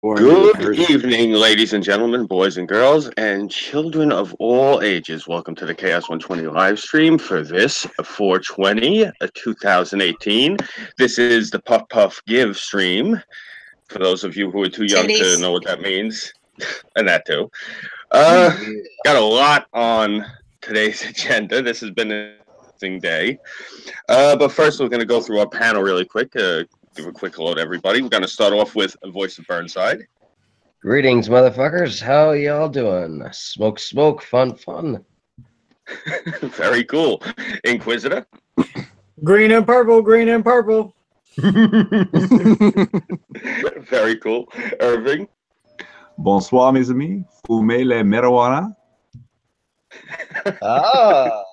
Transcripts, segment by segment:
Good evening, ladies and gentlemen, boys and girls, and children of all ages. Welcome to the Chaos 120 live stream for this 420 2018. This is the Puff Puff Give stream. For those of you who are too young to know what that means, and that too. Got a lot on today's agenda. This has been an interesting day. But first, we're going to go through our panel really quick. Give a quick hello to everybody. We're going to start off with a voice of Burnside. Greetings, motherfuckers. How y'all doing? Smoke, smoke, fun, fun. Very cool. Inquisitor. Green and purple, green and purple. Very cool. Irving. Bonsoir, mes amis. Fumez les marijuana. Ah.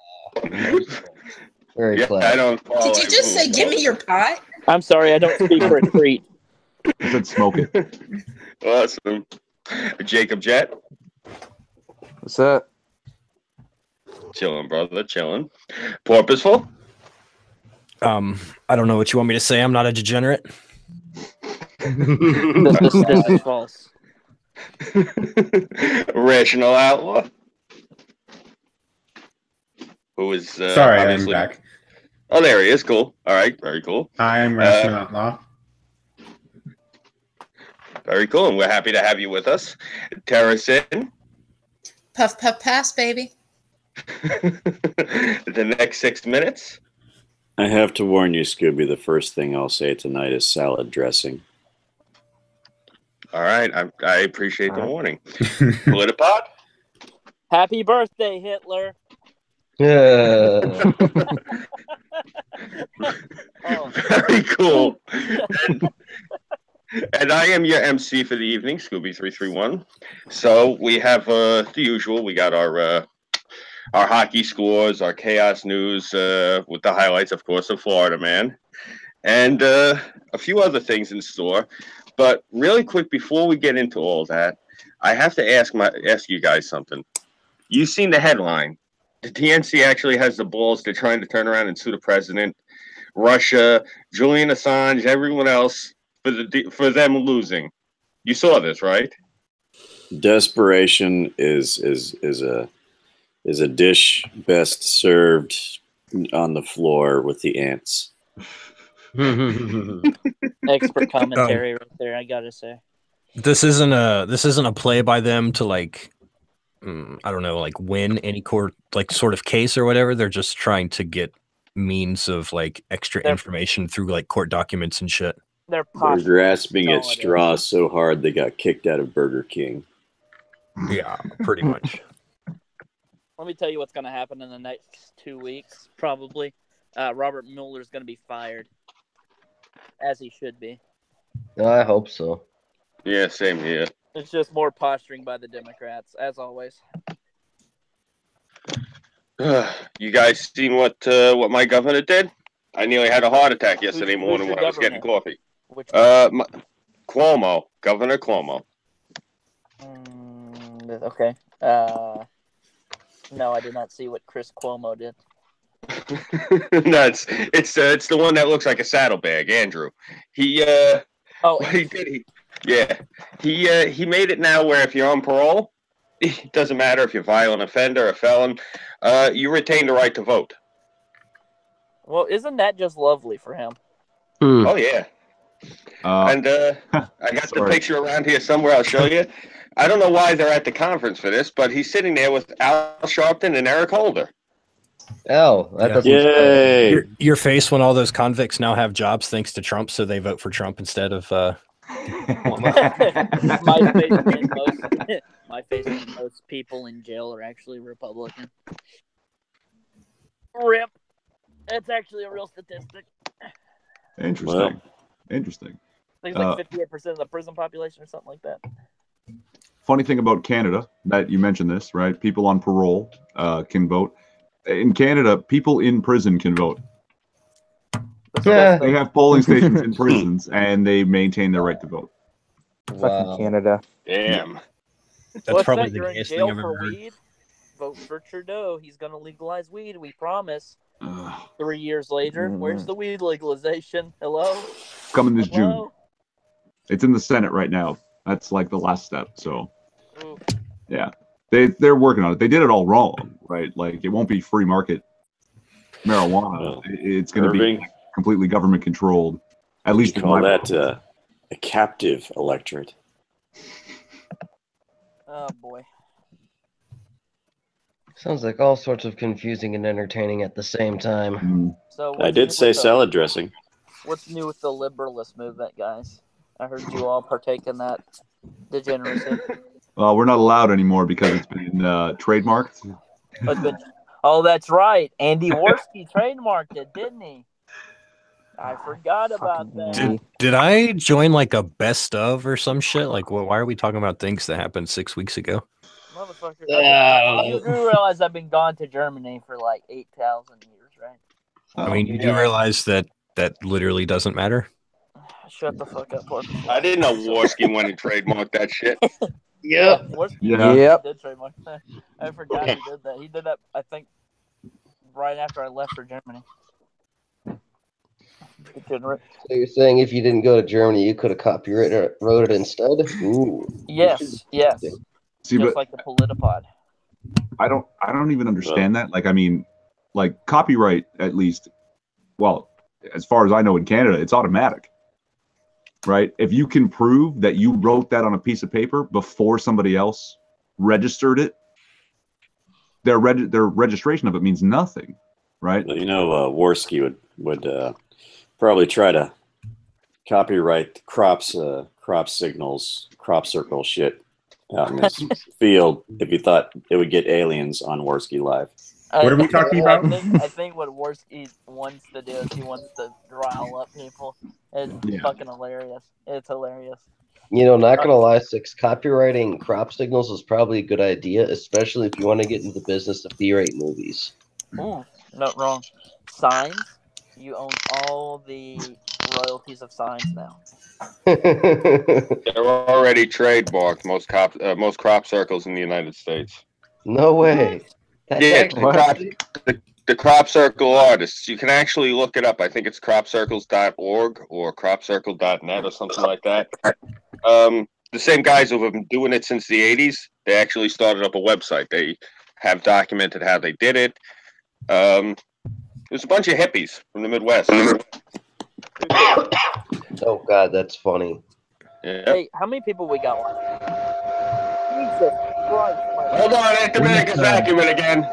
Very clever. I don't Did you just say, give me your pot? I'm sorry, I don't speak for a treat. I said smoke it. Awesome. Jacob Jet. What's that? Chilling, brother. Chilling. Porpoiseful. I don't know what you want me to say. I'm not a degenerate. This is false. Rational Outlaw. Who is Sorry, obviously... I'm back. Oh, there he is. Cool. All right. Very cool. I am Rational Outlaw. Very cool. And we're happy to have you with us. Terracin. Puff, puff, pass, baby. The next 6 minutes. I have to warn you, Scooby, the first thing I'll say tonight is salad dressing. All right. I appreciate the warning. Politipod. Happy birthday, Hitler. Yeah. Oh. Very cool. And I am your MC for the evening, Scooby331. So we have the usual. We got our hockey scores, our chaos news with the highlights, of course, of Florida Man, and a few other things in store. But really quick, before we get into all that, I have to ask you guys something. You've seen the headline. The DNC actually has the balls. They're trying to turn around and sue the president, Russia, Julian Assange, everyone else for them losing. You saw this, right? Desperation is a dish best served on the floor with the ants. Expert commentary right there, I gotta say. This isn't a play by them to like I don't know, like win any court like sort of case or whatever. They're just trying to get means of like extra information through like court documents and shit. They're grasping at straws so hard they got kicked out of Burger King. Yeah, pretty much. Let me tell you what's going to happen in the next 2 weeks, probably. Robert Mueller's going to be fired, as he should be. I hope so. Yeah, same here. It's just more posturing by the Democrats, as always. You guys seen what my governor did? I nearly had a heart attack yesterday morning when I was getting coffee. Which Cuomo, Governor Cuomo. Okay. No, I did not see what Chris Cuomo did. No, it's the one that looks like a saddlebag, Andrew. He made it now where if you're on parole, it doesn't matter if you're a violent offender, a felon, you retain the right to vote. Well, isn't that just lovely for him? Oh yeah. And I got the picture around here somewhere. I'll show you. I don't know why they're at the conference for this, but he's sitting there with Al Sharpton and Eric Holder. Oh, that doesn't. Yay! Your face when all those convicts now have jobs thanks to Trump, so they vote for Trump instead of. My face when most people in jail are actually Republican. RIP. That's actually a real statistic. Interesting. Well, Interesting. I think it's like 58% of the prison population or something like that. Funny thing about Canada, that you mentioned this, right? People on parole can vote. In Canada, people in prison can vote. Yeah. They have polling stations in prisons, and they maintain their right to vote. Fucking Canada. Damn. That's probably the You're in gayest thing jail I've ever for heard. weed? Vote for Trudeau. He's going to legalize weed. We promise. 3 years later, where's the weed legalization? Hello? Coming this Hello? June. It's in the Senate right now. That's like the last step. So, Ooh. yeah, they're working on it. They did it all wrong, right? Like it won't be free market marijuana. Well, It's going to be Irving, completely government controlled. At least you in call my that a captive electorate. Oh boy. Sounds like all sorts of confusing and entertaining at the same time. Mm. So I what's did new say with the- salad dressing. What's new with the liberalist movement, guys? I heard you all partake in that degeneracy. Well, we're not allowed anymore because it's been trademarked. Oh, that's right. Andy Worski trademarked it, didn't he? I forgot about Fucking that. Did I join like a best of or some shit? Like, why are we talking about things that happened 6 weeks ago? Motherfucker. Yeah. You do realize I've been gone to Germany for like 8,000 years, right? I mean, you do realize that literally doesn't matter. Shut the fuck up, Porpoise. I didn't know Warski went and trademarked that shit. Yep. Worski Yeah. Yep. did trademark that. I forgot he did that. He did that, I think, right after I left for Germany. Degenerate. So you're saying if you didn't go to Germany, you could have copyrighted wrote it instead? Ooh. Yes. See, Just but like the Politipod. I don't even understand that. Like, I mean, like copyright, at least, well, as far as I know in Canada, it's automatic, right? If you can prove that you wrote that on a piece of paper before somebody else registered it, their registration of it means nothing, right? Well, you know, Worski would probably try to copyright crop signals, crop circle shit out in this field if you thought it would get aliens on Worski Live. What are we talking about? I think what Worski wants to do is he wants to rile up people. It's fucking hilarious. It's hilarious. You know, not gonna lie, copywriting crop signals is probably a good idea, especially if you want to get into the business of B-rate movies. Ooh, not wrong. Signs. You own all the royalties of signs now. They're already trademarked most crop circles in the United States. No way. That's Yeah, actually the crop circle artists. You can actually look it up. I think it's cropcircles.org or cropcircle.net or something like that. The same guys who have been doing it since the 80s, they actually started up a website. They have documented how they did it. There's a bunch of hippies from the Midwest. Oh God, that's funny. Yeah. Hey, how many people we got left? Jesus Christ. Hold on, Ecumenic vacuuming again.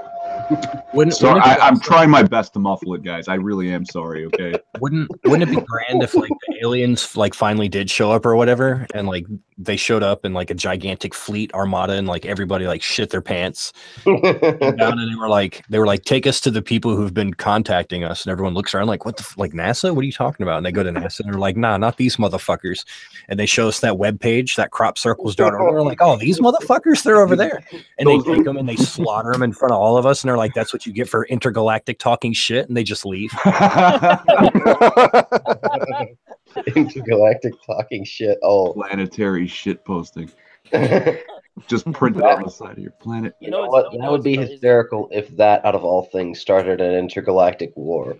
So I'm trying my best to muffle it, guys. I really am sorry. Okay. Wouldn't it be grand if like the aliens like finally did show up or whatever, and like they showed up in like a gigantic fleet armada, and like everybody like shit their pants came down, and they were like take us to the people who've been contacting us, and everyone looks around like what the like NASA? What are you talking about? And they go to NASA and they're like, nah, not these motherfuckers, and they show us that web page, that cropcircles.org. We're like, oh, these motherfuckers, they're over there, and they take them and they slaughter them in front of all of us, and they're like, that's what you get for intergalactic talking shit, and they just leave. Intergalactic talking shit. Oh, planetary shit posting. Just print it on the side of your planet. You know what? That would be hysterical if that, out of all things, started an intergalactic war.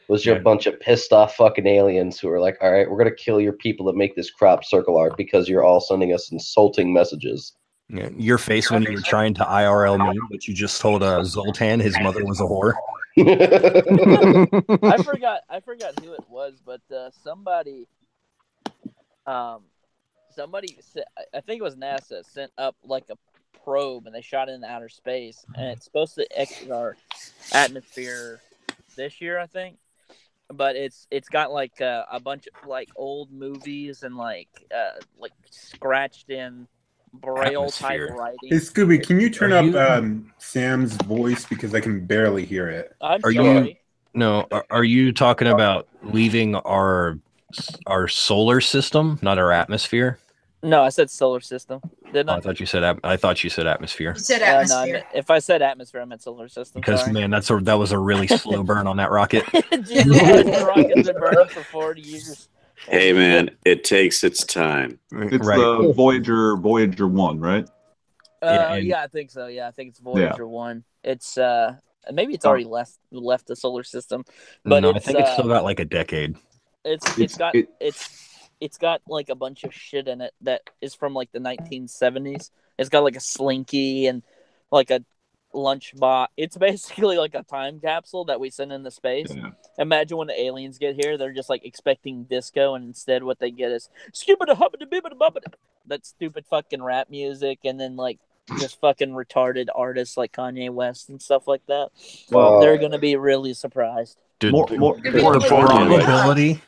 Was your bunch of pissed off fucking aliens who are like, all right, we're gonna kill your people that make this crop circle art because you're all sending us insulting messages. Yeah, your face when you were trying to IRL me, but you just told Zoltan his mother was a whore. I forgot who it was, but somebody I think it was NASA sent up like a probe and they shot it into outer space, and it's supposed to exit our atmosphere this year, I think. But it's got like a bunch of like old movies and like scratched in Braille type writing. Hey Scooby, can you turn up Sam's voice because I can barely hear it? I'm sorry. Are you talking about leaving our solar system, not our atmosphere? No, I said solar system. Didn't I? I thought you said atmosphere. You said atmosphere. No, if I said atmosphere, I meant solar system. Because sorry. man, that was a really slow burn on that rocket. The rocket's been burning for 40 years. Hey man, it takes its time. It's the Voyager 1, right? Yeah, I think so. Yeah, I think it's Voyager 1. It's maybe it's already left the solar system, but no, I think it's still got like a decade. It's it's got like a bunch of shit in it that is from like the 1970s. It's got like a slinky and like a lunchbox. It's basically like a time capsule that we send into space. Yeah. Imagine when the aliens get here, they're just like expecting disco, and instead what they get is skibidi hubbidi bibbidi bubbidi, that stupid fucking rap music, and then like just fucking retarded artists like Kanye West and stuff like that. Well, They're gonna be really surprised. Dude, more the probability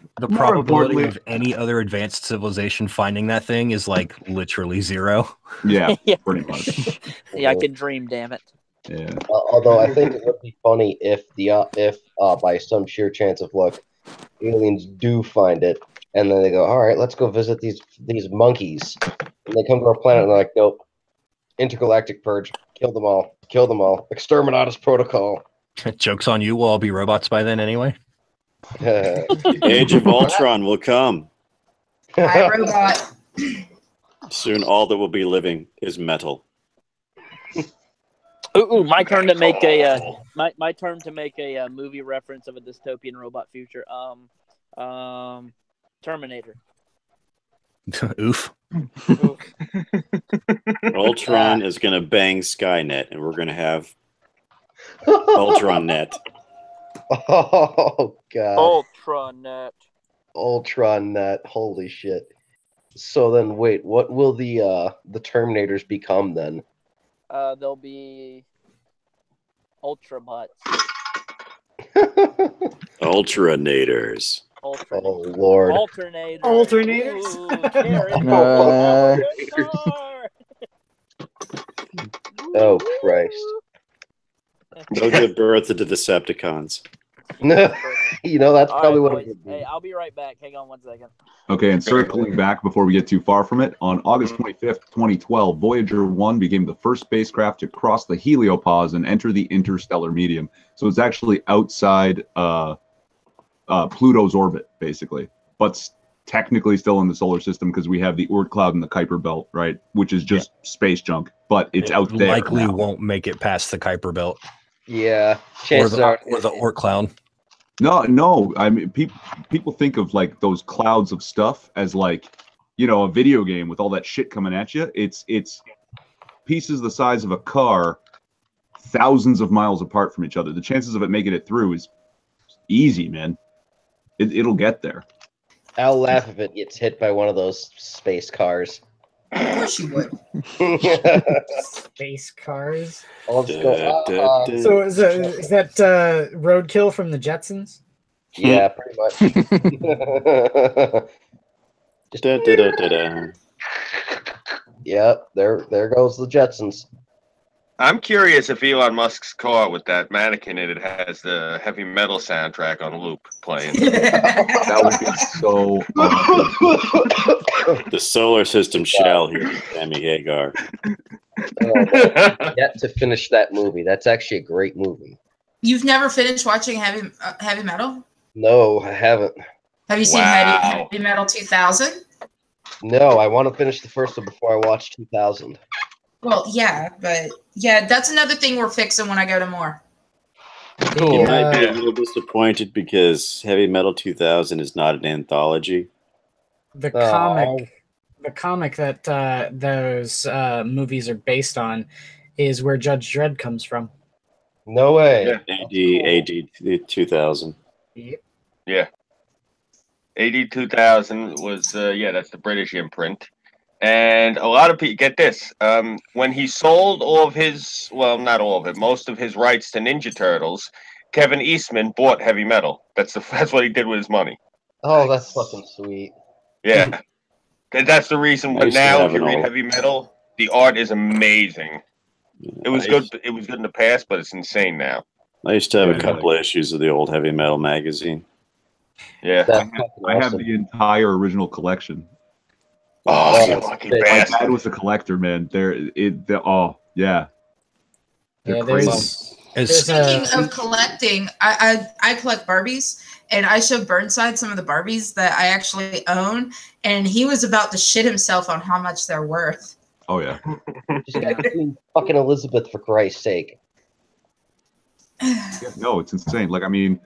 importantly- of any other advanced civilization finding that thing is like literally zero. yeah, Yeah. pretty much. Yeah, I can dream, damn it. Yeah. Although I think it would be funny if by some sheer chance of luck, aliens do find it, and then they go, "All right, let's go visit these monkeys." And they come to our planet, and they're like, "Nope, intergalactic purge, kill them all, exterminatus protocol." Joke's on you. We'll all be robots by then anyway. Age of Ultron will come. I robot. Soon all that will be living is metal. Ooh, my turn to make a my turn to make a movie reference of a dystopian robot future. Terminator. Oof. Ultron is going to bang Skynet, and we're going to have Ultranet. Oh god. Ultranet. Ultranet. Holy shit. So then, wait, what will the Terminators become then? They'll be Ultrabots. Ultranators. Oh lord. Alternators. Alternators? Ooh, Karen. Oh Christ. They'll give birth to the Decepticons. No, you know that's All probably right, what it boys. would be. Hey, I'll be right back. Hang on 1 second. Okay, and circling back before we get too far from it, on August 25th, 2012, Voyager 1 became the first spacecraft to cross the heliopause and enter the interstellar medium. So it's actually outside Pluto's orbit, basically, but technically still in the solar system because we have the Oort cloud and the Kuiper belt, right? Which is just space junk, but it's out there. Likely now. won't make it past the Kuiper belt Yeah, or chances the are. Oort cloud. No. I mean, people think of like those clouds of stuff as like, you know, a video game with all that shit coming at you. It's pieces the size of a car, thousands of miles apart from each other. The chances of it making it through is easy, man. It'll get there. I'll laugh if it gets hit by one of those space cars. Of course you would. Space cars. I'll just go. "Ah." So is that roadkill from the Jetsons? Yeah, pretty much. Just, yep, there goes the Jetsons. I'm curious if Elon Musk's car with that mannequin in it has the heavy metal soundtrack on loop playing. That would be so awesome. The solar system shall hear Sammy Hagar. Yet to finish that movie. That's actually a great movie. You've never finished watching heavy metal? No, I haven't. Have you seen Wow. heavy metal 2000? No, I want to finish the first one before I watch 2000. Well, yeah, but yeah, that's another thing we're fixing when I go to more. You might be a little disappointed because Heavy Metal 2000 is not an anthology. The Oh. comic that those movies are based on is where Judge Dredd comes from. No way. Yeah. AD 2000. Yeah. AD 2000 was, that's the British imprint. And a lot of people, get this, when he sold all of his, well, not all of it, most of his rights to Ninja Turtles, Kevin Eastman bought Heavy Metal. That's what he did with his money. Oh, that's fucking sweet. Yeah. That's the reason why I used to now have if you an read old- Heavy Metal, the art is amazing. It was I good. used- It was good in the past, but it's insane now. I used to have Yeah, a couple of issues of the old Heavy Metal magazine. Yeah. That's fucking I have awesome. the entire original collection. Oh, you that's lucky big. My dad bastard. was a collector, man. Yeah. Yeah, They're there's As, Speaking of collecting, I collect Barbies, and I showed Burnside some of the Barbies that I actually own, and he was about to shit himself on how much they're worth. Oh yeah. Just Queen fucking Elizabeth, for Christ's sake. No, it's insane. Like, I mean,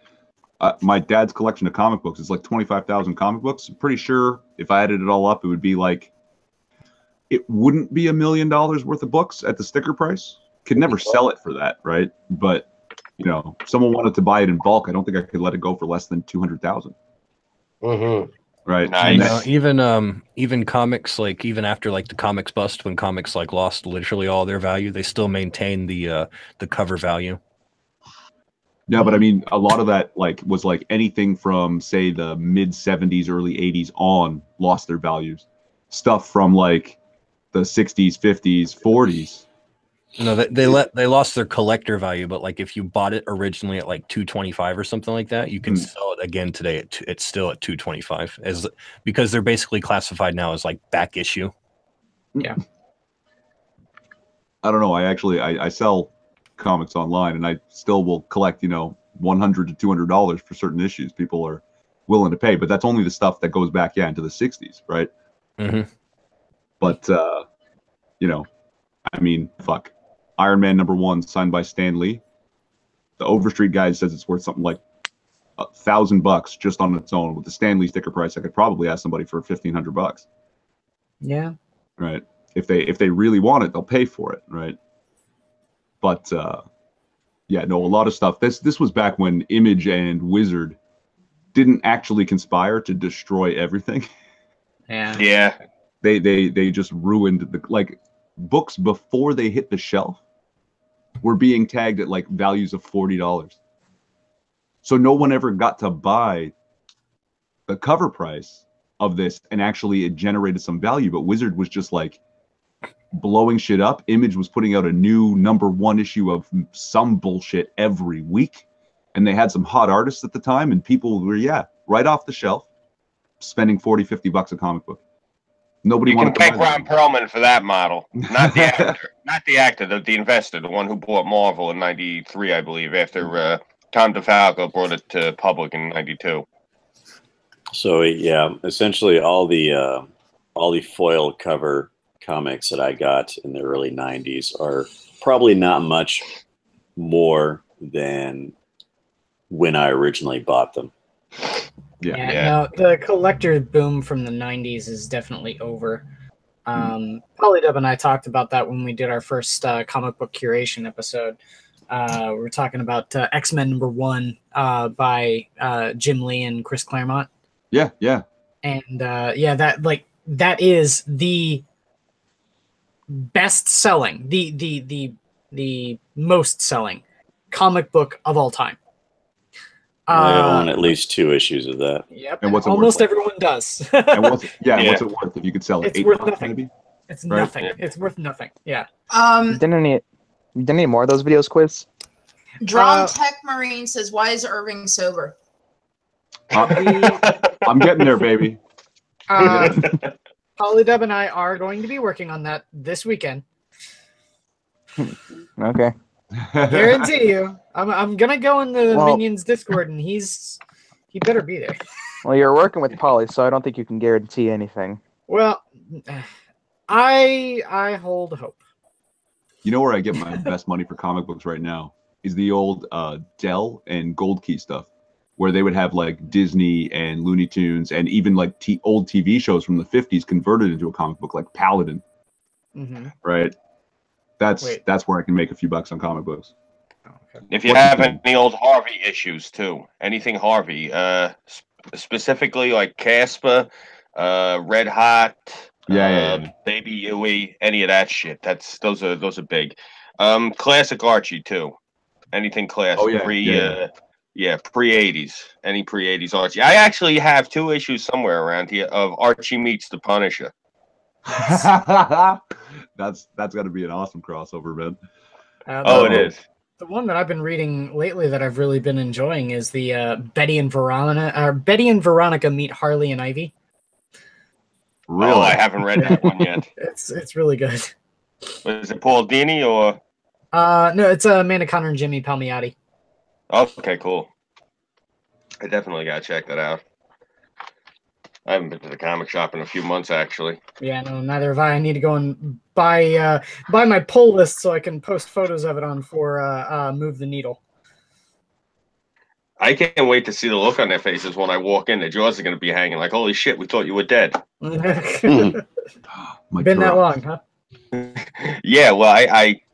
My dad's collection of comic books is like 25,000 comic books. I'm pretty sure if I added it all up, it would be like, it wouldn't be $1 million worth of books at the sticker price. Could never sell it for that, right? But you know, if someone wanted to buy it in bulk, I don't think I could let it go for less than 200,000. Mm-hmm. Right. Nice. Even comics, like even after like the comics bust, when comics like lost literally all their value, they still maintain the cover value. Yeah, but I mean, a lot of that like was like anything from say the mid 70s, early 80s on lost their values. Stuff from like the 60s, 50s, 40s. No, they lost their collector value, but like if you bought it originally at like 225 or something like that, you can sell it again today. It's still at 225 because they're basically classified now as like back issue. Yeah. I don't know. I sell comics online, and I still will collect, you know, $100 to $200 for certain issues. People are willing to pay, but that's only the stuff that goes back into the 60s, right? Mm-hmm. But you know, I mean, fuck. Iron Man #1 signed by Stan Lee. The Overstreet guide says it's worth something like $1,000 just on its own. With the Stan Lee sticker price, I could probably ask somebody for $1,500. Yeah. Right. If they really want it, they'll pay for it. Right. But yeah, no, a lot of stuff. This was back when Image and Wizard didn't actually conspire to destroy everything. Yeah. Yeah. They just ruined the like books before they hit the shelf were being tagged at like values of $40. So no one ever got to buy the cover price of this, and actually it generated some value. But Wizard was just like blowing shit up. Image was putting out a new #1 issue of some bullshit every week, and they had some hot artists at the time, and people were right off the shelf spending $40-50 a comic book. Nobody You can wanted to peg buy Ron that. Perlman for that model, not the actor, the investor, the one who bought Marvel in '93, I believe, after Tom DeFalco brought it to public in '92. So yeah, essentially all the foil cover comics that I got in the early '90s are probably not much more than when I originally bought them. Yeah. No, the collector boom from the 90s is definitely over. Polydub and I talked about that when we did our first comic book curation episode. We were talking about X-Men #1 by Jim Lee and Chris Claremont. Yeah, yeah. And that is the best selling, the most selling comic book of all time. I own at least 2 issues of that. Yep. And what's it almost worth? everyone does. And what's it worth if you could sell it? It's worth $8 nothing. maybe? It's Right? nothing. It's worth nothing. Yeah. Didn't any more of those videos, Quiz? Drum Tech Marine says, "Why is Irving sober?" I'm getting there, baby. Polydub and I are going to be working on that this weekend. Okay. Guarantee you. I'm gonna go in the Minions Discord, and he better be there. Well, you're working with Polly, so I don't think you can guarantee anything. Well, I hold hope. You know where I get my best money for comic books right now is the old Dell and Gold Key stuff, where they would have like Disney and Looney Tunes and even like old TV shows from the 50s converted into a comic book, like Paladin. Mm-hmm. Right. That's where I can make a few bucks on comic books. If you have any old Harvey issues too, anything Harvey, specifically like Casper, Red Hot, Baby Huey, any of that shit. Those are big. Classic Archie too. Anything classic. Oh, yeah. Pre-80s. Any pre-80s Archie. I actually have 2 issues somewhere around here of Archie Meets the Punisher. That's got to be an awesome crossover, man. It is. The one that I've been reading lately that I've really been enjoying is the Betty and Veronica meet Harley and Ivy. Really? Oh, I haven't read that one yet. It's really good. Is it Paul Dini or? No, it's Amanda Conner and Jimmy Palmiotti. Okay, cool. I definitely gotta check that out. I haven't been to the comic shop in a few months, actually. Yeah, no, neither have I. I need to go and buy my pull list so I can post photos of it on for Move the Needle. I can't wait to see the look on their faces when I walk in. Their jaws are going to be hanging like, holy shit, we thought you were dead. Been that long, huh? Yeah, well,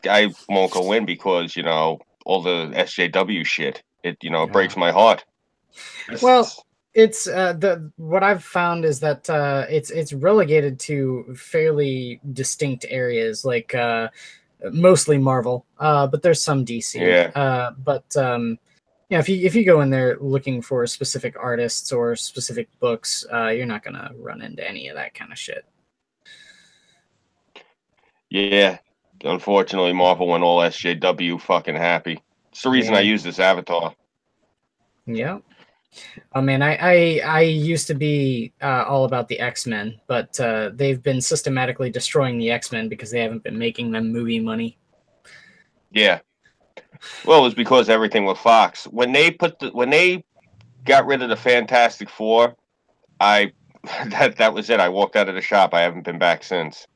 I won't go in because, you know, all the SJW shit. It breaks my heart. Well, it's what I've found is that it's relegated to fairly distinct areas, like mostly Marvel, but there's some DC. Yeah. But yeah, if you go in there looking for specific artists or specific books, you're not gonna run into any of that kind of shit. Yeah. Unfortunately, Marvel went all SJW fucking happy. It's the reason I use this avatar. Yeah. I mean, I used to be all about the X-Men, but they've been systematically destroying the X-Men because they haven't been making them movie money. Yeah. Well, it was because everything with Fox. When they got rid of the Fantastic Four, that was it. I walked out of the shop. I haven't been back since.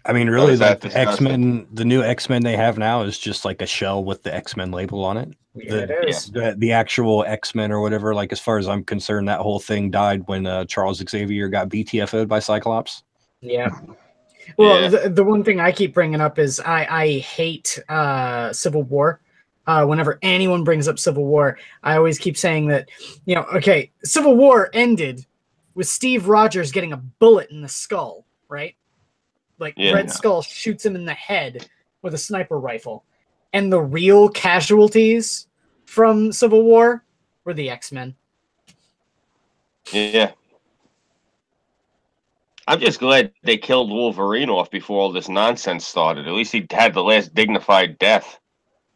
I mean, really, like the X-Men, the new X-Men they have now is just like a shell with the X-Men label on it. Yeah, it is. The actual X-Men or whatever, like as far as I'm concerned, that whole thing died when Charles Xavier got BTFO'd by Cyclops. Yeah. Well, the one thing I keep bringing up is I hate Civil War. Whenever anyone brings up Civil War, I always keep saying that, okay, Civil War ended with Steve Rogers getting a bullet in the skull, right? Like Red Skull shoots him in the head with a sniper rifle. And the real casualties from Civil War were the X-Men. Yeah. I'm just glad they killed Wolverine off before all this nonsense started. At least he had the last dignified death.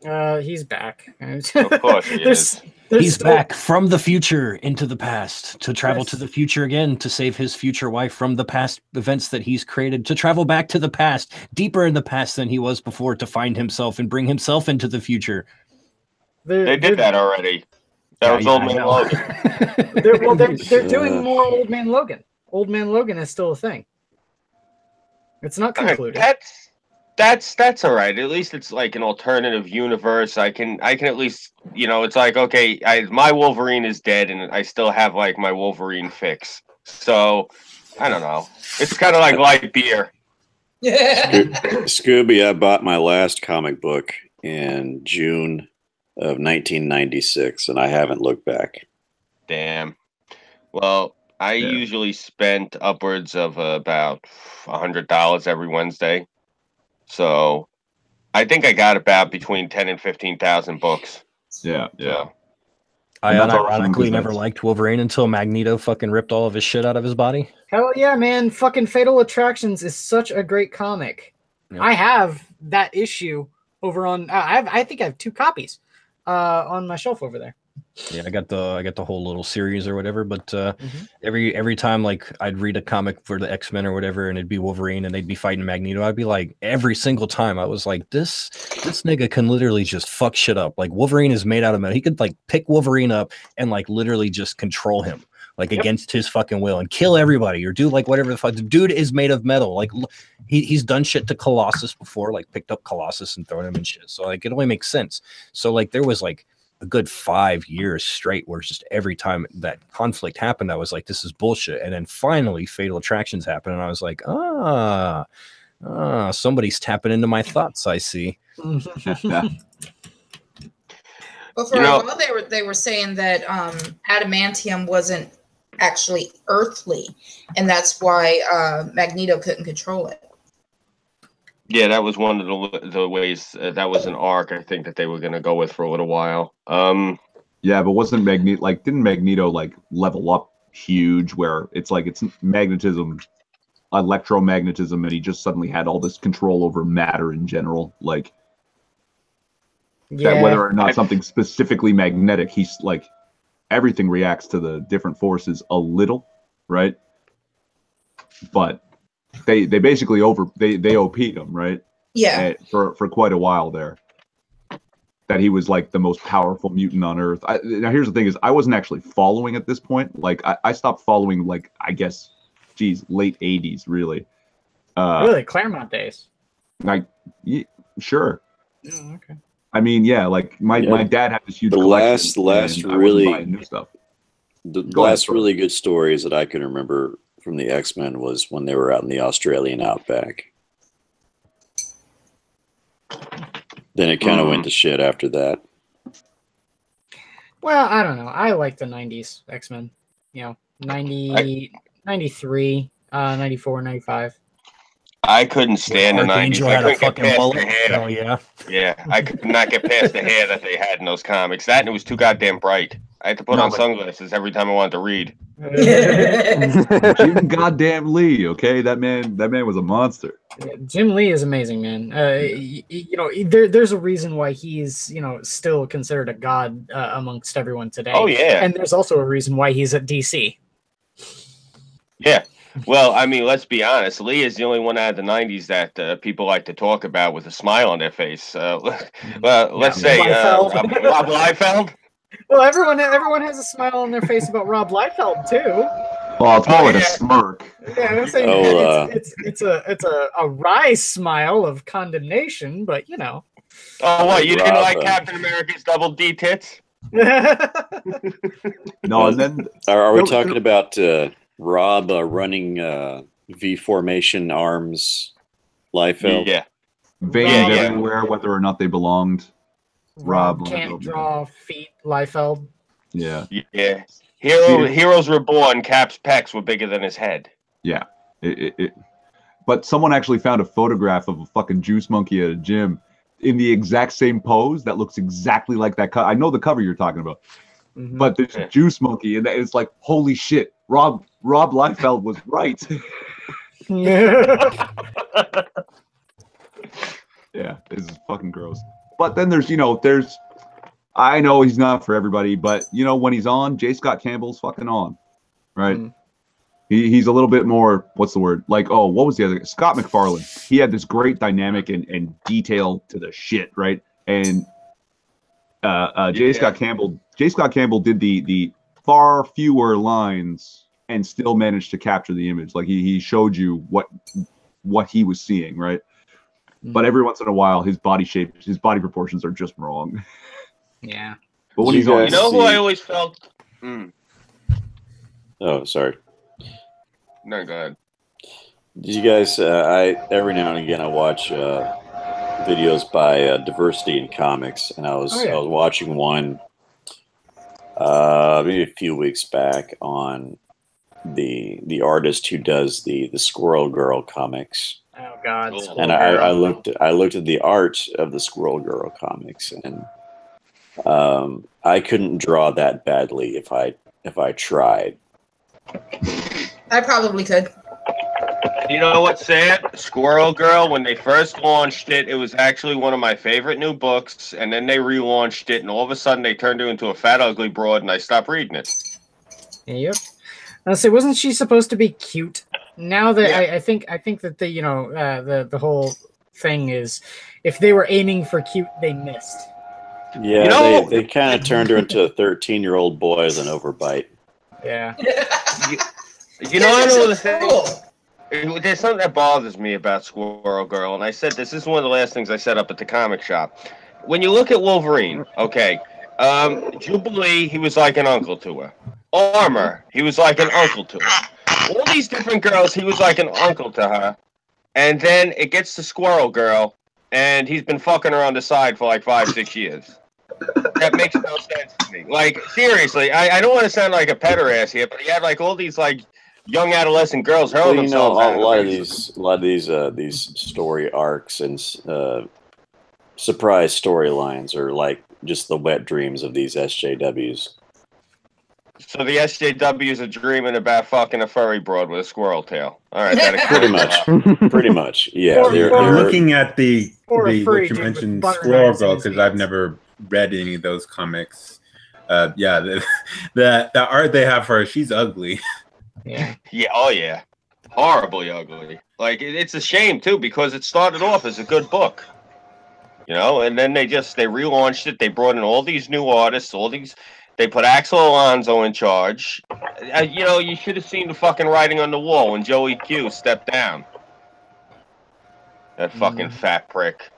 He's back. Of course he is. He's back from the future into the past to travel to the future again to save his future wife from the past events that he's created, to travel back to the past, deeper in the past than he was before, to find himself and bring himself into the future. They did that already. That was Old Man Logan. They're doing more Old Man Logan. Old Man Logan is still a thing. It's not concluded. That's all right. At least it's like an alternative universe. I can at least, it's like, okay, my Wolverine is dead and I still have like my Wolverine fix. So I don't know. It's kind of like light beer. Yeah. Scooby, I bought my last comic book in June of 1996 and I haven't looked back. Damn. Well, I usually spent upwards of about $100 every Wednesday. So I think I got about between 10 and 15,000 books. Yeah. I unironically never liked Wolverine until Magneto fucking ripped all of his shit out of his body. Hell yeah, man. Fucking Fatal Attractions is such a great comic. Yeah. I have that issue over on I think I have 2 copies on my shelf over there. Yeah, I got the whole little series or whatever, but every time like I'd read a comic for the X-Men or whatever and it'd be Wolverine and they'd be fighting Magneto, I'd be like, every single time I was like, this nigga can literally just fuck shit up. Like Wolverine is made out of metal. He could like pick Wolverine up and like literally just control him like against his fucking will and kill everybody or do like whatever the fuck. The dude is made of metal. Like he's done shit to Colossus before, like picked up Colossus and thrown him in shit. So like it only makes sense. So like there was like a good 5 years straight where just every time that conflict happened, I was like, this is bullshit. And then finally Fatal Attractions happened. And I was like, somebody's tapping into my thoughts. I see. Well, for a while they were saying that adamantium wasn't actually earthly. And that's why Magneto couldn't control it. Yeah, that was one of the ways that was an arc I think that they were going to go with for a little while. Yeah, but wasn't Magneto didn't Magneto like level up huge where it's like it's magnetism, electromagnetism, and he just suddenly had all this control over matter in general, like that whether or not something specifically magnetic, he's like everything reacts to the different forces a little, right? But they basically they OP'd him, right? Yeah. For quite a while there. That he was like the most powerful mutant on Earth. Now here's the thing is I wasn't actually following at this point. Like I stopped following like I guess late 80s really. Really? Claremont days. Like sure. Oh, okay. I mean, yeah, like my dad had this huge The collection. last and I wasn't really buying new stuff. The Go ahead, last really good stories that I can remember from the X-Men was when they were out in the Australian outback. Then it kind of went to shit after that. Well, I don't know. I like the 90s X-Men. You know, 90, 93, 94, 95. I couldn't stand the 90s. Archangel I had a couldn't get fucking past mullet. the hair. Hell yeah. Yeah, I could not get past the hair that they had in those comics. That and it was too goddamn bright. I had to put on sunglasses every time I wanted to read. Jim goddamn Lee, okay? That man was a monster. Jim Lee is amazing, man. You know, there's a reason why he's, you know, still considered a god amongst everyone today. Oh, yeah. And there's also a reason why he's at DC. Yeah. Well, I mean, let's be honest. Lee is the only one out of the 90s that people like to talk about with a smile on their face. Let's say Rob Liefeld. Well, everyone has a smile on their face about Rob Liefeld too. Well, it's more like a smirk. Yeah, I'm saying it's a wry smile of condemnation, but you know. Oh, what? You didn't like Captain America's double D tits? No, and then are we talking about Rob running V formation arms Liefeld? Yeah. Veins everywhere, whether or not they belonged. Rob can't draw feet Liefeld. Yeah. Yeah. Heroes were born, Cap's pecs were bigger than his head. Yeah. But someone actually found a photograph of a fucking juice monkey at a gym in the exact same pose that looks exactly like that. I know the cover you're talking about. Mm-hmm. But there's a juice monkey, and it's like, holy shit, Rob Liefeld was right. Yeah, this is fucking gross. But then there's I know he's not for everybody, but when he's on, J. Scott Campbell's fucking on, right? Mm. He's a little bit more, what's the word? Like, what was the other? Scott McFarlane. He had this great dynamic and detail to the shit, right? And J. Scott Campbell did the far fewer lines and still managed to capture the image. Like he showed you what he was seeing, right? But every once in a while, his body shape, his body proportions are just wrong. Yeah. But when he's on, who I always felt. Oh, sorry. No, go ahead. Did you guys? Every now and again I watch videos by Diversity in Comics, and I was watching one maybe a few weeks back on the artist who does the Squirrel Girl comics. Oh God! And I looked at the art of the Squirrel Girl comics, and I couldn't draw that badly if I tried. I probably could. You know what's sad? Squirrel Girl, when they first launched it, it was actually one of my favorite new books, and then they relaunched it, and all of a sudden they turned her into a fat, ugly broad, and I stopped reading it. Yep. Now, say, wasn't she supposed to be cute? Now that I think that the whole thing is, if they were aiming for cute, they missed. Yeah, they kind of turned her into a 13-year-old boy with an overbite. Yeah. I know the thing. There's something that bothers me about Squirrel Girl, and I said this is one of the last things I said up at the comic shop. When you look at Wolverine, Jubilee, he was like an uncle to her. Armor, he was like an uncle to her. All these different girls, he was like an uncle to her. And then it gets to Squirrel Girl, and he's been fucking her on the side for like 5-6 years. That makes no sense to me. Like, seriously, I don't want to sound like a pederast here, but he had like all these like young adolescent girls hurling themselves a lot of these story arcs and surprise storylines are like just the wet dreams of these SJWs. So the SJWs are dreaming about fucking a furry broad with a squirrel tail. All right, that pretty much, yeah. I'm looking at the what you mentioned, Squirrel Girl, because I've never read any of those comics. The art they have for her, she's ugly. Yeah. Yeah. Oh yeah. Horribly ugly. Like it's a shame too, because it started off as a good book. And then they relaunched it. They brought in all these new artists, they put Axel Alonso in charge. You should have seen the fucking writing on the wall when Joey Q stepped down. That fucking fat prick.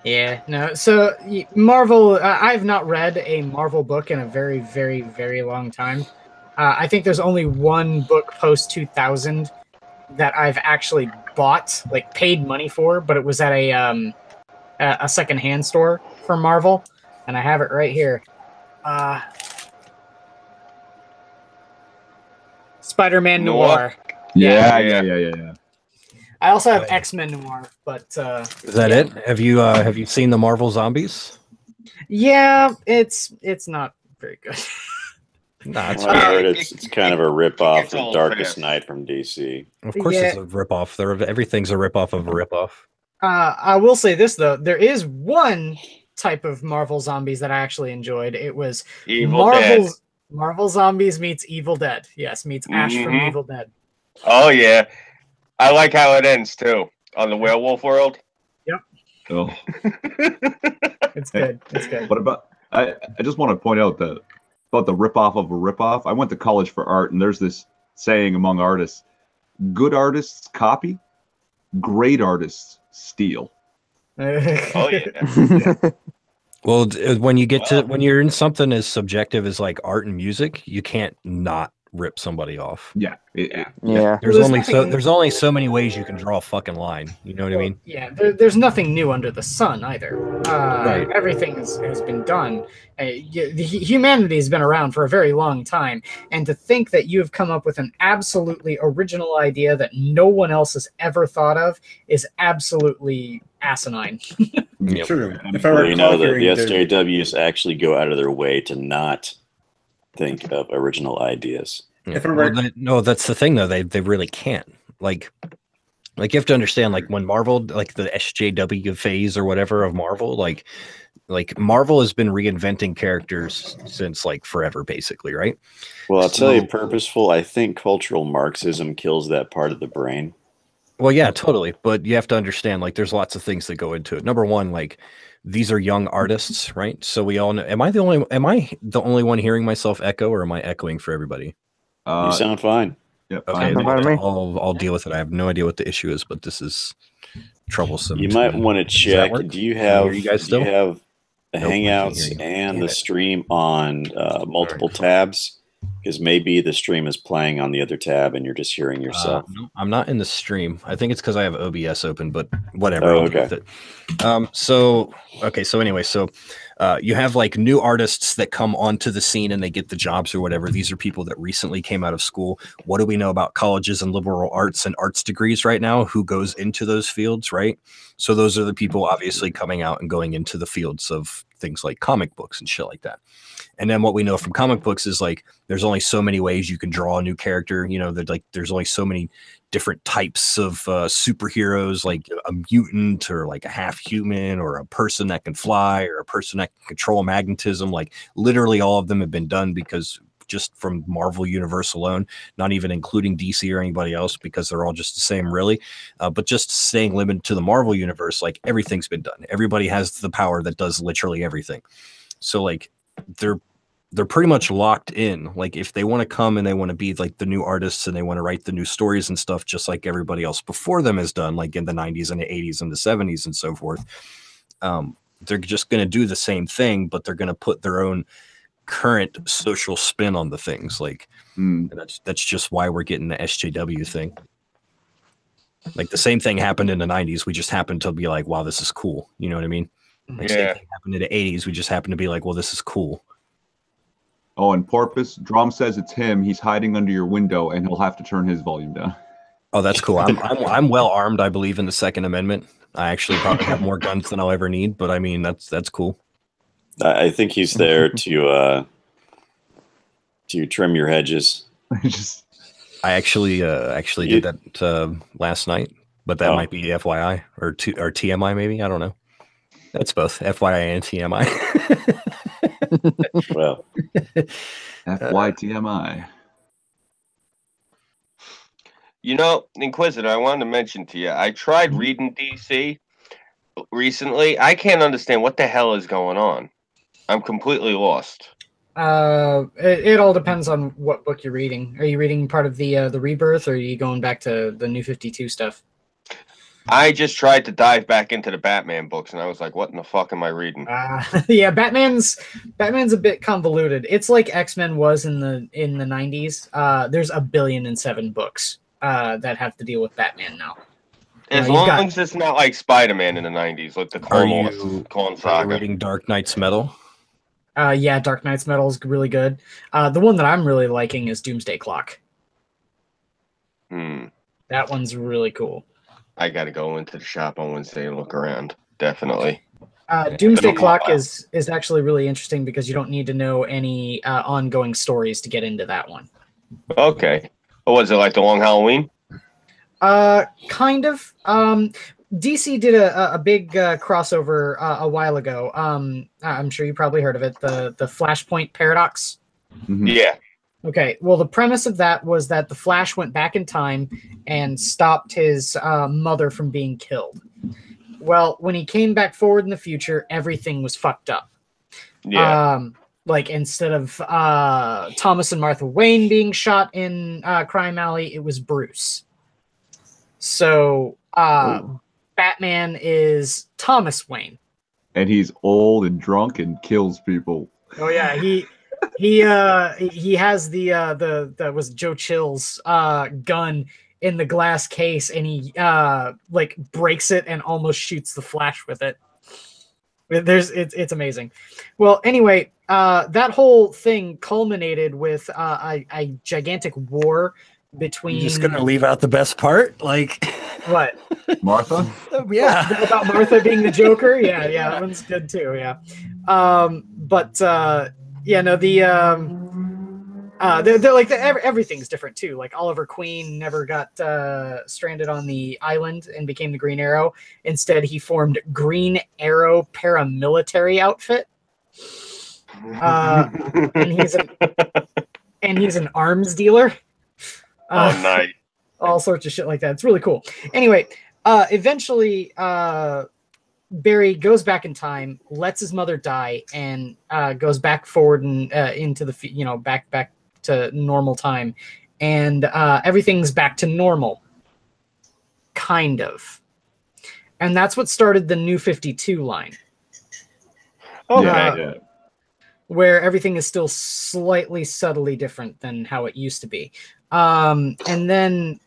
Yeah, no. So Marvel, I've not read a Marvel book in a very, very, very long time. I think there's only one book post 2000 that I've actually bought, like paid money for, but it was at a secondhand store for Marvel, and I have it right here. Spider-Man Noir. Yeah. I also have X-Men Noir, but is that it? Have you seen the Marvel Zombies? Yeah, it's not very good. Nah, it's, I heard it's kind of a rip-off of Darkest Night from DC. Of course, it's a rip-off. Everything's a rip-off of a rip-off. I will say this though: there is one type of Marvel Zombies that I actually enjoyed. It was Marvel Zombies meets Evil Dead. Yes, meets Ash from Evil Dead. Oh yeah, I like how it ends too on the werewolf world. Yep. Oh, it's good. It's good. What about? I just want to point out that about the rip-off of a rip-off. I went to college for art, and there's this saying among artists: good artists copy, great artists steal. Oh yeah. Well, when you're in something as subjective as like art and music, you can't not rip somebody off. Yeah. There's only so many ways you can draw a fucking line. You know what I mean? Yeah. There's nothing new under the sun either. Right. Everything has been done. Humanity has been around for a very long time, and to think that you have come up with an absolutely original idea that no one else has ever thought of is absolutely asinine. True. If I were the SJWs actually go out of their way to not think of original ideas. Yeah. No, that's the thing though. They really can't. Like you have to understand, like when Marvel, like the SJW phase or whatever of Marvel, like Marvel has been reinventing characters since like forever, basically, right? Well, I'll tell you, purposeful. I think cultural Marxism kills that part of the brain. Well, yeah, totally. But you have to understand, like, there's lots of things that go into it. Number one, like, these are young artists, right? So we all know. Am I the only one hearing myself echo, or am I echoing for everybody? You sound fine. Yep. Okay, I'll deal with it. I have no idea what the issue is, but this is troublesome. You might want to check. Do you have the Nope, Hangouts and the stream on multiple tabs? Because maybe the stream is playing on the other tab and you're just hearing yourself. No, I'm not in the stream. I think it's because I have OBS open, but whatever. Oh, I'll deal with it. So anyway, you have like new artists that come onto the scene and they get the jobs or whatever. These are people that recently came out of school. What do we know about colleges and liberal arts and arts degrees right now? Who goes into those fields, right? So those are the people obviously coming out and going into the fields of things like comic books and shit like that. And then what we know from comic books is like there's only so many ways you can draw a new character. You know, there's only so many different types of superheroes, like a mutant or like a half human or a person that can fly or a person that can control magnetism. Like literally all of them have been done because just from Marvel Universe alone, not even including DC or anybody else, because they're all just the same, really. But just staying limited to the Marvel Universe, like everything's been done. Everybody has the power that does literally everything. So like they're pretty much locked in. Like if they want to come and they want to be like the new artists and they want to write the new stories and stuff, just like everybody else before them has done, like in the 90s and the 80s and the 70s and so forth, they're just going to do the same thing, but they're going to put their own current social spin on the things. Like that's just why we're getting the SJW thing. Like the same thing happened in the 90s. We just happened to be like, wow, this is cool. You know what I mean? Like same thing happened in the 80s. We just happened to be like, well, this is cool. Oh, and Porpoise, Drum says it's him. He's hiding under your window, and he'll have to turn his volume down. Oh, that's cool. I'm well armed. I believe in the Second Amendment. I actually probably have more guns than I'll ever need, but I mean that's cool. I think he's there to trim your hedges. I actually did that last night, but that might be FYI or TMI maybe. I don't know. That's both FYI and TMI. Well, FYTMI. You know, Inquisitor, I wanted to mention to you, I tried reading DC recently. I can't understand what the hell is going on. I'm completely lost. It all depends on what book you're reading. Are you reading part of the Rebirth, or are you going back to the New 52 stuff? I just tried to dive back into the Batman books, and I was like, "What in the fuck am I reading?" Yeah, Batman's a bit convoluted. It's like X-Men was in the 90s. There's 1,000,000,007 books that have to deal with Batman now. As long as it's not like Spider-Man in the 90s, like the Clone Saga. Reading Dark Knight's Metal? Yeah, Dark Knight's Metal is really good. The one that I'm really liking is Doomsday Clock. That one's really cool. I got to go into the shop on Wednesday and look around. Definitely. Doomsday Clock is actually really interesting because you don't need to know any ongoing stories to get into that one. Okay. What was it, like The Long Halloween? Kind of. DC did a big crossover a while ago. I'm sure you probably heard of it. The Flashpoint Paradox. Yeah. Okay, well, the premise of that was that the Flash went back in time and stopped his mother from being killed. Well, when he came back forward in the future, everything was fucked up. Yeah. Like, instead of Thomas and Martha Wayne being shot in Crime Alley, it was Bruce. So, Batman is Thomas Wayne. And he's old and drunk and kills people. Oh, yeah, he has the was Joe Chill's gun in the glass case, and he like breaks it and almost shoots the Flash with it. It's amazing. Well, anyway, that whole thing culminated with a gigantic war between. You're just gonna leave out the best part, like what? Martha? Yeah, about Martha being the Joker. Yeah, that one's good too. Yeah, yeah, no, they're like everything's different too. Like Oliver Queen never got stranded on the island and became the Green Arrow. Instead, he formed Green Arrow paramilitary outfit. And he's an arms dealer. Oh, nice. All sorts of shit like that. It's really cool. Anyway, eventually, Barry goes back in time, lets his mother die, and goes back forward and into the back to normal time, and everything's back to normal, kind of. And that's what started the New 52 line. Oh, yeah. Where everything is still slightly subtly different than how it used to be. And then,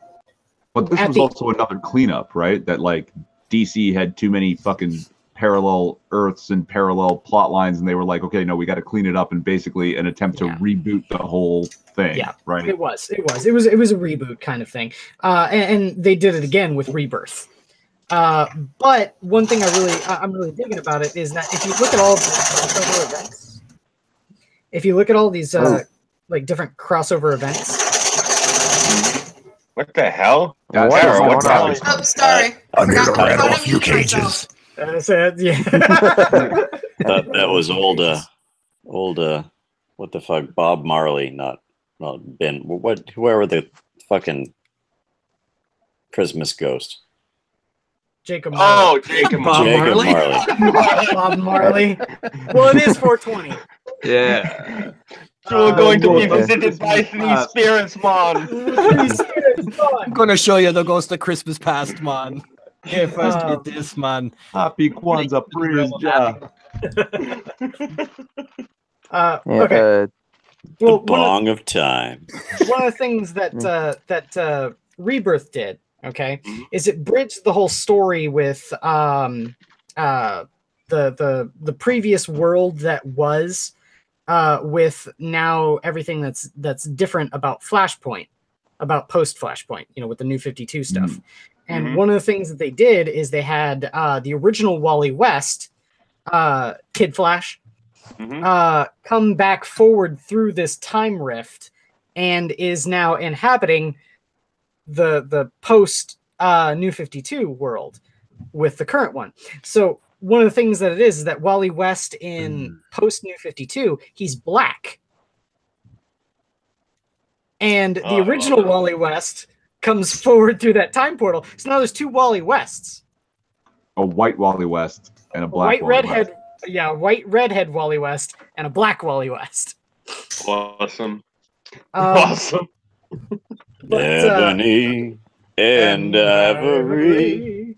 but this was also another cleanup, right? That like DC had too many fucking parallel Earths and parallel plot lines, and they were like, okay, no, we got to clean it up, and basically an attempt to reboot the whole thing. Yeah, right. It was a reboot kind of thing, and they did it again with Rebirth. But one thing I'm really digging about it is that if you look at all the crossover events, like different crossover events. What the hell? Oh, sorry. I'm here to rattle a few cages. That's it. Yeah. that was old. What the fuck? Bob Marley, not Ben. Whoever the fucking Christmas ghost. Jacob Marley. Oh, Jacob Marley. Bob Marley. Well, it is 420. Yeah. So we're going to be visited by three spirits, man. I'm going to show you the ghost of Christmas past, man. Yeah, first get this, man. Happy Kwanzaa, praise Jah. Okay. Well, bong of time. One of the things that Rebirth did, okay, is it bridged the whole story with the previous world that was with now everything that's different about Flashpoint, about post Flashpoint, with the New 52 stuff. And one of the things that they did is they had the original Wally West, Kid Flash, come back forward through this time rift and is now inhabiting the post New 52 world with the current one. So one of the things that it is that Wally West in post New 52, he's black. And the original Wally West comes forward through that time portal. So now there's two Wally Wests. A white Wally West and a black white redhead. Yeah, white redhead Wally West and a black Wally West. Awesome. Awesome. Ebony and Ivory.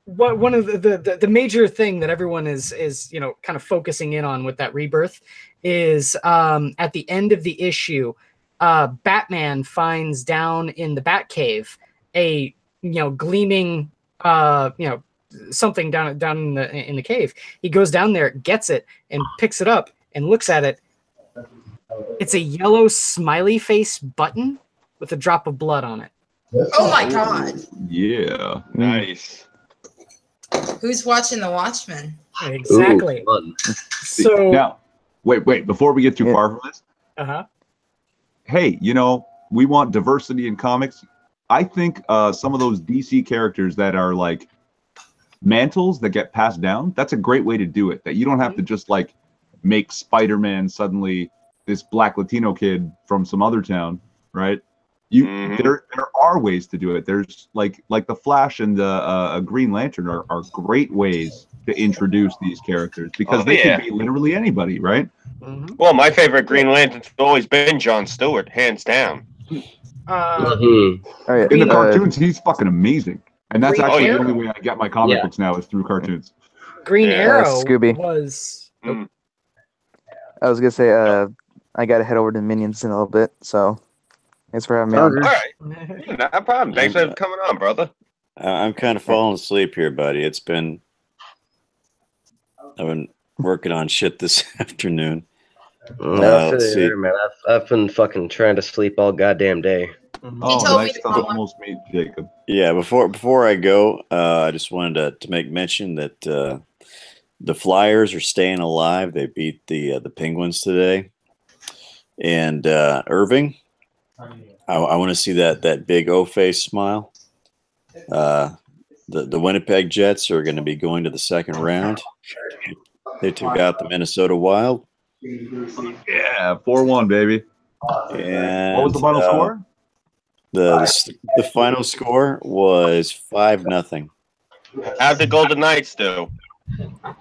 One of the major thing that everyone is kind of focusing in on with that rebirth is at the end of the issue, Batman finds down in the Batcave a gleaming something down in the cave. He goes down there, gets it, and picks it up and looks at it. It's a yellow smiley face button with a drop of blood on it. Oh my god! Yeah, nice. Who's watching The Watchmen? Exactly. Ooh, so now, wait. Before we get too far from this, hey, we want diversity in comics. I think some of those DC characters that are like mantles that get passed down, that's a great way to do it. That you don't have to just like make Spider-Man suddenly this black Latino kid from some other town, right? There are ways to do it. There's like the Flash and the Green Lantern are great ways to introduce these characters because they can be literally anybody, right? Well, my favorite Green Lantern's always been Jon Stewart, hands down. In the cartoons, he's fucking amazing, and that's actually the only way I get my comic books now is through cartoons. Green Arrow Scooby was. I was gonna say, I gotta head over to Minions in a little bit, so thanks for having me on. All right, no problem. Thanks for coming on, brother. I'm kind of falling asleep here, buddy. I've been working on shit this afternoon. Let's see. Man. I've been fucking trying to sleep all goddamn day. Oh, nice to almost meet Jacob. Yeah, before I go, I just wanted to make mention that the Flyers are staying alive. They beat the Penguins today, and Irving. I want to see that big O-face smile. The Winnipeg Jets are going to be going to the second round. They took out the Minnesota Wild. Yeah, 4-1, baby. And what was the final score? The final score was 5-0. How'd the Golden Knights do?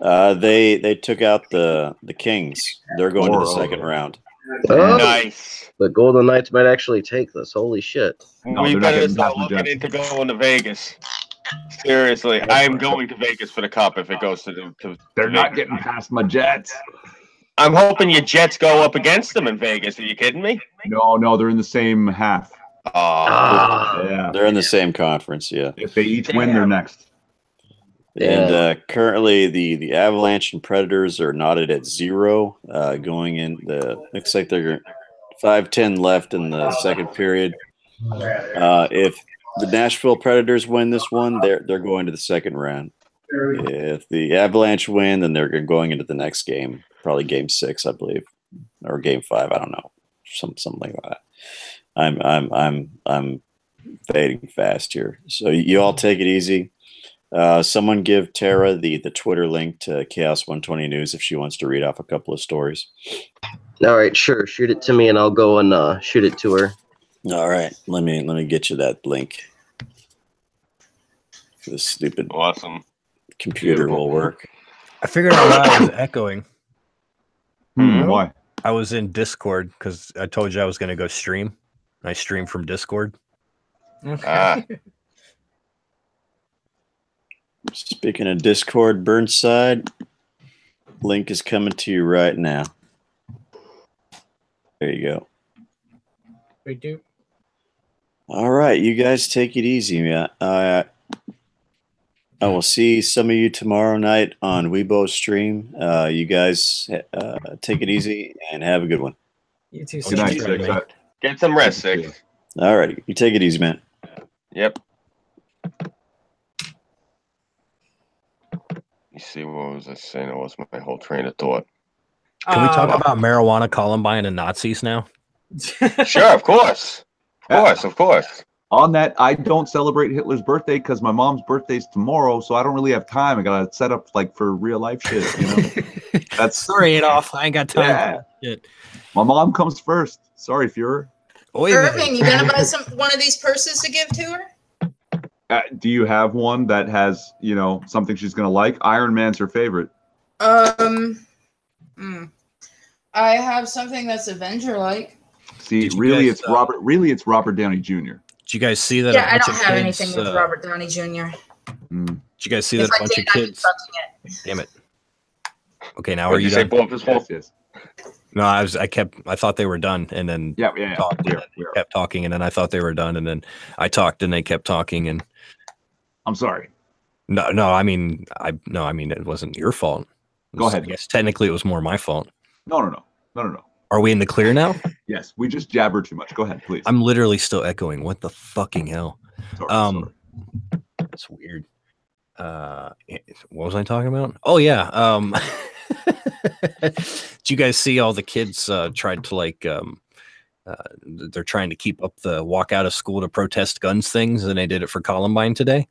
They took out the Kings. They're going to the second round. Oh, nice. The Golden Knights might actually take this. Holy shit. We better start looking into going to Vegas. Seriously, I am going to Vegas for the Cup if it goes to They're not getting past my Jets. I'm hoping your Jets go up against them in Vegas. Are you kidding me? No, they're in the same half. Yeah, they're in the same conference. Yeah, if they each win, they're next. And currently, the Avalanche and Predators are knotted at 0. Going in looks like they're 5:10 left in the second period. If the Nashville Predators win this one, they're going to the second round. If the Avalanche win, then they're going into the next game, probably Game 6, I believe, or Game 5. I don't know, something like that. I'm fading fast here, so you all take it easy. Someone give Tara the Twitter link to CHAOS120 News if she wants to read off a couple of stories. All right, sure. Shoot it to me, and I'll go and shoot it to her. All right, let me get you that link. This stupid computer will work. I figured out why I was echoing. Why? I was in Discord because I told you I was going to go stream. I stream from Discord. Speaking of Discord, Burnside, link is coming to you right now. There you go. We do. All right, you guys take it easy, man. I will see some of you tomorrow night on Weibo's stream. You guys take it easy and have a good one. You too. Good night, Six. Get some rest, Six. All right, you take it easy, man. Yep. You see, what was I saying? It was my whole train of thought. Can we talk about marijuana, Columbine, and Nazis now? Sure, of course. Of course. On that, I don't celebrate Hitler's birthday because my mom's birthday's tomorrow, so I don't really have time. I gotta set up like for real life shit, That's sorry, Adolf. I ain't got time. Yeah. For shit. My mom comes first. Sorry, Fuhrer. Irving, you gonna buy one of these purses to give to her? Do you have one that has, something she's gonna like? Iron Man's her favorite. I have something that's Avenger-like. See, really, it's Robert. Really, it's Robert Downey Jr. Did you guys see that? Yeah, I don't have anything with Robert Downey Jr. Did you guys see that a bunch of kids? Damn it. Okay, now are you done? Yes. No, I thought they were done, and then talked, and then they kept talking, and then I thought they were done, and then I talked, and they kept talking, and I'm sorry. No, I mean, it wasn't your fault. Go ahead. I guess technically it was more my fault. No. Are we in the clear now? Yes, we just jabbered too much. Go ahead, please. I'm literally still echoing. What the fucking hell? Sorry. It's weird. What was I talking about? Oh yeah. Did you guys see all the kids tried to they're trying to keep up the walk out of school to protest guns things, and they did it for Columbine today?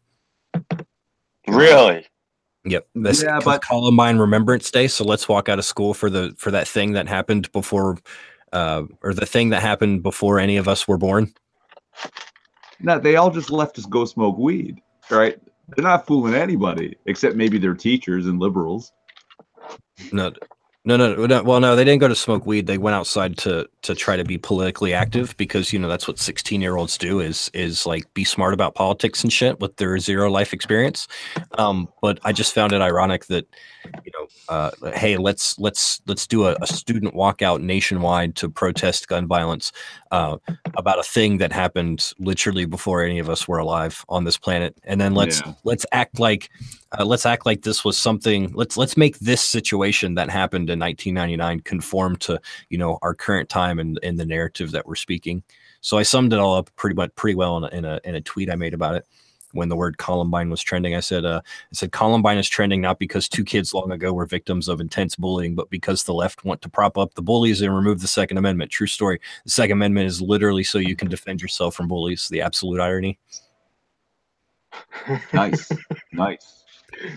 Really? Yep. But Columbine Remembrance Day, so let's walk out of school for that thing that happened before or the thing that happened before any of us were born. No, they all just left us go smoke weed, right? They're not fooling anybody except maybe their teachers and liberals. No. Well, no, they didn't go to smoke weed. They went outside to try to be politically active because, that's what 16-year-olds do is like be smart about politics and shit with their zero life experience. But I just found it ironic that, hey, let's do a student walkout nationwide to protest gun violence about a thing that happened literally before any of us were alive on this planet. And then let's act like this was something. Let's make this situation that happened in 1999 conform to our current time and the narrative that we're speaking. So I summed it all up pretty well in a tweet I made about it when the word Columbine was trending. I said Columbine is trending not because two kids long ago were victims of intense bullying, but because the left want to prop up the bullies and remove the Second Amendment. True story. The Second Amendment is literally so you can defend yourself from bullies. The absolute irony. Nice.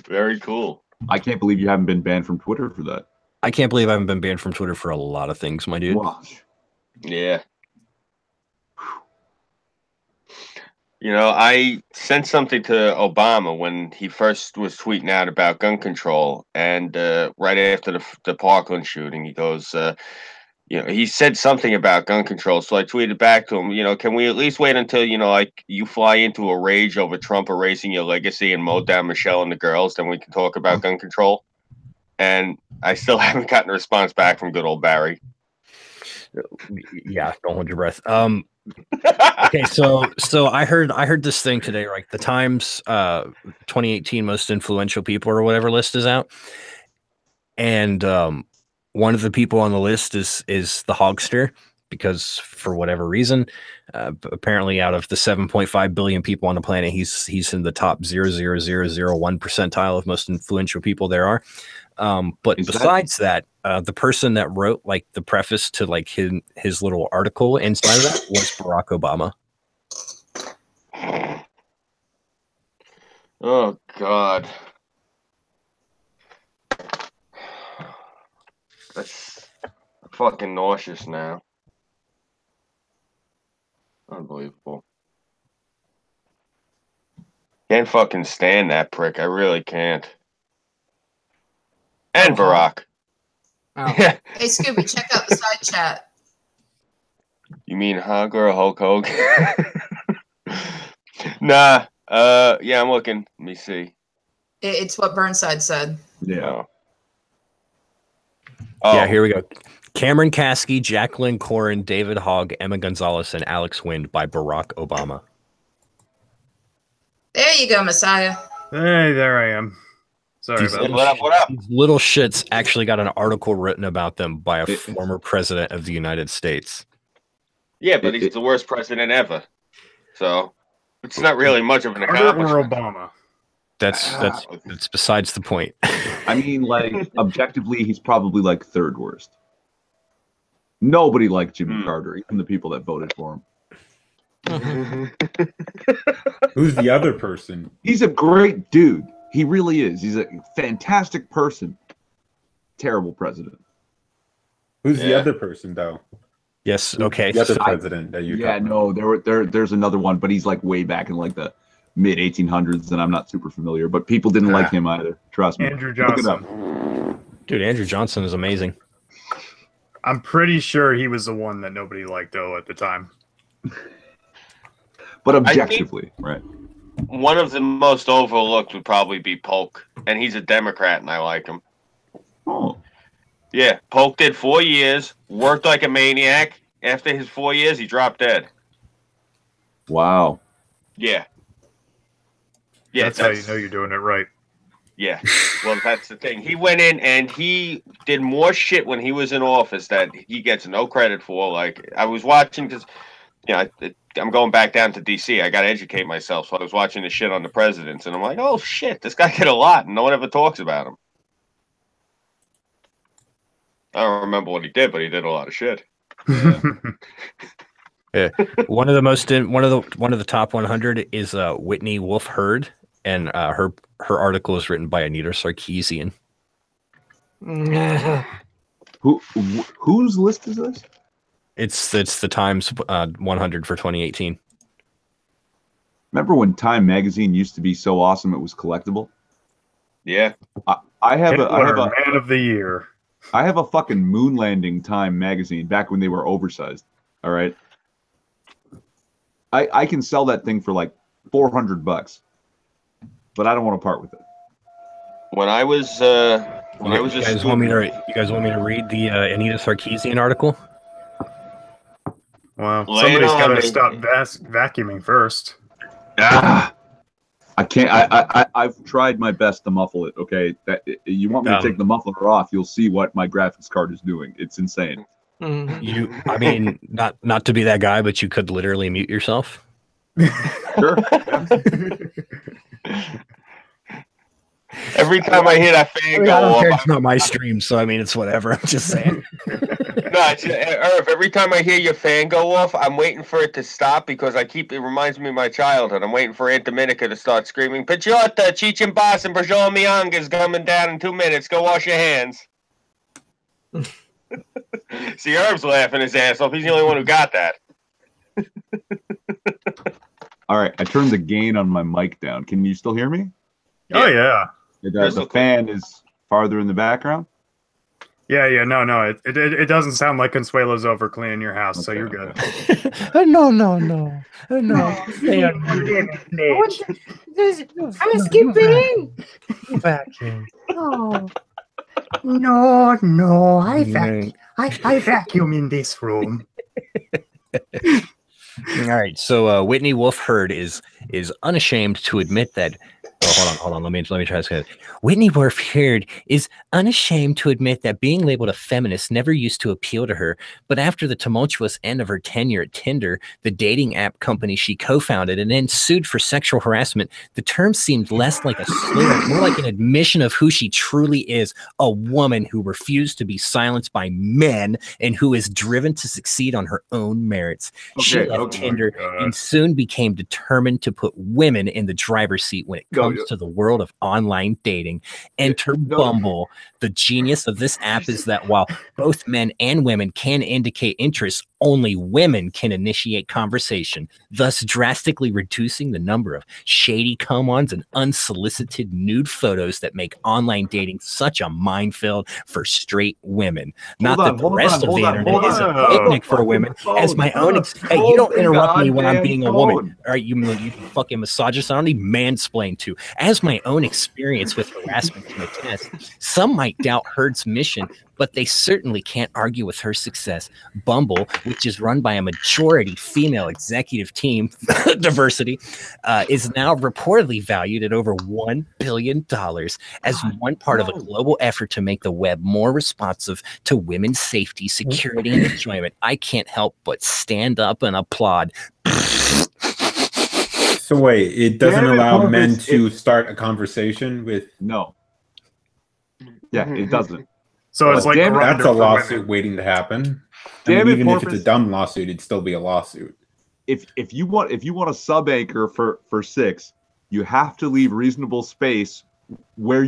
Very cool. I can't believe you haven't been banned from Twitter for that. I can't believe I haven't been banned from Twitter for a lot of things, my dude. Wow. Yeah. I sent something to Obama when he first was tweeting out about gun control, and right after the Parkland shooting, he goes, he said something about gun control. So I tweeted back to him, can we at least wait until, you fly into a rage over Trump erasing your legacy and mow down Michelle and the girls, then we can talk about gun control? And I still haven't gotten a response back from good old Barry. Yeah, don't hold your breath. Okay, so I heard this thing today, right? The Times 2018 most influential people or whatever list is out, and one of the people on the list is the Hogster, because for whatever reason, apparently out of the 7.5 billion people on the planet, he's in the top 0.0001 percentile of most influential people there are. But besides that, the person that wrote like the preface to like his little article inside of that was Barack Obama. Oh God. That's fucking nauseous now. Unbelievable. Can't fucking stand that prick. I really can't. And Barack. Oh. Hey, Scooby, check out the side chat. You mean Hug or Hulk Hogan? Nah. Yeah, I'm looking. Let me see. It's what Burnside said. Yeah. Oh. Yeah, here we go. Cameron Kasky, Jacqueline Corin, David Hogg, Emma Gonzalez, and Alex Wind by Barack Obama. There you go, Messiah. Hey, there I am. Sorry about that. What up? These little shits actually got an article written about them by a former president of the United States. Yeah, but he's the worst president ever. So it's not really much of an accomplishment. Or Obama. That's besides the point. I mean, like, objectively, he's probably like third worst. Nobody liked Jimmy Carter, even the people that voted for him. Who's the other person? He's a great dude. He really is. He's a fantastic person. Terrible president. Who's the other person, though? Yes. Okay. The other president that you. Yeah. No. There's another one, but he's like way back in like the mid 1800s, and I'm not super familiar. But people didn't like him either. Trust me. Andrew Johnson. Look it up. Dude, Andrew Johnson is amazing. I'm pretty sure he was the one that nobody liked though at the time. But objectively, right? One of the most overlooked would probably be Polk, and he's a Democrat, and I like him. Oh. Yeah, Polk did 4 years, worked like a maniac. After his 4 years, he dropped dead. Wow. Yeah. That's how you know you're doing it right. Yeah. Well, that's the thing. He went in and he did more shit when he was in office that he gets no credit for. Like, I was watching because, I'm going back down to D.C. I got to educate myself. So I was watching the shit on the presidents, and I'm like, oh, shit, this guy did a lot, and no one ever talks about him. I don't remember what he did, but he did a lot of shit. Yeah. One of the top 100 is Whitney Wolf Herd, and her article is written by Anita Sarkeesian. Whose list is this? It's the Times 100 for 2018. Remember when Time magazine used to be so awesome it was collectible? Yeah. I have a Man of the Year. I have a fucking moon landing Time magazine back when they were oversized. All right. I can sell that thing for like $400, but I don't want to part with it. When I was you guys want me to read the Anita Sarkeesian article? Wow, somebody's got to stop vacuuming first. I can't. I've tried my best to muffle it. Okay, you want me to take the muffler off? You'll see what my graphics card is doing. It's insane. I mean, not to be that guy, but you could literally mute yourself. Sure. Every time I hear that fan go off, it's not my stream, so I mean, it's whatever. I'm just saying. No, Irv, every time I hear your fan go off, I'm waiting for it to stop because it reminds me of my childhood. I'm waiting for Aunt Dominica to start screaming, Pachota, Cheech and Boss, and Brajon Myung is coming down in 2 minutes. Go wash your hands. See, Irv's laughing his ass off. He's the only one who got that. All right, I turned the gain on my mic down. Can you still hear me? Oh, yeah. The fan is farther in the background? Yeah, no. It doesn't sound like Consuelo's over cleaning your house, so you're good. No. Housekeeping. Vacuum. Oh. No. I vacuum in this room. All right. So Whitney Wolf Herd is unashamed to admit that. Oh, hold on. Let me try this again. Whitney Wolf Herd is unashamed to admit that being labeled a feminist never used to appeal to her. But after the tumultuous end of her tenure at Tinder, the dating app company she co-founded and then sued for sexual harassment, the term seemed less like a slur, more like an admission of who she truly is, a woman who refused to be silenced by men and who is driven to succeed on her own merits. She left Tinder and soon became determined to put women in the driver's seat when it comes to the world of online dating. Enter Bumble. The genius of this app is that while both men and women can indicate interest, only women can initiate conversation, thus drastically reducing the number of shady come-ons and unsolicited nude photos that make online dating such a minefield for straight women. Not that the rest of the internet is a picnic for women. As my own, hey, you don't interrupt me when I'm being a woman. All right, you fucking misogynist. I don't need mansplain to. As my own experience with harassment can attest, some might doubt Herd's mission, but they certainly can't argue with her success. Bumble, which is run by a majority female executive team, diversity, is now reportedly valued at over $1 billion as one part of a global effort to make the web more responsive to women's safety, security, and enjoyment. I can't help but stand up and applaud. So wait, it doesn't allow men to start a conversation with... No. Yeah, it doesn't. So it's like that's a lawsuit waiting to happen. Even if it's a dumb lawsuit, it'd still be a lawsuit. If you want a sub anchor for 6, you have to leave reasonable space where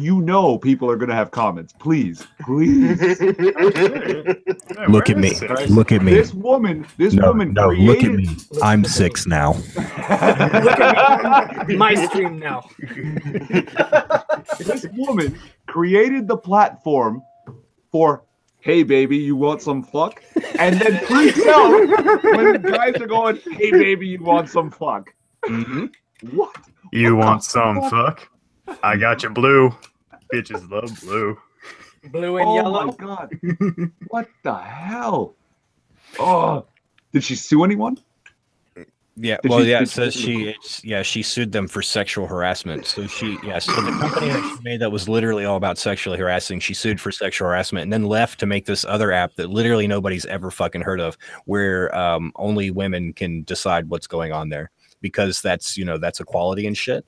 people are going to have comments. Please. Look at me. Look at me. This woman. No, look at me. I'm 6 now. Look at me. My stream now. This woman created the platform for, hey baby, you want some fuck? And then freaks out when the guys are going, hey baby, you want some fuck. What? You want some fuck? I got you blue. Bitches love blue. Blue and yellow. Oh my god! What the hell? Oh, did she sue anyone? Yeah, Did well, she- yeah, did it says she- she sued them for sexual harassment. So so the company that she made that was literally all about sexually harassing, she sued for sexual harassment and then left to make this other app that literally nobody's ever fucking heard of, where only women can decide what's going on there because that's equality and shit.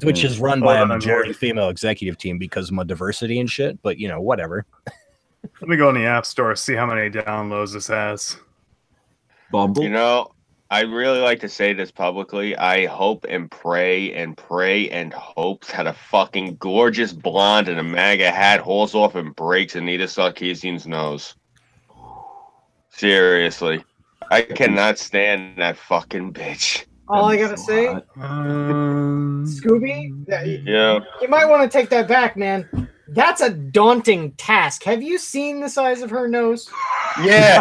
Which is run by a majority female executive team because of my diversity and shit, but whatever. Let me go in the App Store, see how many downloads this has. Bumble? I really like to say this publicly. I hope and pray and hope that a fucking gorgeous blonde in a MAGA hat hauls off and breaks Anita Sarkeesian's nose. Seriously. I cannot stand that fucking bitch. All I gotta say, Scooby, Yeah. you might want to take that back, man. That's a daunting task. Have you seen the size of her nose? Yeah,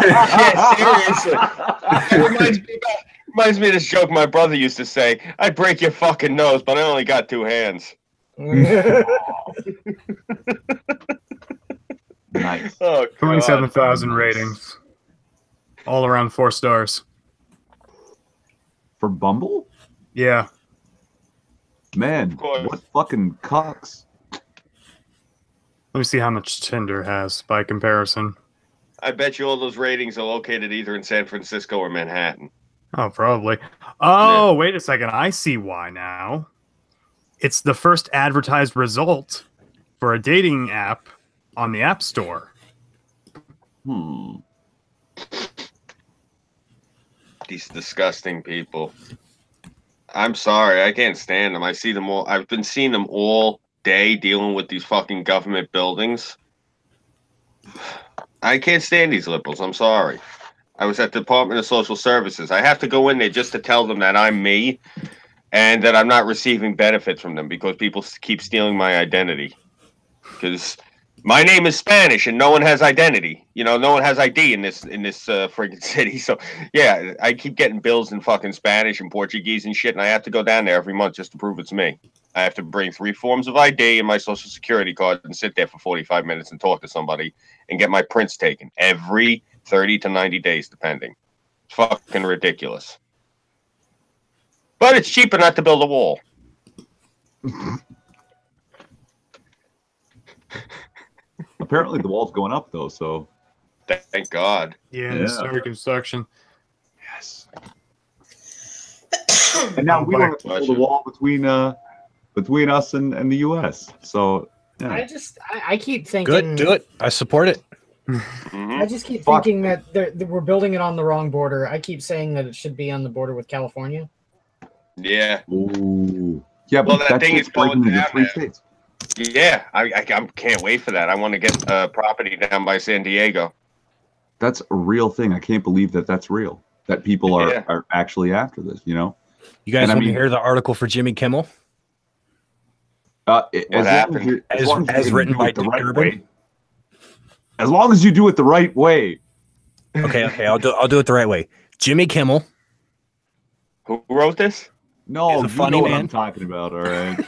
seriously. It reminds me of this joke my brother used to say. I'd break your fucking nose, but I only got 2 hands. Nice. Oh, 27,000 ratings. All around 4 stars. For Bumble? Yeah. Man, what fucking cocks. Let me see how much Tinder has by comparison. I bet you all those ratings are located either in San Francisco or Manhattan. Oh, probably. Oh, wait a second. I see why now. It's the first advertised result for a dating app on the App Store. These disgusting people. I'm sorry, I can't stand them. I see them all. I've been seeing them all day dealing with these fucking government buildings. I can't stand these liberals. I'm sorry. I was at the Department of Social Services. I have to go in there just to tell them that I'm me and that I'm not receiving benefits from them because people keep stealing my identity. Because my name is Spanish and no one has identity. No one has ID in this friggin' city. So yeah, I keep getting bills in fucking Spanish and Portuguese and shit, and I have to go down there every month just to prove it's me. I have to bring 3 forms of ID and my social security card and sit there for 45 minutes and talk to somebody and get my prints taken every 30 to 90 days, depending. It's fucking ridiculous. But it's cheaper not to build a wall. Apparently the wall's going up though, so thank God. Yeah. Start construction. Yes. And now we don't have to build a wall between us and the US. So yeah. I keep thinking Good, do it. I support it. I just keep thinking that we're building it on the wrong border. I keep saying that it should be on the border with California. Yeah. Ooh. Yeah, but that thing is breaking into down 3 there. states. Yeah, I can't wait for that. I want to get property down by San Diego. That's a real thing. I can't believe that that's real. That people are actually after this, You guys want to hear the article for Jimmy Kimmel? What happened? As written by Dick Durbin? As long as you do it the right way. Okay, I'll do it the right way. Jimmy Kimmel. Who wrote this? No, He's a funny what man. I'm talking about, all right.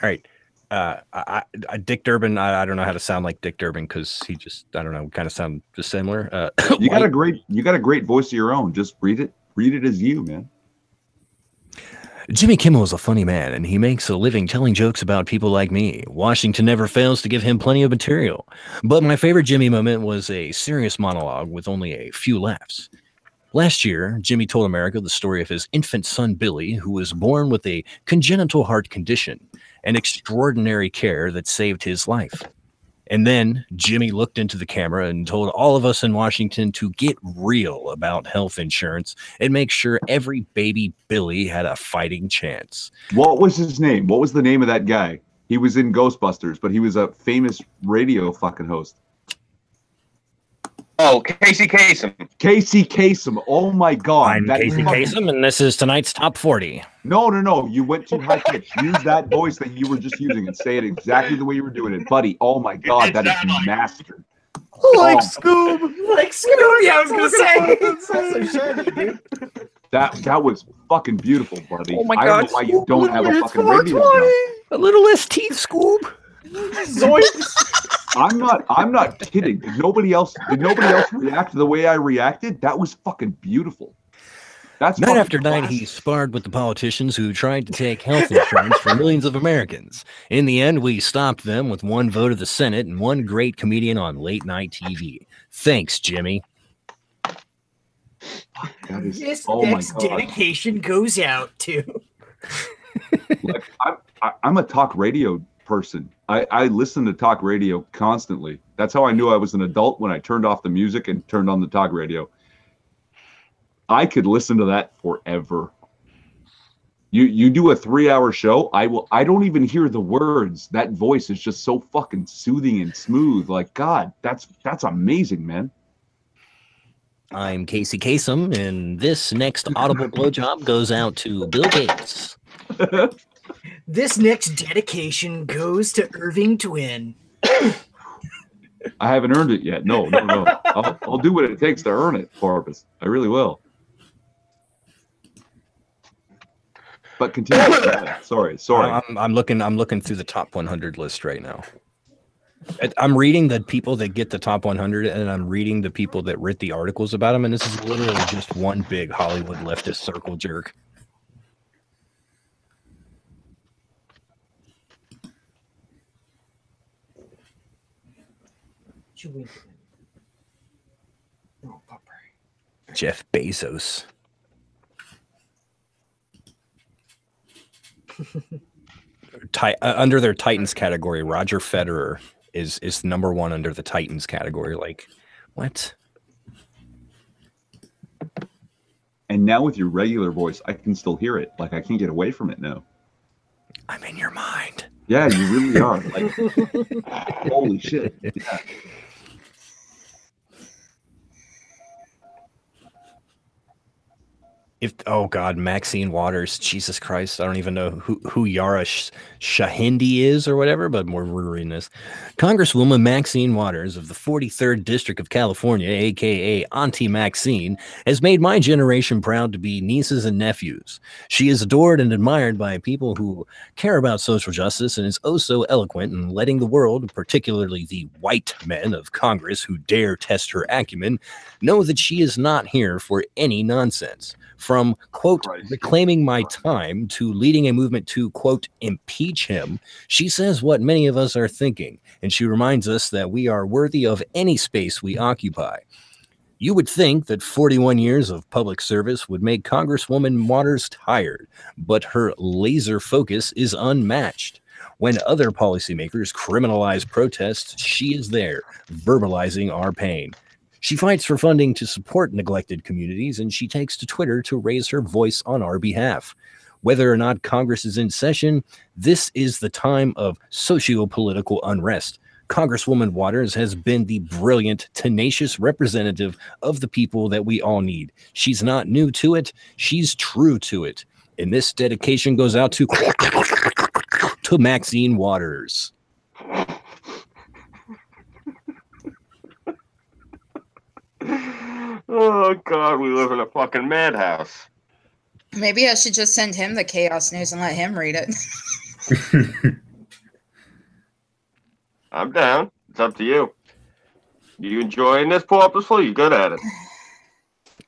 All right. Dick Durbin, I don't know how to sound like Dick Durbin because he just, I don't know, kind of sound just similar. You got a great voice of your own. Just read it as you, man. Jimmy Kimmel is a funny man, and he makes a living telling jokes about people like me. Washington never fails to give him plenty of material. But my favorite Jimmy moment was a serious monologue with only a few laughs. Last year, Jimmy told America the story of his infant son, Billy, who was born with a congenital heart condition and extraordinary care that saved his life. And then Jimmy looked into the camera and told all of us in Washington to get real about health insurance and make sure every baby Billy had a fighting chance. What was his name? What was the name of that guy? He was in Ghostbusters, but he was a famous radio fucking host. Oh, Casey Kasem. Casey Kasem. Oh my God. I'm Casey Kasem, and this is tonight's Top 40. No. You went too high pitch. Use that voice that you were just using and say it exactly the way you were doing it. Buddy, oh my God, that is mastered. Like Oh. Scoob. Like Scoob, yeah, I was gonna say. It's so shiny, dude. That was fucking beautiful, buddy. Oh my I God, don't know why you Scoob, don't have a it's fucking radio now. A little less teeth, Scoob. Zoinks. I'm not kidding. Did nobody else react the way I reacted? That was fucking beautiful. That's Night fucking after night, classic. he sparred with the politicians who tried to take health insurance for millions of Americans. In the end, we stopped them with one vote of the Senate and one great comedian on late night TV. Thanks, Jimmy. That is, This oh my next God. dedication goes out to. Like, I'm a talk radio person. I listen to talk radio constantly. That's how I knew I was an adult, when I turned off the music and turned on the talk radio. I could listen to that forever. You do a 3-hour show, I don't even hear the words. That voice is just so fucking soothing and smooth. Like, God, that's amazing, man. I'm Casey Kasem, and this next audible blowjob goes out to Bill Gates. This next dedication goes to Irving Twin. I haven't earned it yet. No. I'll do what it takes to earn it, Parvis. I really will. But continue. Sorry. I'm looking through the top 100 list right now. I'm reading the people that get the top 100, and I'm reading the people that writ the articles about them, and this is literally just one big Hollywood leftist circle jerk. Jeff Bezos. Under their Titans category, Roger Federer is number one under the Titans category. Like, what? And now with your regular voice, I can still hear it. Like, I can't get away from it now. I'm in your mind. Yeah, you really are. Like, holy shit. Yeah. Oh God, Maxine Waters, Jesus Christ, I don't even know who Yara Shahindi is or whatever, but we're reading this. Congresswoman Maxine Waters of the 43rd District of California, aka Auntie Maxine, has made my generation proud to be nieces and nephews. She is adored and admired by people who care about social justice and is oh so eloquent in letting the world, particularly the white men of Congress who dare test her acumen, know that she is not here for any nonsense. From, quote, reclaiming my time to leading a movement to, quote, impeach him, she says what many of us are thinking, and she reminds us that we are worthy of any space we occupy. You would think that 41 years of public service would make Congresswoman Waters tired, but her laser focus is unmatched. When other policymakers criminalize protests, she is there, verbalizing our pain. She fights for funding to support neglected communities, and she takes to Twitter to raise her voice on our behalf. Whether or not Congress is in session, this is the time of socio-political unrest. Congresswoman Waters has been the brilliant, tenacious representative of the people that we all need. She's not new to it. She's true to it. And this dedication goes out to Maxine Waters. Oh God, we live in a fucking madhouse. Maybe I should just send him the Chaos News and let him read it. I'm down. It's up to you. You enjoying this, Porpoiseful? You good at it?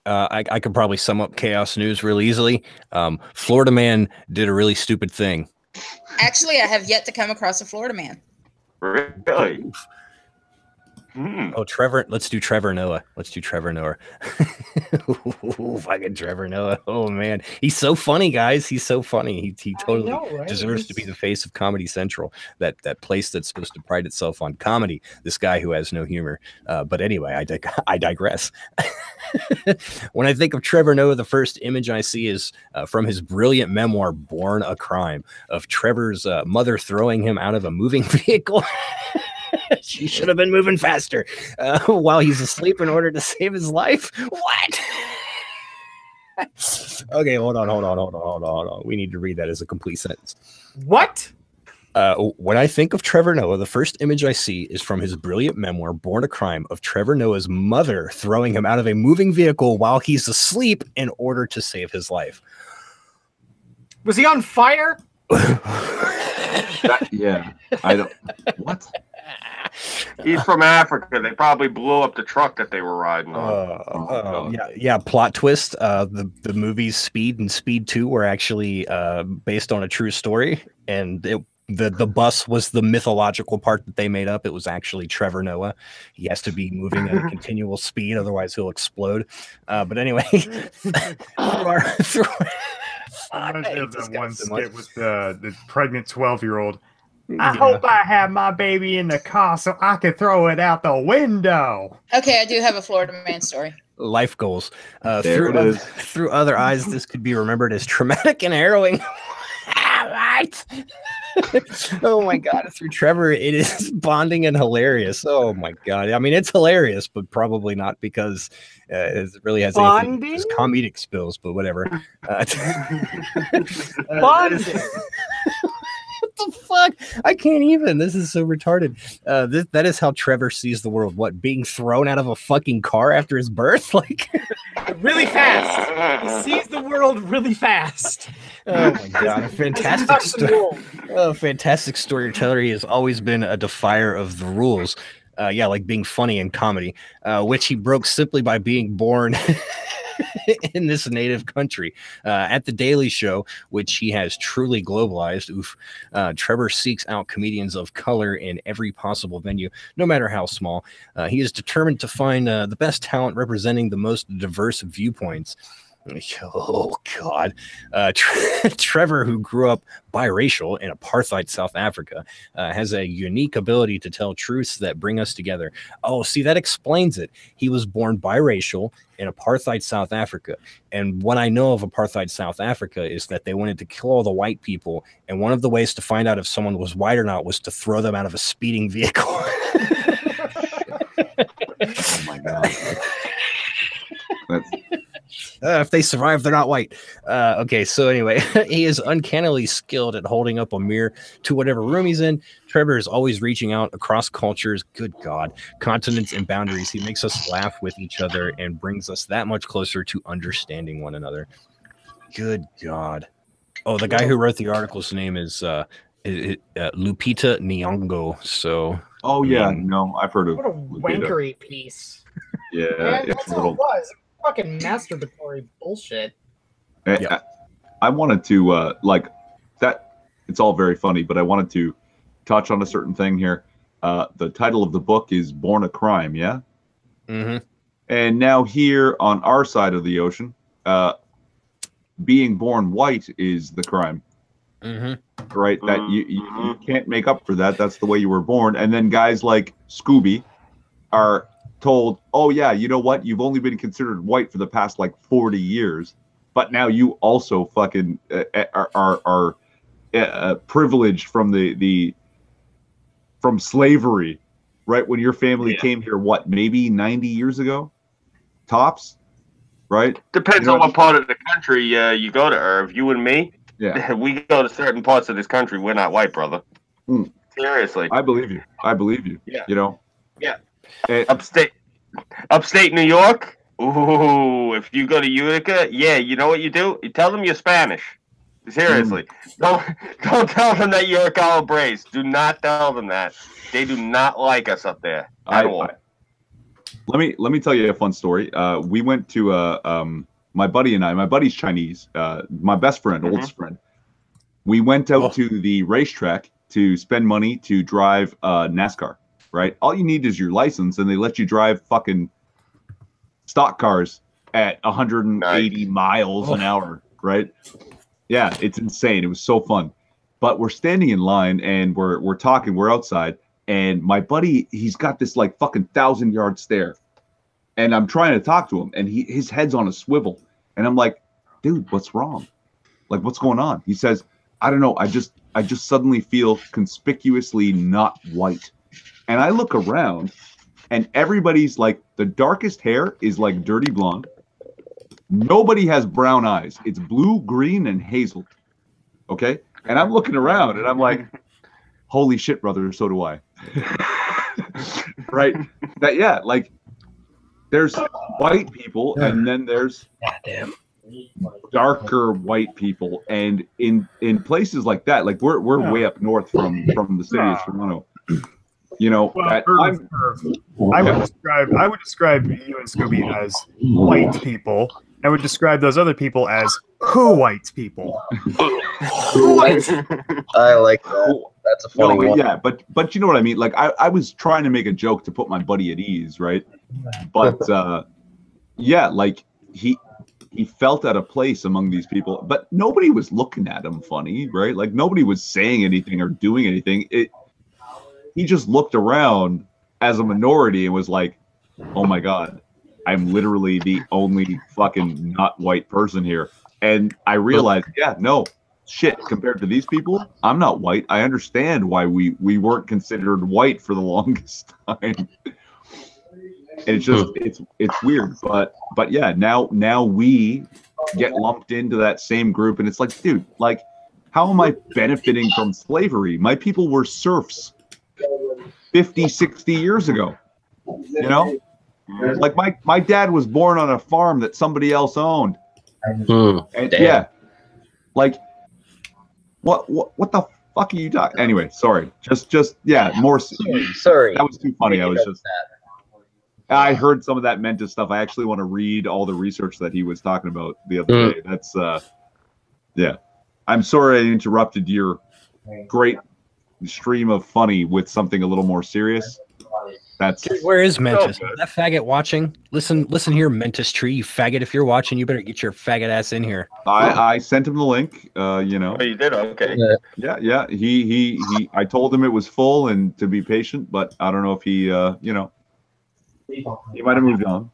I could probably sum up Chaos News real easily. Florida man did a really stupid thing. Actually, I have yet to come across a Florida man. Really? Oh, Trevor. Let's do Trevor Noah. Fucking Trevor Noah. Oh, man. He's so funny, guys. He's so funny. He totally deserves to be the face of Comedy Central, that place that's supposed to pride itself on comedy. This guy who has no humor. But anyway, I digress. When I think of Trevor Noah, the first image I see is from his brilliant memoir, Born a Crime, of Trevor's mother throwing him out of a moving vehicle. She should have been moving faster while he's asleep in order to save his life. What? Okay, hold on. We need to read that as a complete sentence. What? When I think of Trevor Noah, the first image I see is from his brilliant memoir, Born a Crime, of Trevor Noah's mother throwing him out of a moving vehicle while he's asleep in order to save his life. Was he on fire? Yeah. I don't. What? He's from Africa. They probably blew up the truck that they were riding on. Yeah. Plot twist. The movies Speed and Speed 2 were actually based on a true story, and the bus was the mythological part that they made up. It was actually Trevor Noah. He has to be moving at a continual speed, otherwise he'll explode. But anyway, that one skit with the pregnant 12-year-old. I hope I have my baby in the car so I can throw it out the window. Okay, I do have a Florida man story. Life goals. Through other eyes, this could be remembered as traumatic and harrowing. Right. Oh my God. Through Trevor, it is bonding and hilarious. Oh my God. I mean, it's hilarious, but probably not because it really has anything to do with comedic spills, but whatever. Bonding. What the fuck? I can't even. This is so retarded. That is how Trevor sees the world. What, being thrown out of a fucking car after his birth? Like, really fast. He sees the world really fast. Oh my God! A fantastic story. Oh, fantastic storyteller. He has always been a defier of the rules. Yeah, like being funny in comedy, which he broke simply by being born in this native country. At the Daily Show, which he has truly globalized, Trevor seeks out comedians of color in every possible venue, no matter how small. He is determined to find the best talent representing the most diverse viewpoints. Oh God. Trevor, who grew up biracial in apartheid South Africa, has a unique ability to tell truths that bring us together. Oh, see, that explains it. He was born biracial in apartheid South Africa, and what I know of apartheid South Africa is that they wanted to kill all the white people, and one of the ways to find out if someone was white or not was to throw them out of a speeding vehicle. Oh my God. If they survive, they're not white. Okay, so anyway, he is uncannily skilled at holding up a mirror to whatever room he's in. Trevor is always reaching out across cultures, good God, continents and boundaries. He makes us laugh with each other and brings us that much closer to understanding one another. Good God. Oh, the guy who wrote the article's name is Lupita Nyong'o. So. Oh yeah, no, I've heard of. What a Lupita. wankery piece. Yeah, Man, it's that's a little. all it was. Fucking masturbatory bullshit. I wanted to like that. It's all very funny, but I wanted to touch on a certain thing here. The title of the book is "Born a Crime." Yeah. Mm-hmm. And now here on our side of the ocean, being born white is the crime. Mm-hmm. Right? That you can't make up for that. That's the way you were born. And then guys like Scooby are told, oh yeah, you know what? You've only been considered white for the past like 40 years, but now you also fucking are privileged from from slavery, right? When your family came here, what, maybe 90 years ago, tops, right? Depends on what part of the country you go to, Irv. You and me, we go to certain parts of this country. We're not white, brother. Seriously, I believe you. I believe you. Yeah. You know. Yeah. Upstate New York. Ooh, if you go to Utica, yeah, you know what you do? You tell them you're Spanish. Seriously, don't tell them that you're a Calabrese. Do not tell them that. They do not like us up there at all. Let me tell you a fun story. We went to my buddy and I. My buddy's Chinese. My best friend, oldest friend. We went out to the racetrack to spend money to drive NASCAR. Right, all you need is your license, and they let you drive fucking stock cars at 180 miles an hour. Right? Yeah, it's insane. It was so fun. But we're standing in line, and we're talking. We're outside, and my buddy, he's got this like fucking 1,000-yard stare, and I'm trying to talk to him, and his head's on a swivel, and I'm like, dude, what's wrong? Like, what's going on? He says, I don't know. I just suddenly feel conspicuously not white. And I look around, and everybody's like, the darkest hair is like dirty blonde. Nobody has brown eyes. It's blue, green, and hazel. Okay? And I'm looking around, and I'm like, holy shit, brother, so do I. Right? That, yeah, like there's white people and then there's darker white people, and in places like that, like we're way up north from the city of Toronto. You know, well, I would describe you and Scooby as white people. I would describe those other people as who white people. I like that. That's a funny one. Yeah, but you know what I mean? Like I was trying to make a joke to put my buddy at ease, right? But yeah, like he felt out of place among these people, but nobody was looking at him funny, right? Like nobody was saying anything or doing anything. He just looked around as a minority and was like, oh my God, I'm literally the only fucking not white person here. And I realized, yeah, no, shit, compared to these people, I'm not white. I understand why we weren't considered white for the longest time. It's just it's weird, but yeah, now we get lumped into that same group, and it's like, dude, like, how am I benefiting from slavery? My people were serfs 50, 60 years ago. You know, like my dad was born on a farm that somebody else owned, and yeah, like what the fuck are you talking? Anyway, sorry, just yeah, more. Sorry, that was too funny. I was just. I heard some of that Mentis stuff. I actually want to read all the research that he was talking about the other day. That's yeah. I'm sorry I interrupted your great stream of funny with something a little more serious. That's where is Mentis? So that faggot watching? Listen here, Mentis tree, you faggot. If you're watching, you better get your faggot ass in here. I sent him the link. You know. Oh, you did? Okay. Yeah. He. I told him it was full and to be patient, but I don't know if he. You know. He might have moved on.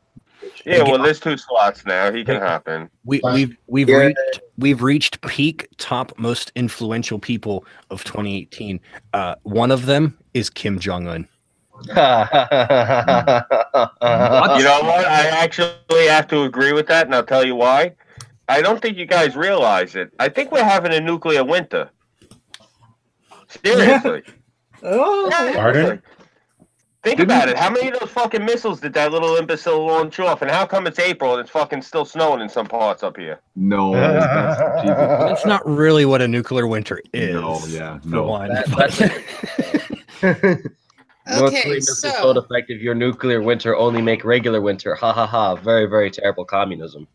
Yeah, well, there's 2 slots now. He can hop in. We've reached peak top most influential people of 2018. One of them is Kim Jong-un. You know what? I actually have to agree with that, and I'll tell you why. I don't think you guys realize it. I think we're having a nuclear winter. Seriously. Pardon? Think about it. How many of those fucking missiles did that little imbecile launch off? And how come it's April and it's fucking still snowing in some parts up here? No, that's not really what a nuclear winter is. No, yeah, no. Okay, so effective. Your nuclear winter only make regular winter. Ha ha ha. Very, very terrible communism.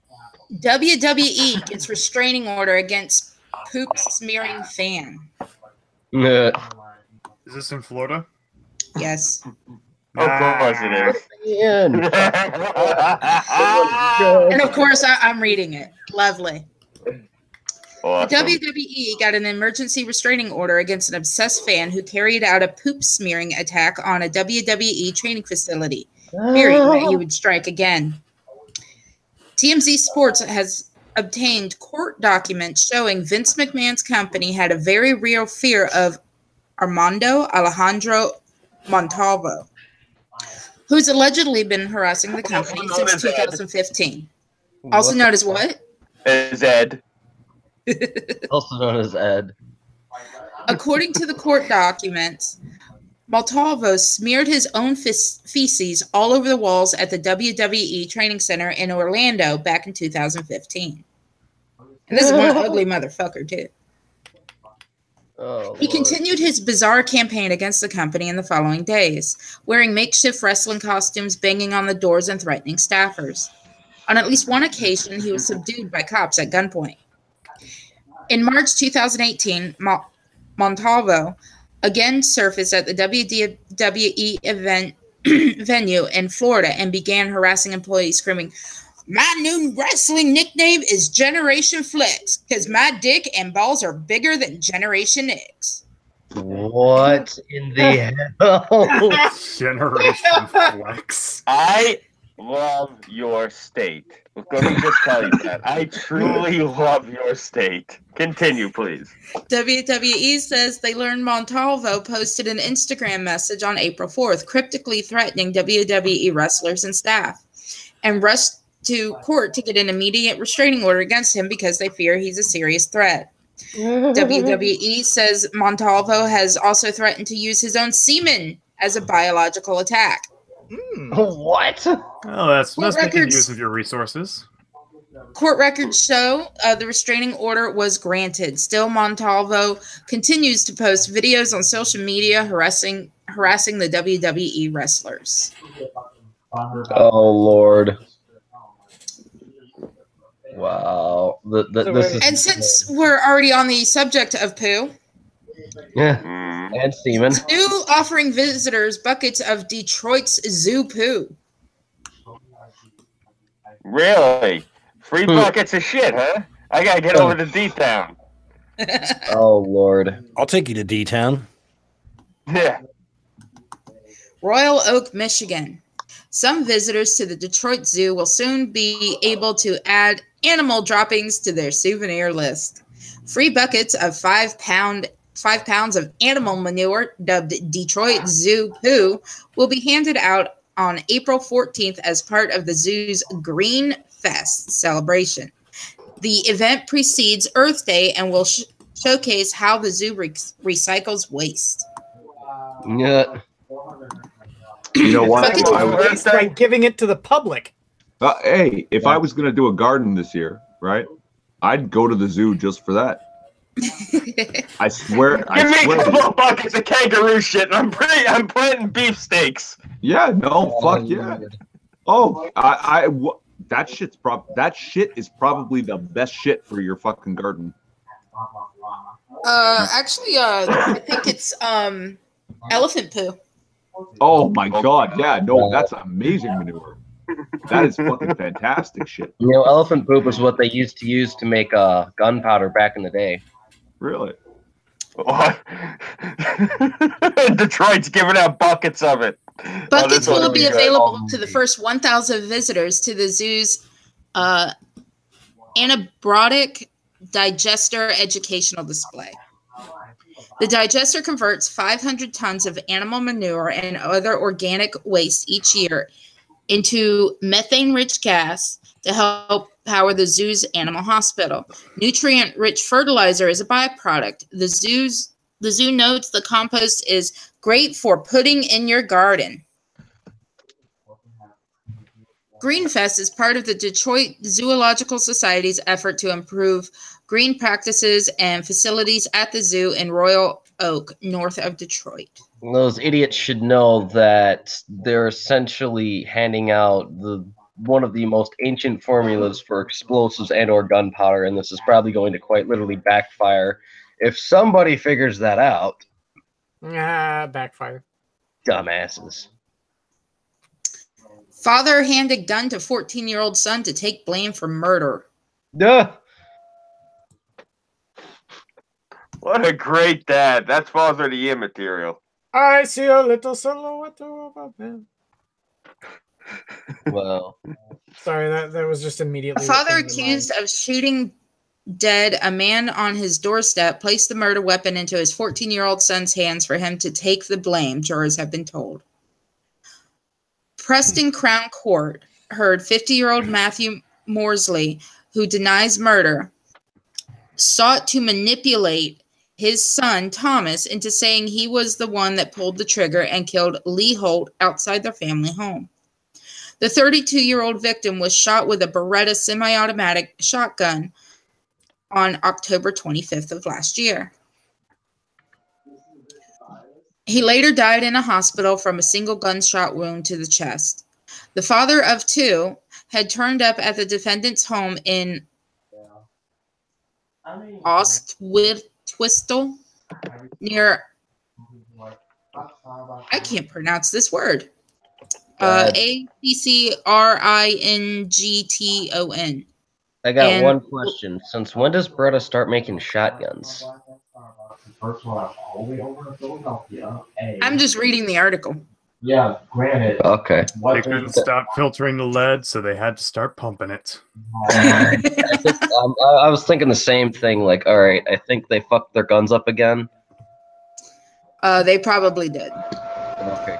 WWE gets restraining order against poop smearing fan. Is this in Florida? Yes. Of course it is. And of course, I'm reading it. Lovely. Awesome. The WWE got an emergency restraining order against an obsessed fan who carried out a poop smearing attack on a WWE training facility, fearing that he would strike again. TMZ Sports has obtained court documents showing Vince McMahon's company had a very real fear of Armando Alejandro Montalvo, who's allegedly been harassing the company since 2015. Also known as what? As Ed. Also known as Ed. According to the court documents, Montalvo smeared his own feces all over the walls at the WWE training center in Orlando back in 2015. And this is one ugly motherfucker, too. He continued his bizarre campaign against the company in the following days, wearing makeshift wrestling costumes, banging on the doors, and threatening staffers. On at least one occasion, he was subdued by cops at gunpoint. In March 2018, Montalvo again surfaced at the WWE event venue in Florida and began harassing employees, screaming, "My new wrestling nickname is Generation Flex because my dick and balls are bigger than Generation X." What in the hell? Generation Flex. I love your state. Let me just tell you that. I truly love your state. Continue, please. WWE says they learned Montalvo posted an Instagram message on April 4th, cryptically threatening WWE wrestlers and staff, and rushed to court to get an immediate restraining order against him because they fear he's a serious threat. WWE says Montalvo has also threatened to use his own semen as a biological attack. What? Oh, that's making use of your resources. Court records show the restraining order was granted. Still, Montalvo continues to post videos on social media harassing the WWE wrestlers. Oh, Lord. Wow. And since we're already on the subject of poo, and semen, zoo offering visitors buckets of Detroit's zoo poo. Really? Free buckets of shit, huh? I gotta get over to D-Town. Oh, Lord. I'll take you to D-Town. Yeah. Royal Oak, Michigan. Some visitors to the Detroit Zoo will soon be able to add animal droppings to their souvenir list. Free buckets of 5 pounds of animal manure, dubbed Detroit Zoo Poo, will be handed out on April 14th as part of the zoo's Green Fest celebration. The event precedes Earth Day and will showcase how the zoo recycles waste. Yeah. You know what? Waste by giving it to the public. Hey, if I was going to do a garden this year, right, I'd go to the zoo just for that. I swear. Give me a couple of buckets of kangaroo shit, and I'm planting beefsteaks. Yeah, no, fuck yeah. Oh, that shit is probably the best shit for your fucking garden. Actually, I think it's elephant poo. Oh my god, yeah, no, that's amazing manure. That is fucking fantastic shit. You know, elephant poop is what they used to make gunpowder back in the day. Really? What? Detroit's giving out buckets of it. Buckets will be available to the first 1,000 visitors to the zoo's anabiotic digester educational display. The digester converts 500 tons of animal manure and other organic waste each year into methane-rich gas to help power the zoo's animal hospital. Nutrient-rich fertilizer is a byproduct. The zoo notes the compost is great for putting in your garden. Greenfest is part of the Detroit Zoological Society's effort to improve green practices and facilities at the zoo in Royal Oak, north of Detroit. Those idiots should know that they're essentially handing out one of the most ancient formulas for explosives and or gunpowder, and this is probably going to quite literally backfire if somebody figures that out. Backfire. Dumbasses. Father handed gun to 14-year-old son to take blame for murder. Duh. What a great dad. That's Father of the Year material. I see a little silhouette of a man. Well. Sorry, that was just immediately. A father accused of shooting dead a man on his doorstep placed the murder weapon into his 14-year-old son's hands for him to take the blame, jurors have been told. Preston Crown Court heard 50-year-old Matthew Morsley, who denies murder, sought to manipulate his son, Thomas, into saying he was the one that pulled the trigger and killed Lee Holt outside their family home. The 32-year-old victim was shot with a Beretta semi-automatic shotgun on October 25th of last year. He later died in a hospital from a single gunshot wound to the chest. The father of two had turned up at the defendant's home in Ostwistell near, I can't pronounce this word, Accrington. I got one question. Since when does Beretta start making shotguns? I'm just reading the article. Yeah, granted. Okay. They couldn't stop filtering the lead, so they had to start pumping it. I was thinking the same thing. Like, all right, I think they fucked their guns up again. They probably did. Okay.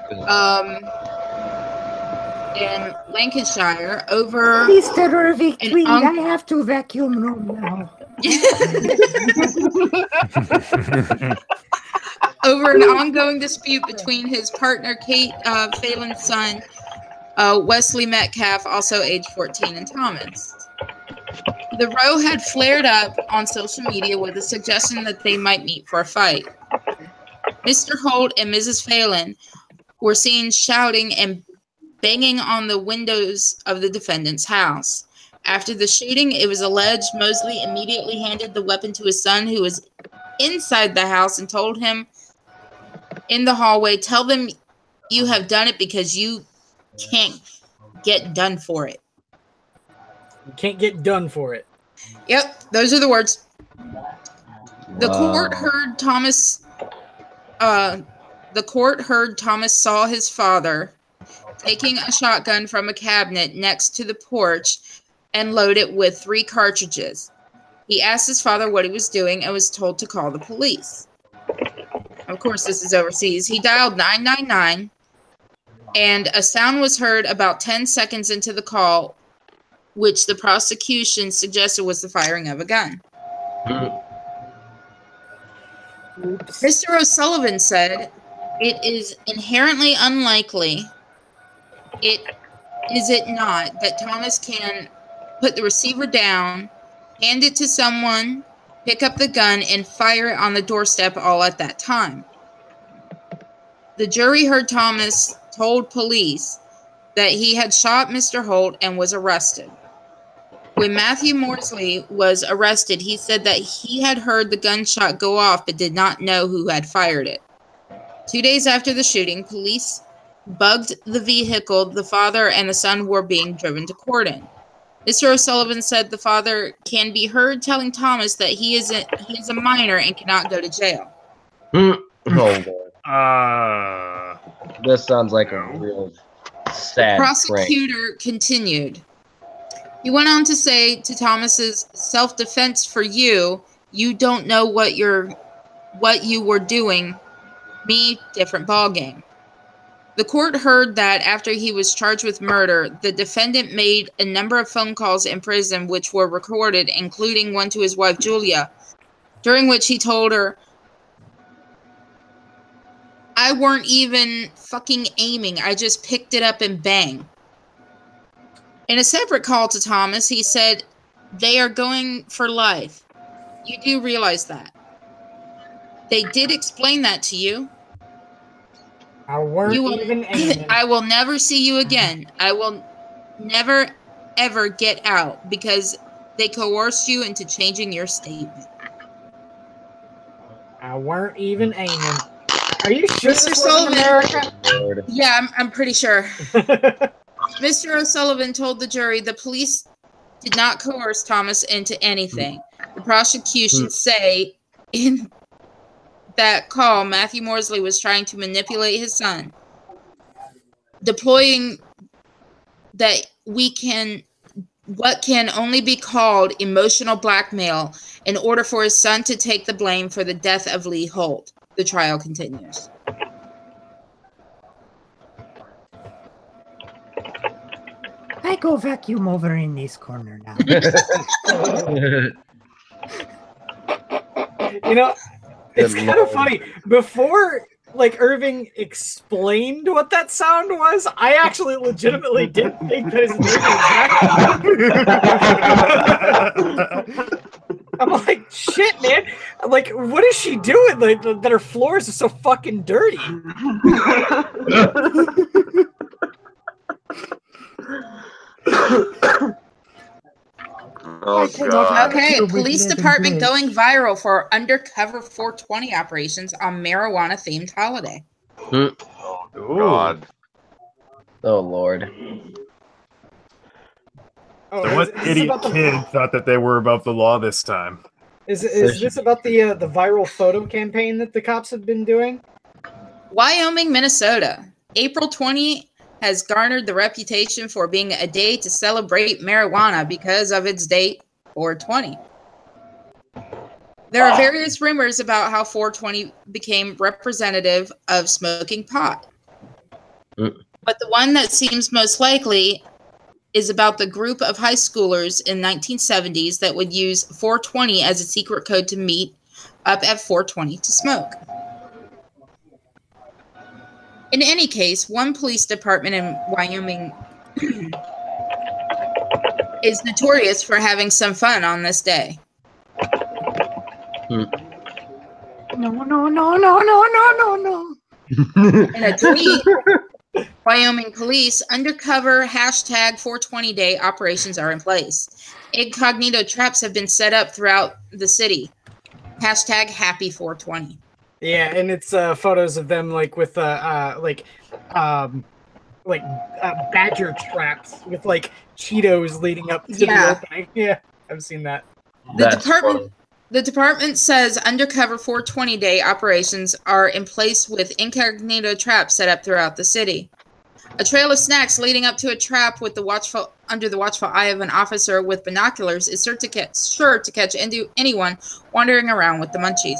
in Lancashire over Mr. Irving, please, I have to vacuum room now. Over an ongoing dispute between his partner Kate Phelan's son, Wesley Metcalf, also age 14, and Thomas. The row had flared up on social media with a suggestion that they might meet for a fight. Mr. Holt and Mrs. Phelan were seen shouting and banging on the windows of the defendant's house. After the shooting, it was alleged Mosley immediately handed the weapon to his son, who was inside the house, and told him in the hallway, "Tell them you have done it because you can't get done for it." You can't get done for it. Yep, those are the words. The court heard Thomas. The court heard Thomas saw his father taking a shotgun from a cabinet next to the porch and load it with 3 cartridges. He asked his father what he was doing and was told to call the police. Of course, this is overseas. He dialed 999, and a sound was heard about 10 seconds into the call, which the prosecution suggested was the firing of a gun. Mr. O'Sullivan said, "It is inherently unlikely, is it not, that Thomas can put the receiver down, hand it to someone, pick up the gun, and fire it on the doorstep all at that time." The jury heard Thomas told police that he had shot Mr. Holt and was arrested. When Matthew Morsley was arrested, he said that he had heard the gunshot go off but did not know who had fired it. 2 days after the shooting, police bugged the vehicle the father and the son were being driven to court in. Mr. O'Sullivan said the father can be heard telling Thomas that he is a minor and cannot go to jail. This sounds like a real sad The prosecutor continued. He went on to say to Thomas's self-defense for you don't know what you were doing. Me, different ballgame. The court heard that after he was charged with murder, the defendant made a number of phone calls in prison which were recorded, including one to his wife, Julia, during which he told her, "I weren't even fucking aiming. I just picked it up and bang." In a separate call to Thomas, he said, "They are going for life. You do realize that. They did explain that to you. I weren't even aiming. I will never see you again. I will never, ever get out because they coerced you into changing your statement." I weren't even aiming. Are you sure Mr. this was Sullivan, America? Yeah, I'm pretty sure. Mr. O'Sullivan told the jury the police did not coerce Thomas into anything. The prosecution say in that call, Matthew Morsley was trying to manipulate his son, deploying that what can only be called emotional blackmail in order for his son to take the blame for the death of Lee Holt. The trial continues. I go vacuum over in this corner now. You know, it's kind of funny. Before, like, Irving explained what that sound was, I actually legitimately did think that his name was exactly. I'm like, shit, man. Like, what is she doing? Like, that her floors are so fucking dirty. Oh, God. Okay, police department going viral for undercover 420 operations on marijuana-themed holiday. Oh, God. Oh, Lord. So what idiot kid thought that they were above the law this time? Is this about the viral photo campaign that the cops have been doing? Wyoming, Minnesota. April 20 has garnered the reputation for being a day to celebrate marijuana because of its date, 420. There are various rumors about how 420 became representative of smoking pot. But the one that seems most likely is about the group of high schoolers in 1970s that would use 420 as a secret code to meet up at 420 to smoke. In any case, one police department in Wyoming is notorious for having some fun on this day. No, no, no, no, no, no, no, no. In a tweet, Wyoming police undercover hashtag 420 day operations are in place. Incognito traps have been set up throughout the city. Hashtag happy 420. Yeah, and it's photos of them like with badger traps with like Cheetos leading up to the opening. Yeah, I've seen that. The department says undercover 420 day operations are in place with incognito traps set up throughout the city. A trail of snacks leading up to a trap with under the watchful eye of an officer with binoculars is sure to catch anyone wandering around with the munchies.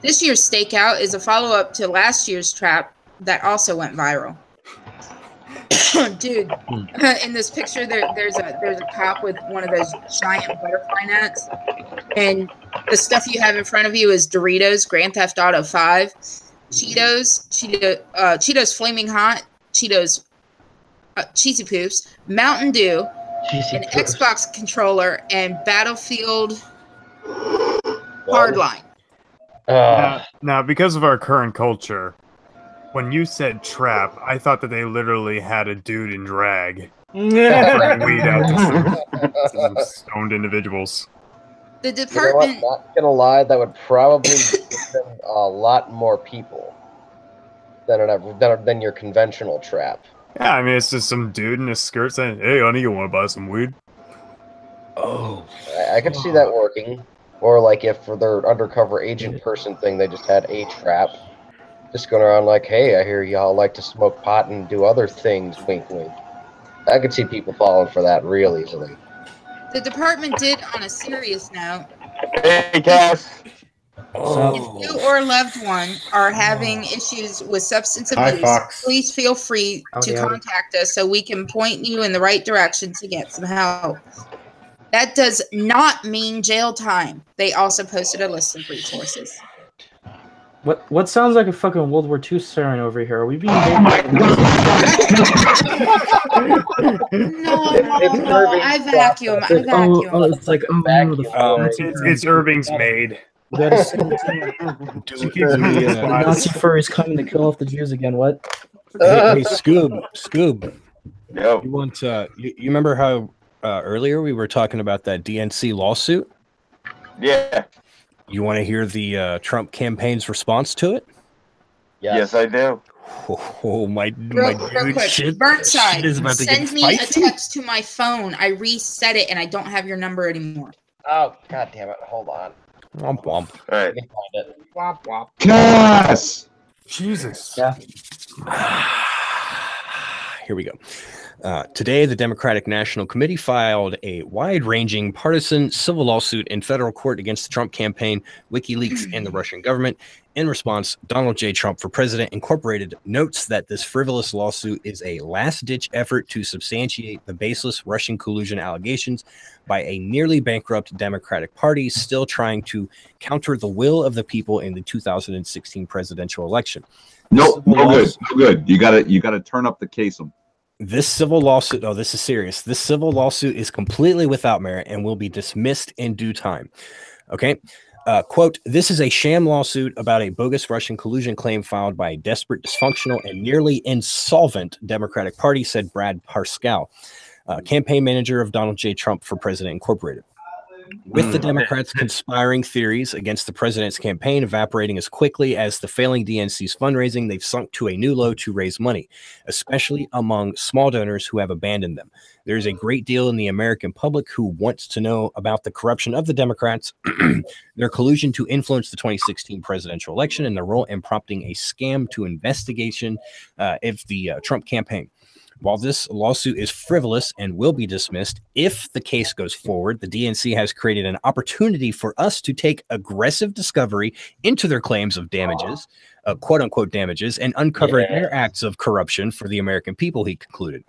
This year's stakeout is a follow-up to last year's trap that also went viral. Dude, in this picture, there's a cop with one of those giant butterfly nets, and the stuff you have in front of you is Doritos, Grand Theft Auto 5, Cheetos Flaming Hot, Cheetos Cheesy Poops, Mountain Dew, an Xbox controller, and Battlefield Hardline. Now, because of our current culture, when you said trap, I thought that they literally had a dude in drag offering weed out to some stoned individuals. The department... You know what? Not gonna lie, that would probably send a lot more people than your conventional trap. Yeah, I mean, it's just some dude in a skirt saying, "Hey, honey, you want to buy some weed?" Oh, I could see that working. Or like if for their undercover agent person thing, they just had a trap. Just going around like, hey, I hear y'all like to smoke pot and do other things, wink, wink. I could see people falling for that real easily. The department did, on a serious note, hey, Cass. if you or a loved one are having issues with substance abuse, please feel free to contact us so we can point you in the right direction to get some help. That does not mean jail time. They also posted a list of resources. What sounds like a fucking World War II siren over here? Are we being No, I vacuum. Oh, it's like it's Irving's maid. The Nazi fur is coming to kill off the Jews again. What? Hey, Scoob. Yo. You want you remember how earlier we were talking about that DNC lawsuit? Yeah. You want to hear the Trump campaign's response to it? Yes, I do. Oh my real dude! Quick. Shit Burnside, is about to send get me a spicy. text to my phone. I reset it and I don't have your number anymore. Oh, god damn it. Hold on. Womp womp. All right. Womp womp. Yes! Jesus. Yeah. Here we go. Today, the Democratic National Committee filed a wide-ranging partisan civil lawsuit in federal court against the Trump campaign, WikiLeaks, and the Russian government. In response, Donald J. Trump for President Incorporated notes that this frivolous lawsuit is a last-ditch effort to substantiate the baseless Russian collusion allegations by a nearly bankrupt Democratic Party still trying to counter the will of the people in the 2016 presidential election. Nope, no good, no good. You gotta turn up the case-em. This civil lawsuit, oh, this is serious. This civil lawsuit is completely without merit and will be dismissed in due time. Okay. Quote, this is a sham lawsuit about a bogus Russian collusion claim filed by a desperate, dysfunctional, and nearly insolvent Democratic Party, said Brad Parscale, campaign manager of Donald J. Trump for President Incorporated. With the Democrats conspiring theories against the president's campaign evaporating as quickly as the failing DNC's fundraising, they've sunk to a new low to raise money, especially among small donors who have abandoned them. There's a great deal in the American public who wants to know about the corruption of the Democrats, their collusion to influence the 2016 presidential election, and their role in prompting a scam to investigation of the Trump campaign. While this lawsuit is frivolous and will be dismissed if the case goes forward, the DNC has created an opportunity for us to take aggressive discovery into their claims of damages quote unquote damages and uncover their acts of corruption for the American people, he concluded.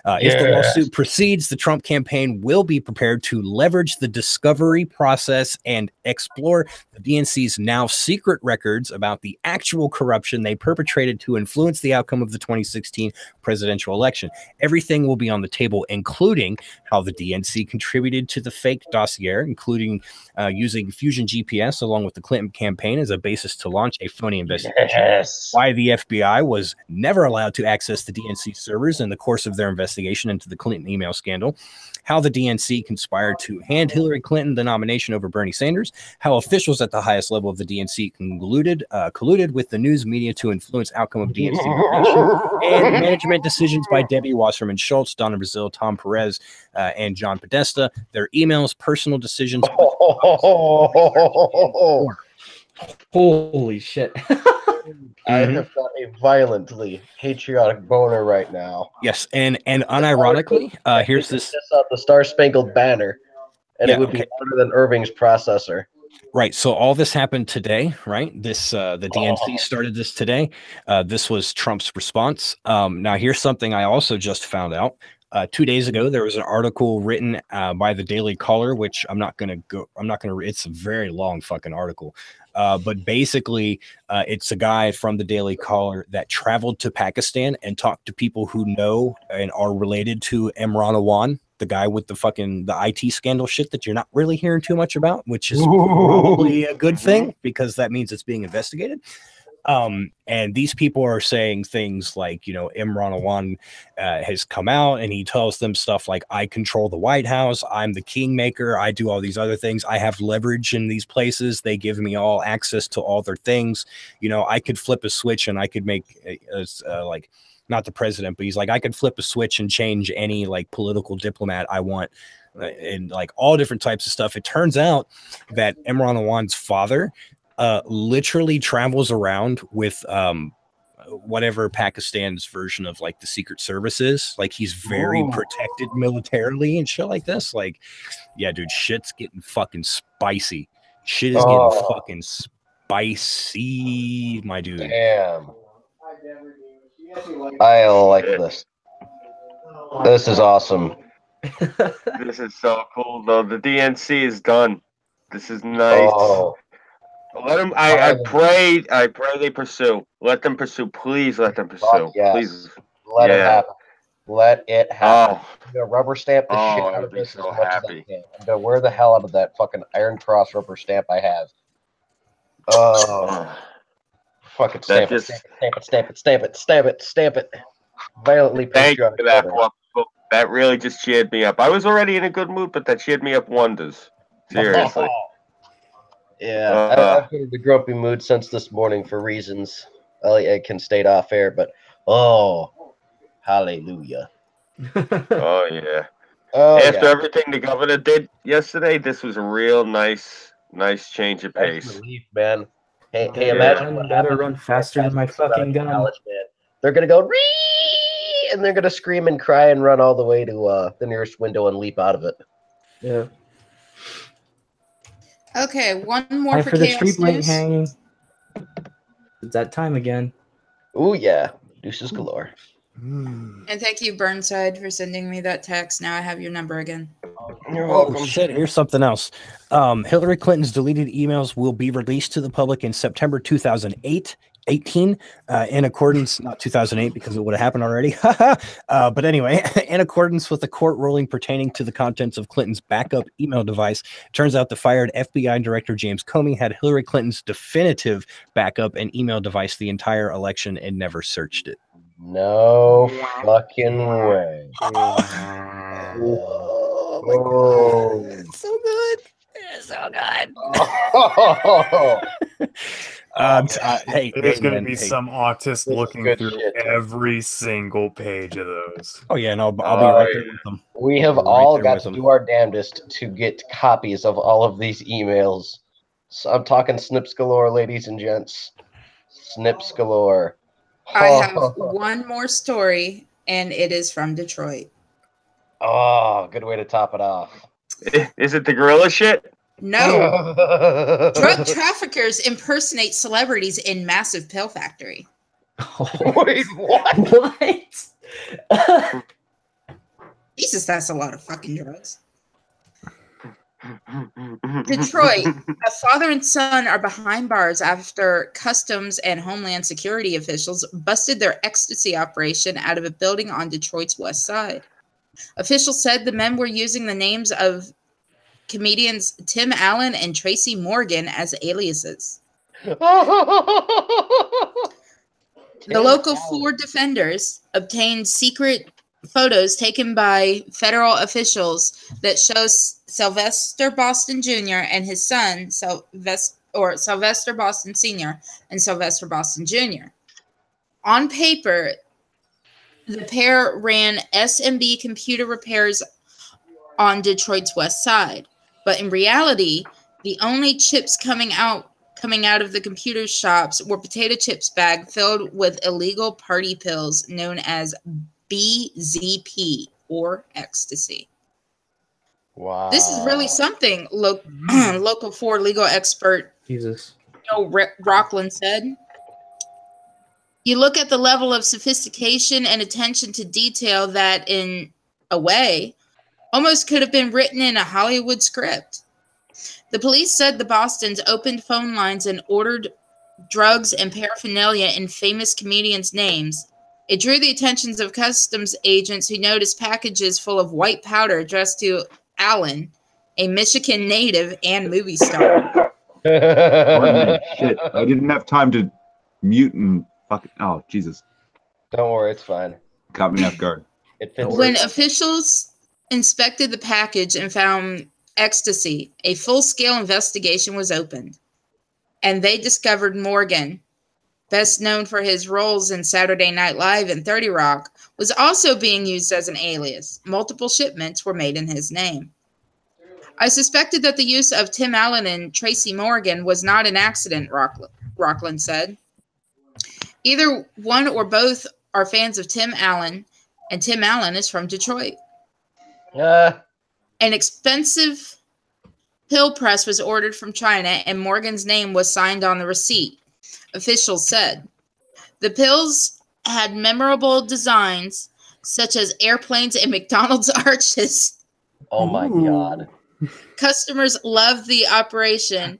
If the lawsuit proceeds, the Trump campaign will be prepared to leverage the discovery process and explore the DNC's now secret records about the actual corruption they perpetrated to influence the outcome of the 2016 presidential election. Everything will be on the table, including how the DNC contributed to the fake dossier, including using Fusion GPS along with the Clinton campaign as a basis to launch a phony investigation. Why the FBI was never allowed to access the DNC servers in the course of their investigation into the Clinton email scandal. How the DNC conspired to hand Hillary Clinton the nomination over Bernie Sanders. How officials at the highest level of the DNC colluded with the news media to influence outcome of DNC nomination. And management decisions by Debbie Wasserman Schultz, Donna Brazile, Tom Perez, and John Podesta. Their emails, personal decisions. Holy shit. I have got a violently patriotic boner right now. Yes, and unironically, here's this up the Star Spangled Banner, and it would be louder than Irving's processor. Right. So all this happened today, right? This the DNC started this today. This was Trump's response. Now here's something I also just found out. 2 days ago, there was an article written by the Daily Caller, which it's a very long fucking article. But basically, it's a guy from the Daily Caller that traveled to Pakistan and talked to people who know and are related to Imran Awan, the guy with the IT scandal shit that you're not really hearing too much about, which is probably a good thing because that means it's being investigated. And these people are saying things like, Imran Awan has come out and he tells them stuff like, I control the White House, I'm the kingmaker, I do all these other things, I have leverage in these places, they give me all access to all their things, I could flip a switch and I could make not the president, but he's like, I could flip a switch and change any political diplomat I want, and all different types of stuff. It turns out that Imran Awan's father literally travels around with whatever Pakistan's version of the Secret Service is. He's very protected militarily and shit like this. Yeah, dude, shit's getting fucking spicy. Shit is getting fucking spicy, my dude. Damn. I like this. This is awesome. This is so cool, though. The DNC is done. This is nice. Let them. I pray they pursue. Let them pursue. Please let them pursue. Yes. Please. Let it happen. Let it happen. I'm gonna rubber stamp the shit out of this so as much happy. as I can. I'm gonna wear the hell out of that fucking Iron Cross rubber stamp I have. Fucking stamp it, stamp it. Violently patriotic. Thank you for that. That really just cheered me up. I was already in a good mood, but that cheered me up wonders. Seriously. Yeah, I've been in a grumpy mood since this morning for reasons I can state off air, but hallelujah. Oh yeah. After everything the governor did yesterday, this was a real nice change of pace. Relief, man. Hey, imagine I better run faster than my fucking gun. Man. They're gonna go Ree! And they're gonna scream and cry and run all the way to the nearest window and leap out of it. Yeah. Okay, one more Time for the chaos street light news. hanging. It's that time again. Oh yeah, deuces galore. And thank you, Burnside, for sending me that text. Now I have your number again. You're welcome. Shit, here's something else. Hillary Clinton's deleted emails will be released to the public in September 2018, in accordance, not 2008 because it would have happened already. But anyway, in accordance with the court ruling pertaining to the contents of Clinton's backup email device, turns out the fired FBI Director James Comey had Hillary Clinton's definitive backup and email device the entire election and never searched it. No fucking way. It's so good. It's so good. Hey, there's going to be some autist looking through every single page of those. Oh yeah, and I'll be right there with them. We have all got to do our damnedest to get copies of all of these emails. So I'm talking snips galore, ladies and gents. Snips galore. I have one more story, and it is from Detroit. Oh, good way to top it off. Is it the gorilla shit? No. Drug traffickers impersonate celebrities in massive pill factory. Wait, what? What? Jesus, that's a lot of fucking drugs. Detroit, a father and son are behind bars after Customs and Homeland Security officials busted their ecstasy operation out of a building on Detroit's west side. Officials said the men were using the names of comedians Tim Allen and Tracy Morgan as aliases. The local Ford defenders obtained secret photos taken by federal officials that shows Sylvester Boston Jr. and his son, Sylvester Boston Sr. and Sylvester Boston Jr. On paper, the pair ran SMB computer repairs on Detroit's west side, but in reality, the only chips coming out of the computer shops were potato chips bag filled with illegal party pills known as BZP or ecstasy. Wow. This is really something, local Ford legal expert Jesus. Rockland said. You look at the level of sophistication and attention to detail that, in a way, almost could have been written in a Hollywood script. The police said the Bostons opened phone lines and ordered drugs and paraphernalia in famous comedians' names. It drew the attentions of customs agents who noticed packages full of white powder addressed to Allen, a Michigan native and movie star. Shit, I didn't have time to mute and fucking. Oh, Jesus. Don't worry, it's fine. Caught me off guard. When officials inspected the package and found ecstasy, a full-scale investigation was opened. And they discovered Morgan, best known for his roles in Saturday Night Live and 30 Rock, was also being used as an alias. Multiple shipments were made in his name. I suspected that the use of Tim Allen and Tracy Morgan was not an accident, Rockland said. Either one or both are fans of Tim Allen, and Tim Allen is from Detroit. An expensive pill press was ordered from China, and Morgan's name was signed on the receipt. Officials said the pills had memorable designs such as airplanes and McDonald's arches. Oh my God. Customers loved the operation,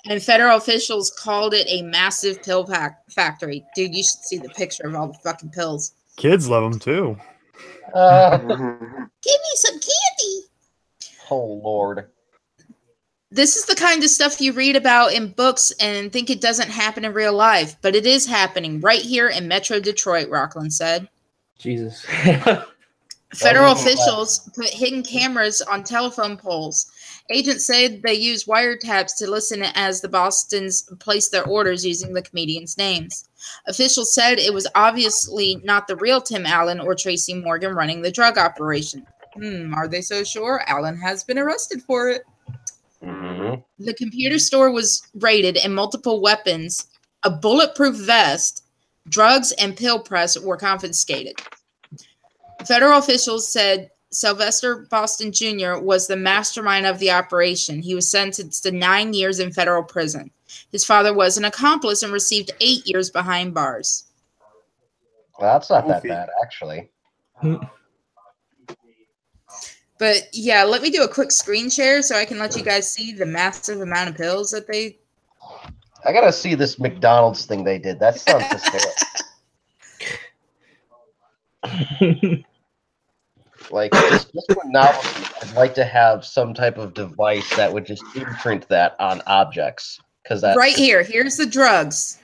and federal officials called it a massive pill factory. Dude, you should see the picture of all the fucking pills. Kids love them too. Give me some candy. Oh, Lord. This is the kind of stuff you read about in books and think it doesn't happen in real life, but it is happening right here in Metro Detroit, Rockland said. Jesus. Federal officials put hidden cameras on telephone poles. Agents said they used wiretaps to listen as the Bostons placed their orders using the comedians' names. Officials said it was obviously not the real Tim Allen or Tracy Morgan running the drug operation. Are they so sure? Allen has been arrested for it. The computer store was raided and multiple weapons, a bulletproof vest, drugs, and pill press were confiscated. Federal officials said Sylvester Boston Jr. was the mastermind of the operation. He was sentenced to 9 years in federal prison. His father was an accomplice and received 8 years behind bars. Well, that's not that bad, actually. But yeah, let me do a quick screen share so I can let you guys see the massive amount of pills that they... I gotta see this McDonald's thing they did. That sounds hysterical. Like, just for novelty, I'd like to have some type of device that would just imprint that on objects. That's right here. Here's the drugs.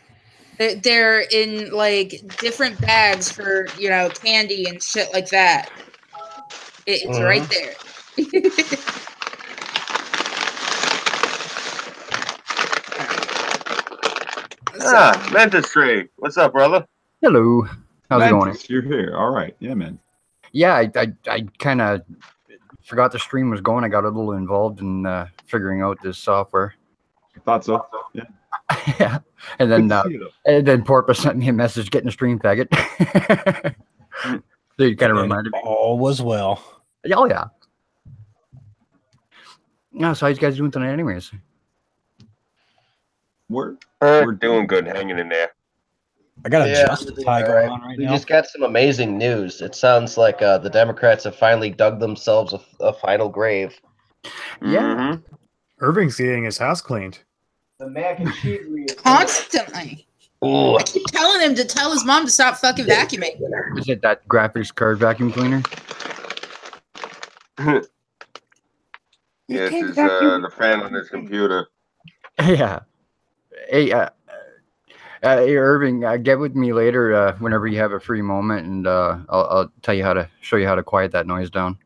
They're in, like, different bags for, you know, candy and shit like that. It's right there. Mentis, what's up, brother? Hello. How's it going? You're here. All right. Yeah, man. Yeah, I kind of forgot the stream was going. I got a little involved in figuring out this software. I thought so. Yeah. Yeah. And then Porpoise sent me a message getting a stream faggot. So you kind of reminded me. All was well. Oh, yeah. No, so how you guys doing tonight, anyways? We're doing good, hanging in there. I got a Justify going on right we now. just got some amazing news. It sounds like the Democrats have finally dug themselves a final grave. Yeah. Irving's getting his house cleaned. The mac and cheese. Constantly. Ooh. I keep telling him to tell his mom to stop fucking vacuuming. Is it that graphics card vacuum cleaner? Yeah, this is the fan on his computer. Yeah. Hey, hey, Irving, get with me later whenever you have a free moment, and I'll tell you show you how to quiet that noise down.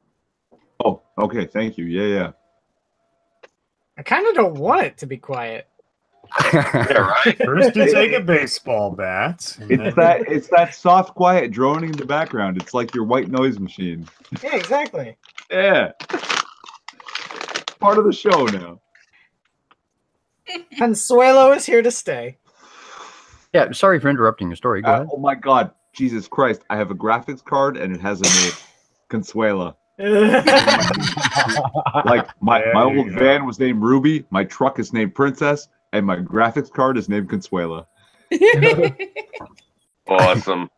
Oh, okay. Thank you. Yeah. I kind of don't want it to be quiet. Yeah, right. First you take a baseball bat. It's that soft, quiet droning in the background. It's like your white noise machine. Yeah, exactly. Yeah. Part of the show now. Consuelo is here to stay. Yeah, sorry for interrupting your story. Go ahead. Oh my God, Jesus Christ! I have a graphics card and it has a name, Consuela. Like my old van was named Ruby, my truck is named Princess, and my graphics card is named Consuela. Awesome.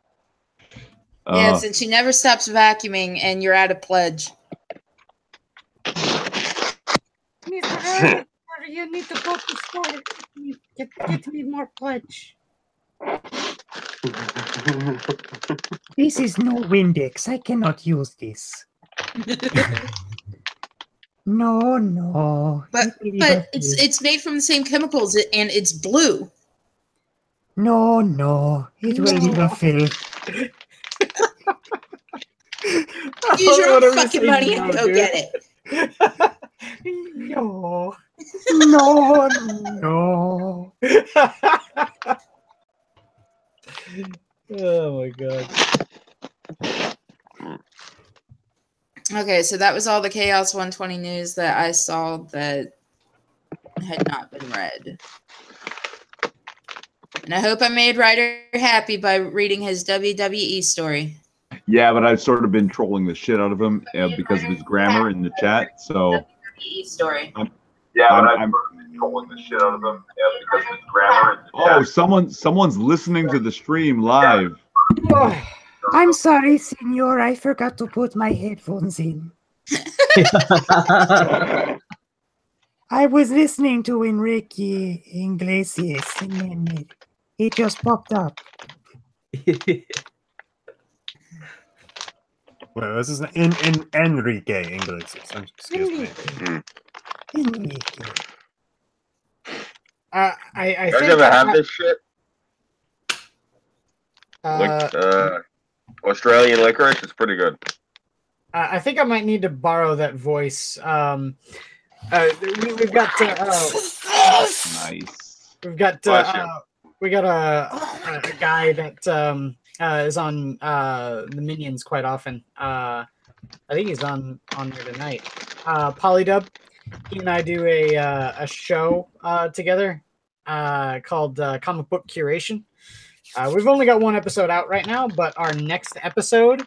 Yes, and she never stops vacuuming, and you're at a pledge. Mr. You need to go to store. Get me more pledge. This is no Windex. I cannot use this. No. But it's made from the same chemicals, and it's blue. No. It will never fail. Use your own fucking money and go get it. No. Oh my God. Okay, so that was all the Chaos 120 news that I saw that had not been read. And I hope I made Ryder happy by reading his WWE story. Yeah, but I've sort of been trolling the shit out of him because of his grammar in the chat. So. WWE story. I'm trolling the shit out of him because of his grammar in the chat. Oh, someone's listening to the stream live. I'm sorry, senor. I forgot to put my headphones in. I was listening to Enrique Iglesias, and then it just popped up. Well, this is Enrique Iglesias. Excuse me. Enrique. I you guys ever have this shit? Australian licorice is pretty good. I think I might need to borrow that voice. We've got nice. We've got a guy that is on the Minions quite often. I think he's on there tonight. Polydub. He and I do a show together called Comic Book Curation. We've only got one episode out right now, but our next episode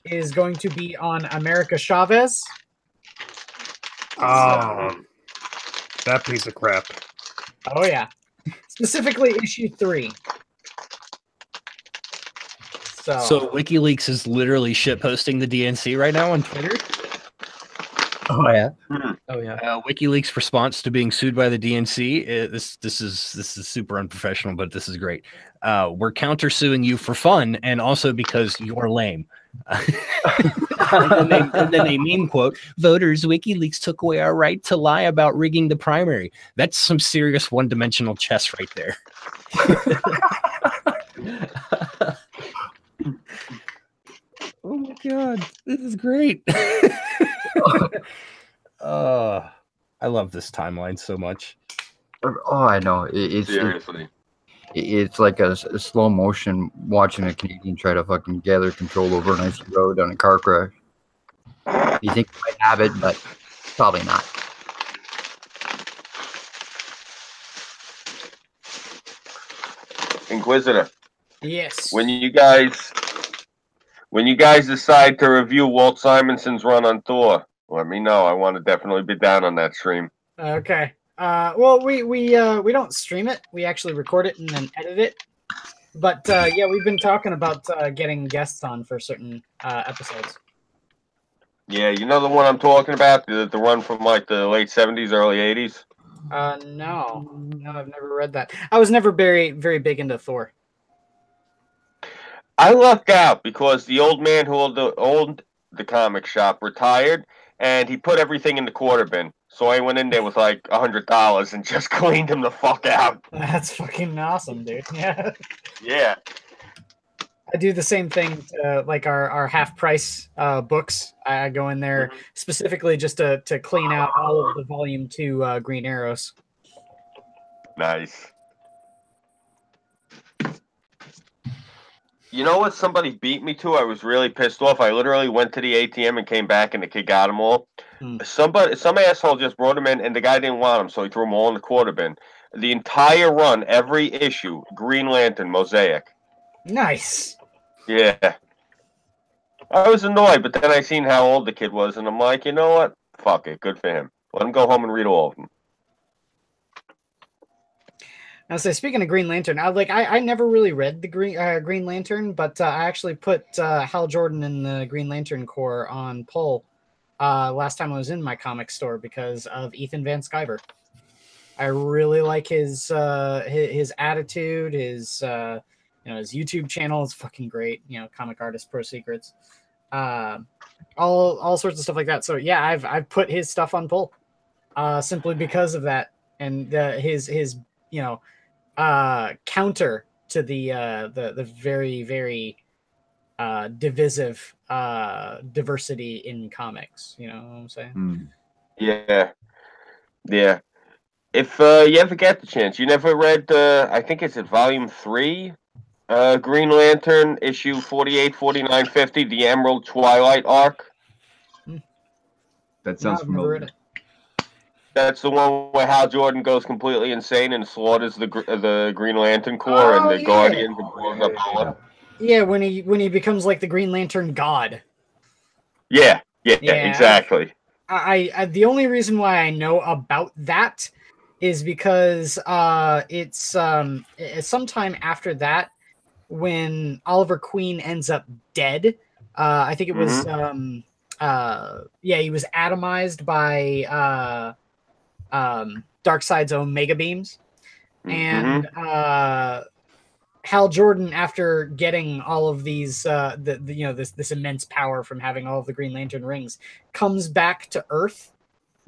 is going to be on America Chavez. Oh, that piece of crap. Oh, yeah. Specifically issue 3. So WikiLeaks is literally shitposting the DNC right now on Twitter? Oh, yeah. Oh, yeah. WikiLeaks' response to being sued by the DNC. This is super unprofessional, but this is great. We're countersuing you for fun and also because you're lame. and then they meme quote, voters, WikiLeaks took away our right to lie about rigging the primary. That's some serious one-dimensional chess right there. Oh my God, this is great. I love this timeline so much. Oh, I know. Seriously. It's like a slow motion watching a Canadian try to fucking gather control over an icy road on a car crash. You think you might have it, but probably not. Inquisitor. Yes. When you guys decide to review Walt Simonson's run on Thor, let me know. I want to definitely be down on that stream. Okay. Well, we don't stream it. We actually record it and then edit it. But yeah, we've been talking about getting guests on for certain episodes. Yeah, you know the one I'm talking about, the one from like the late 70s, early 80s. No, I've never read that. I was never very big into Thor. I lucked out because the old man who owned the comic shop retired, and he put everything in the quarter bin. So I went in there with like $100 and just cleaned him the fuck out. That's fucking awesome, dude. Yeah. Yeah. I do the same thing to, like our half price books. I go in there specifically just to clean out all of the Volume 2 Green Arrows. Nice. You know what somebody beat me to? I was really pissed off. I literally went to the ATM and came back, and the kid got them all. Some asshole just brought them in, and the guy didn't want them, so he threw them all in the quarter bin. The entire run, every issue, Green Lantern, Mosaic. Nice. Yeah. I was annoyed, but then I seen how old the kid was, and I'm like, you know what? Fuck it. Good for him. Let him go home and read all of them. Now, say speaking of Green Lantern, I never really read the Green Lantern, but I actually put Hal Jordan in the Green Lantern Corps on poll last time I was in my comic store because of Ethan Van Sciver. I really like his attitude, his his YouTube channel is fucking great. Comic Artist Pro Secrets, all sorts of stuff like that. So yeah, I've put his stuff on poll simply because of that, and his counter to the very, very divisive diversity in comics. You know what I'm saying? Yeah. If you ever get the chance, you never read, I think it's at Volume 3, Green Lantern, issue 48, 49, 50, the Emerald Twilight arc. That sounds familiar. That's the one where Hal Jordan goes completely insane and slaughters the Green Lantern Corps and the Guardians and blows up all. Yeah, when he becomes like the Green Lantern god. Yeah, exactly. I the only reason why I know about that is because it's sometime after that when Oliver Queen ends up dead. I think it was he was atomized by Darkseid's own mega beams, and Hal Jordan, after getting all of these this immense power from having all of the Green Lantern rings, comes back to Earth,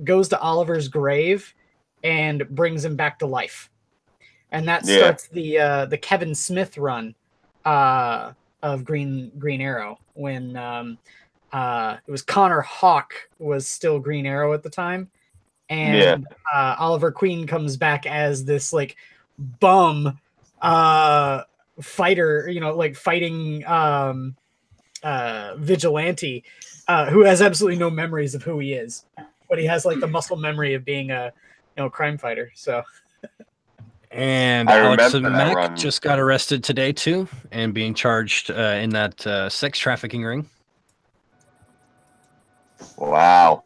goes to Oliver's grave, and brings him back to life, and that starts the Kevin Smith run of Green Arrow when it was Connor Hawke was still Green Arrow at the time. And Oliver Queen comes back as this like bum fighter, fighting vigilante who has absolutely no memories of who he is, but he has like the muscle memory of being a crime fighter. So and Alex Mack just got arrested today too, and being charged in that sex trafficking ring. Wow.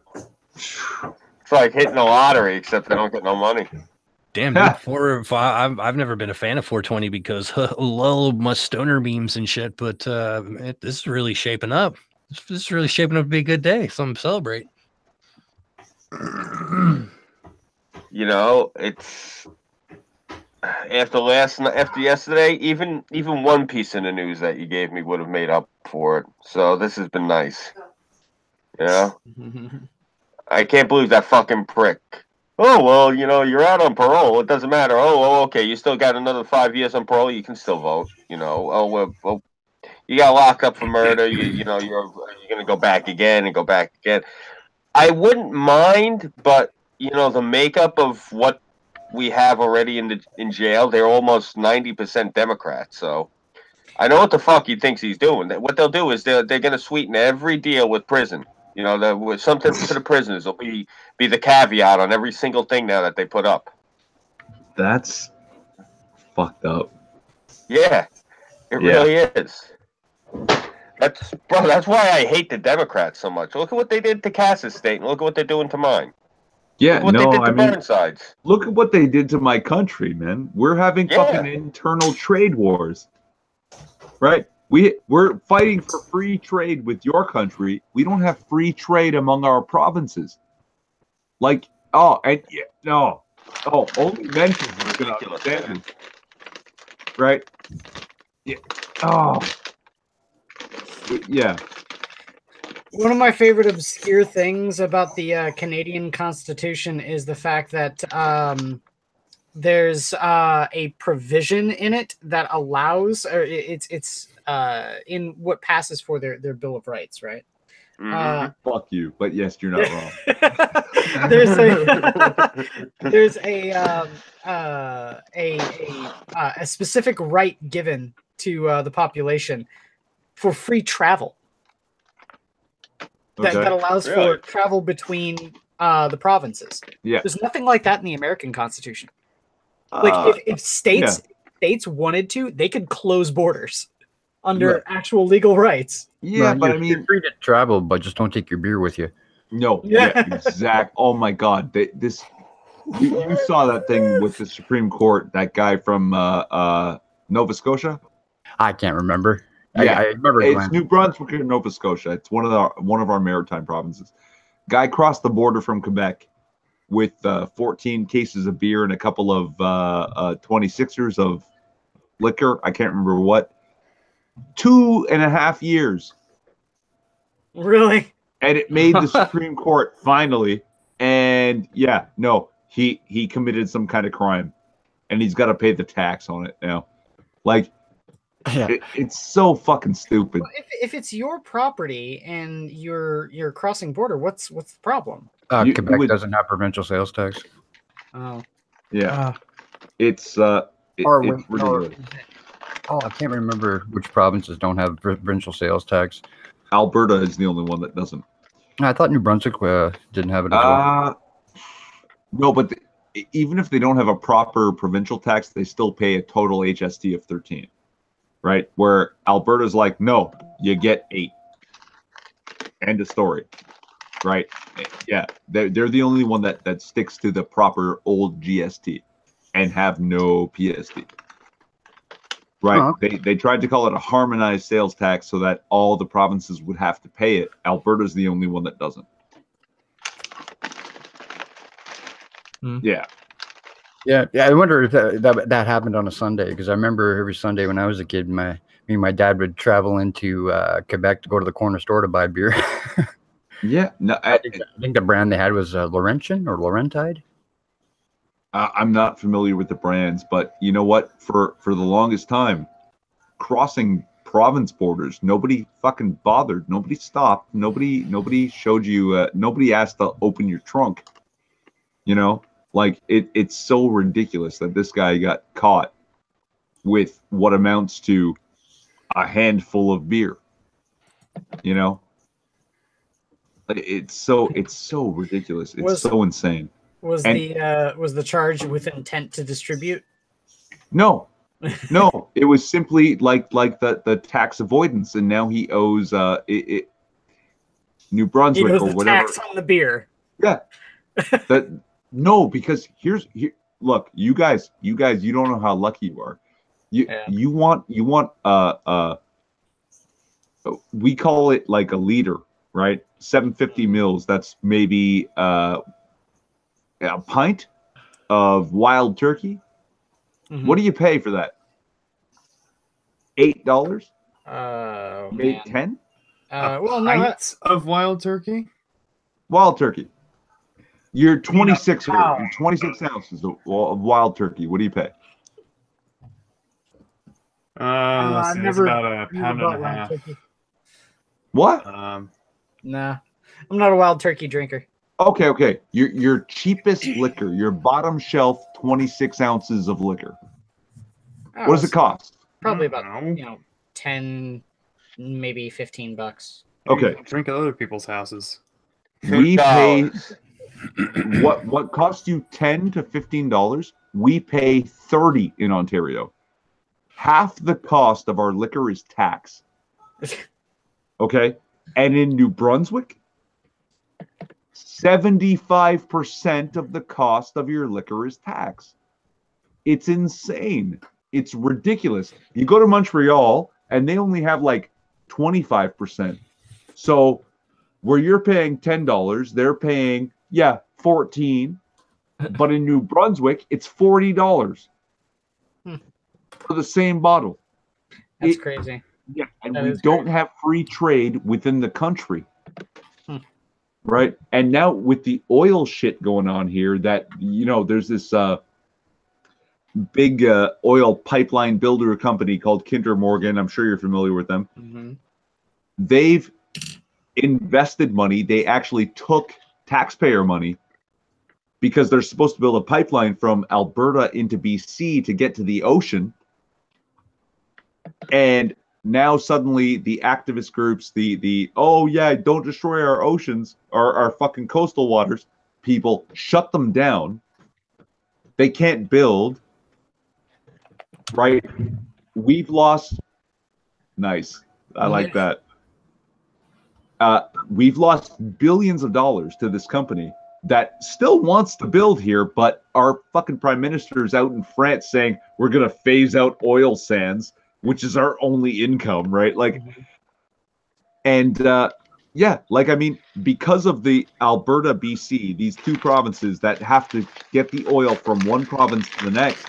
It's like hitting the lottery, except they don't get no money. Damn, dude, I've never been a fan of 420 because lol my stoner memes and shit, but this is really shaping up. This is really shaping up to be a good day. Something to celebrate. It's after yesterday, even one piece in the news that you gave me would have made up for it. So this has been nice. I can't believe that fucking prick. Oh, well, you're out on parole. It doesn't matter. Oh, okay. You still got another 5 years on parole. You can still vote. You got locked up for murder. You're going to go back again and go back again. I wouldn't mind, but, the makeup of what we have already in jail, they're almost 90% Democrats. So I know what the fuck he thinks he's doing. What they'll do is they're going to sweeten every deal with prison. Something to the prisoners will be the caveat on every single thing now that they put up. That's fucked up. Yeah, it really is. That's why I hate the Democrats so much. Look at what they did to Cass's state, and look at what they're doing to mine. Yeah, look what they did to Burnside's. Look at what they did to my country, man. We're having fucking internal trade wars, right? We're fighting for free trade with your country. We don't have free trade among our provinces. Like, only mentions is gonna understand this, right? Yeah. Yeah. One of my favorite obscure things about the Canadian Constitution is the fact that there's a provision in it that allows, or it's in what passes for their Bill of Rights, right? Fuck you, but yes, you're not wrong. there's a specific right given to the population for free travel that allows for travel between the provinces. Yeah, there's nothing like that in the American Constitution. Like if states wanted to, they could close borders under actual legal rights. Yeah, but I mean, you're free to travel, but just don't take your beer with you. No, exact. Oh my God, you saw that thing with the Supreme Court. That guy from Nova Scotia. I can't remember. Yeah, I remember. It's New Brunswick or Nova Scotia. It's one of our maritime provinces. Guy crossed the border from Quebec with 14 cases of beer and a couple of 26ers of liquor. I can't remember what. 2.5 years. Really? And it made the Supreme Court finally. And he committed some kind of crime, and he's got to pay the tax on it now. Like, it's so fucking stupid. Well, if it's your property and you're crossing border, what's the problem? Quebec doesn't have provincial sales tax. Oh. Yeah. It's ridiculous. I can't remember which provinces don't have provincial sales tax. Alberta is the only one that doesn't. I thought New Brunswick didn't have it as well. No, but even if they don't have a proper provincial tax, they still pay a total HST of 13, right? Where Alberta's like, no, you get 8. End of story, right? Yeah, they're the only one that sticks to the proper old GST and have no PST. Right. Oh, okay. They tried to call it a harmonized sales tax so that all the provinces would have to pay it. Alberta's the only one that doesn't. Yeah. I wonder if that happened on a Sunday, because I remember every Sunday when I was a kid, me and my dad would travel into Quebec to go to the corner store to buy beer. Yeah. No, I think the brand they had was Laurentian or Laurentide. I'm not familiar with the brands, but you know what? For the longest time, crossing province borders, nobody fucking bothered. Nobody stopped. Nobody showed you. Nobody asked to open your trunk. You know, like it's so ridiculous that this guy got caught with what amounts to a handful of beer. You know, it's so ridiculous. It's so insane. Was the charge with intent to distribute? No, it was simply like the tax avoidance, and now he owes New Brunswick or whatever. Tax on the beer. Yeah, because look, you guys, you don't know how lucky you are. You want we call it like a liter, right? 750 mils. That's maybe a pint of wild turkey. What do you pay for that? $8? Maybe 10? Pints of wild turkey. Wild turkey. You're 26 ounces of wild turkey. What do you pay? Let's see, it's about a pound and a half. What? Nah, I'm not a wild turkey drinker. Okay. Your cheapest liquor, your bottom shelf 26 ounces of liquor. What does it cost? Probably about 10, maybe $15. Okay. Drink at other people's houses. We pay what costs you $10 to $15. We pay $30 in Ontario. Half the cost of our liquor is tax. Okay. And in New Brunswick, 75% of the cost of your liquor is tax. It's insane. It's ridiculous. You go to Montreal and they only have like 25%. So where you're paying $10, they're paying, 14. But in New Brunswick, it's $40 for the same bottle. That's crazy. Yeah, and we don't have free trade within the country. Right? And now with the oil shit going on here, that, there's this big oil pipeline builder company called Kinder Morgan. I'm sure you're familiar with them. Mm-hmm. They've invested money. They actually took taxpayer money because they're supposed to build a pipeline from Alberta into BC to get to the ocean. And now suddenly the activist groups, don't destroy our oceans, our fucking coastal waters, people shut them down. They can't build. Right? We've lost. Nice. I like that. We've lost billions of dollars to this company that still wants to build here, but our fucking prime minister is out in France saying we're going to phase out oil sands, which is our only income, right? Like, and because of the Alberta, BC, these two provinces that have to get the oil from one province to the next,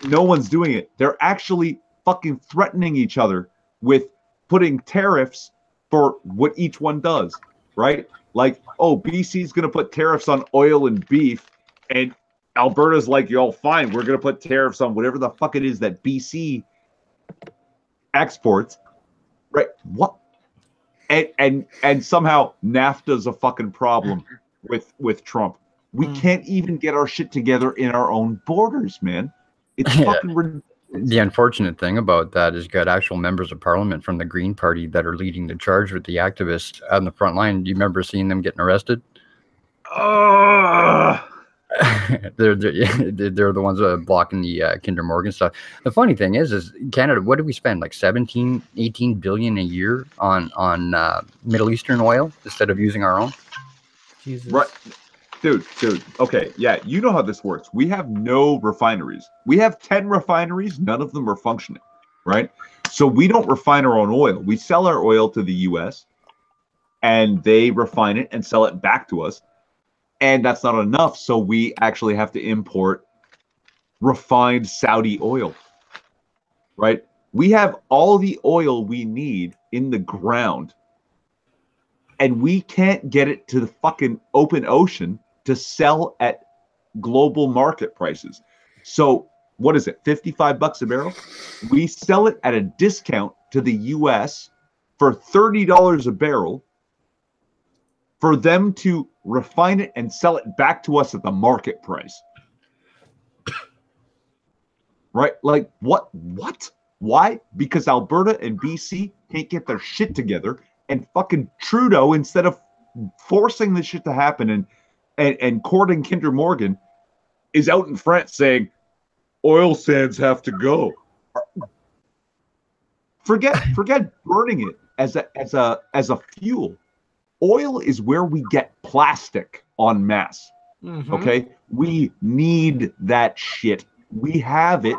no one's doing it. They're actually fucking threatening each other with putting tariffs for what each one does, right? Like, BC's going to put tariffs on oil and beef, and Alberta's like, fine, we're going to put tariffs on whatever the fuck it is that BC exports, right? What? And somehow NAFTA's a fucking problem with Trump. We can't even get our shit together in our own borders, man. It's fucking ridiculous. The unfortunate thing about that is you got actual members of parliament from the Green Party that are leading the charge with the activists on the front line. Do you remember seeing them getting arrested? They're the ones blocking the Kinder Morgan stuff. The funny thing is Canada, what do we spend, like 17, 18 billion a year on Middle Eastern oil instead of using our own? Jesus. Right. Dude. Okay, yeah, you know how this works. We have no refineries. We have 10 refineries. None of them are functioning, right? So we don't refine our own oil. We sell our oil to the U.S., and they refine it and sell it back to us. And that's not enough, so we actually have to import refined Saudi oil, right? We have all the oil we need in the ground, and we can't get it to the fucking open ocean to sell at global market prices. So what is it, $55 a barrel? We sell it at a discount to the US for $30 a barrel for them to refine it and sell it back to us at the market price. Right? Like, what? Why? Because Alberta and BC can't get their shit together, and fucking Trudeau, instead of forcing this shit to happen and courting Kinder Morgan, is out in France saying oil sands have to go. Forget burning it as a fuel. Oil is where we get plastic en masse. Mm-hmm. Okay, we need that shit. We have it.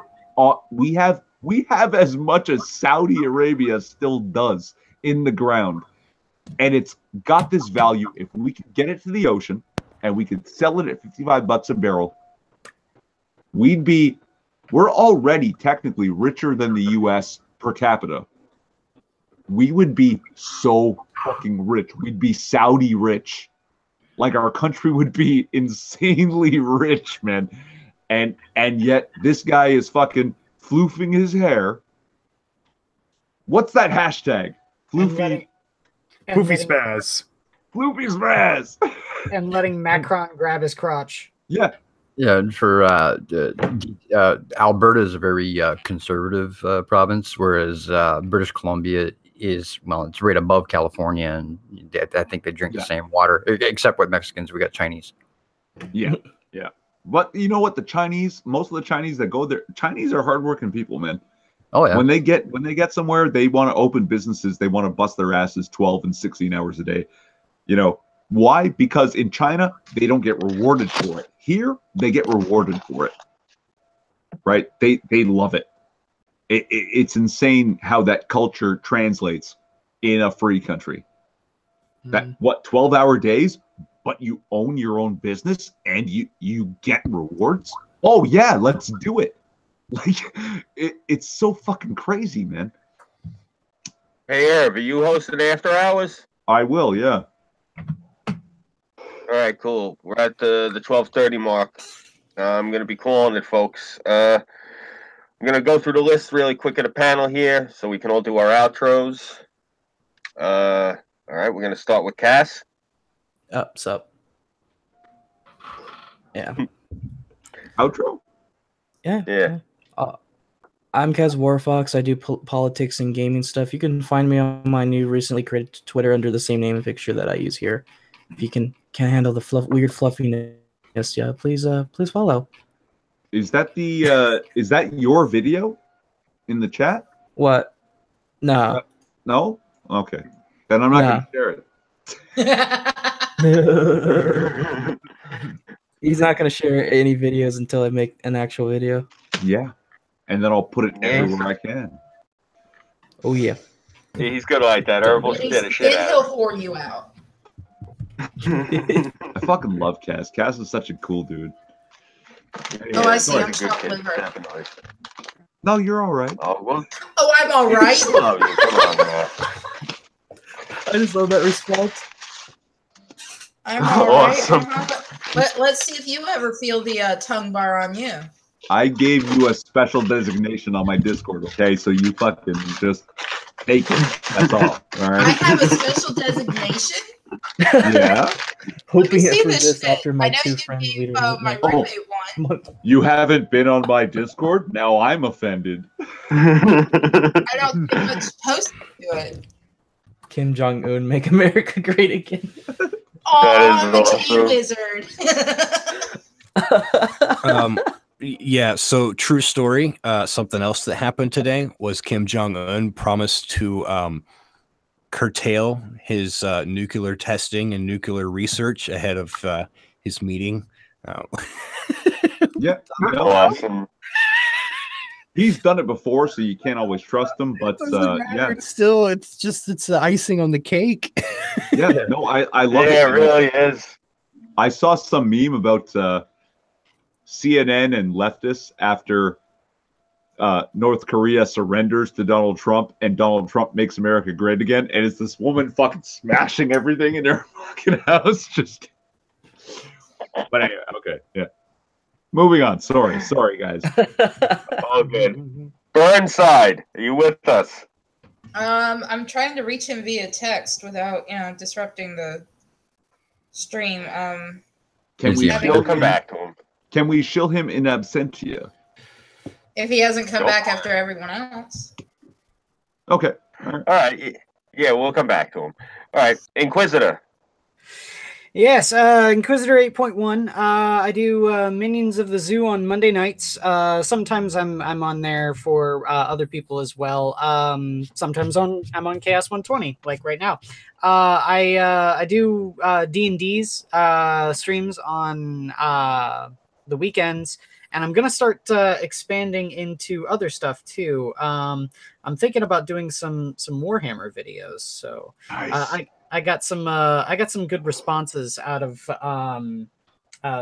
We have as much as Saudi Arabia still does in the ground, and it's got this value. If we could get it to the ocean and we could sell it at $55 a barrel, we're already technically richer than the US per capita. We would be so fucking rich. We'd be Saudi rich. Like, our country would be insanely rich, man. And yet this guy is fucking floofing his hair. What's that hashtag? Floofy spaz. Floofy spaz. And letting Macron grab his crotch. Yeah. Yeah, and for Alberta is a very conservative province, whereas British Columbia is, well, it's right above California, and I think they drink the same water, except with Mexicans. We got Chinese. Yeah. But you know what? Most of the Chinese that go there, Chinese are hardworking people, man. Oh yeah. When they get somewhere, they want to open businesses. They want to bust their asses 12 and 16 hours a day. You know why? Because in China they don't get rewarded for it. Here they get rewarded for it. Right? They love it. It's insane how that culture translates in a free country. That 12-hour days, but you own your own business and you get rewards. Oh yeah, let's do it. Like it's so fucking crazy, man. Hey, Herb, are you hosting After Hours? I will, yeah. All right, cool. We're at the 12:30 mark. I'm gonna be calling it, folks. I'm gonna go through the list really quick of the panel here, so we can all do our outros. All right, we're gonna start with Cass. Sup. Yeah. Outro. Yeah. I'm Kaz Warfox. I do politics and gaming stuff. You can find me on my new recently created Twitter under the same name and picture that I use here. If you can't handle the weird fluffiness, yeah, please follow. Is that is that your video in the chat? What? No. No? Okay. Then I'm not going to share it. He's not going to share any videos until I make an actual video. Yeah. And then I'll put it everywhere I can. Oh, yeah. He's good like that. Herbal shit a shit Then out. he'll whore you out. I fucking love Cass. Cass is such a cool dude. Oh, I see. I'm chopped liver. No, you're all right. Oh, well. Oh, I'm all right. Come on, man. I just love that response. I'm all Awesome. right. Let's see if you ever feel the tongue bar on you. I gave you a special designation on my Discord, okay? So you fucking just take it. That's all. All I right. have a special designation. Yeah. Hoping see it for this this shit. after my I know two you friends gave, leading my roommate one. You haven't been on my Discord? Now I'm offended. I don't think I'm supposed to do it. Kim Jong-un, make America great again. Oh, That is the awesome. wizard. Yeah, so true story. Something else that happened today was Kim Jong-un promised to curtail his nuclear testing and nuclear research ahead of his meeting. Yeah. Awesome. He's done it before, so you can't always trust him. But yeah, It's still, it's the icing on the cake. yeah. No, I love it. Yeah, it really is. I saw some meme about CNN and leftists after North Korea surrenders to Donald Trump and Donald Trump makes America great again. And it's this woman fucking smashing everything in her fucking house. Just. But anyway, okay, yeah. Moving on. Sorry, guys. All good. Burnside, are you with us? I'm trying to reach him via text without, disrupting the stream. Can we still come back to him? Can we shill him in absentia? If he hasn't come back after everyone else. Okay. All right. Yeah, we'll come back to him. All right. Inquisitor. Yes, Inquisitor 8.1. I do Minions of the Zoo on Monday nights. Sometimes I'm on there for other people as well. Sometimes I'm on CHAOS120, like right now. I do D&D's streams on the weekends, and I'm gonna start expanding into other stuff too. I'm thinking about doing some Warhammer videos. So nice. I got some good responses out of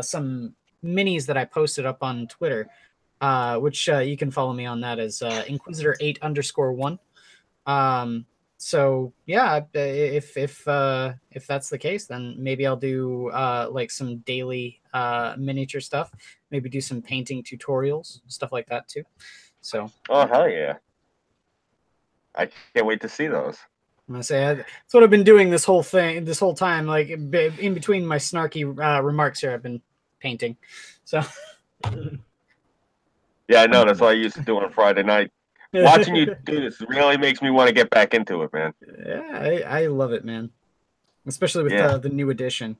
some minis that I posted up on Twitter, which you can follow me on that as Inquisitor 8_1. So yeah, if that's the case, then maybe I'll do like some daily miniature stuff. Maybe do some painting tutorials, stuff like that too. So. Oh hell yeah! I can't wait to see those. I'm gonna say that's what I've been doing this whole time. Like in between my snarky remarks here, I've been painting. So. Yeah, I know. That's what I used to do on Friday night. Watching you do this really makes me want to get back into it, man. Yeah, I love it, man. especially with the new edition.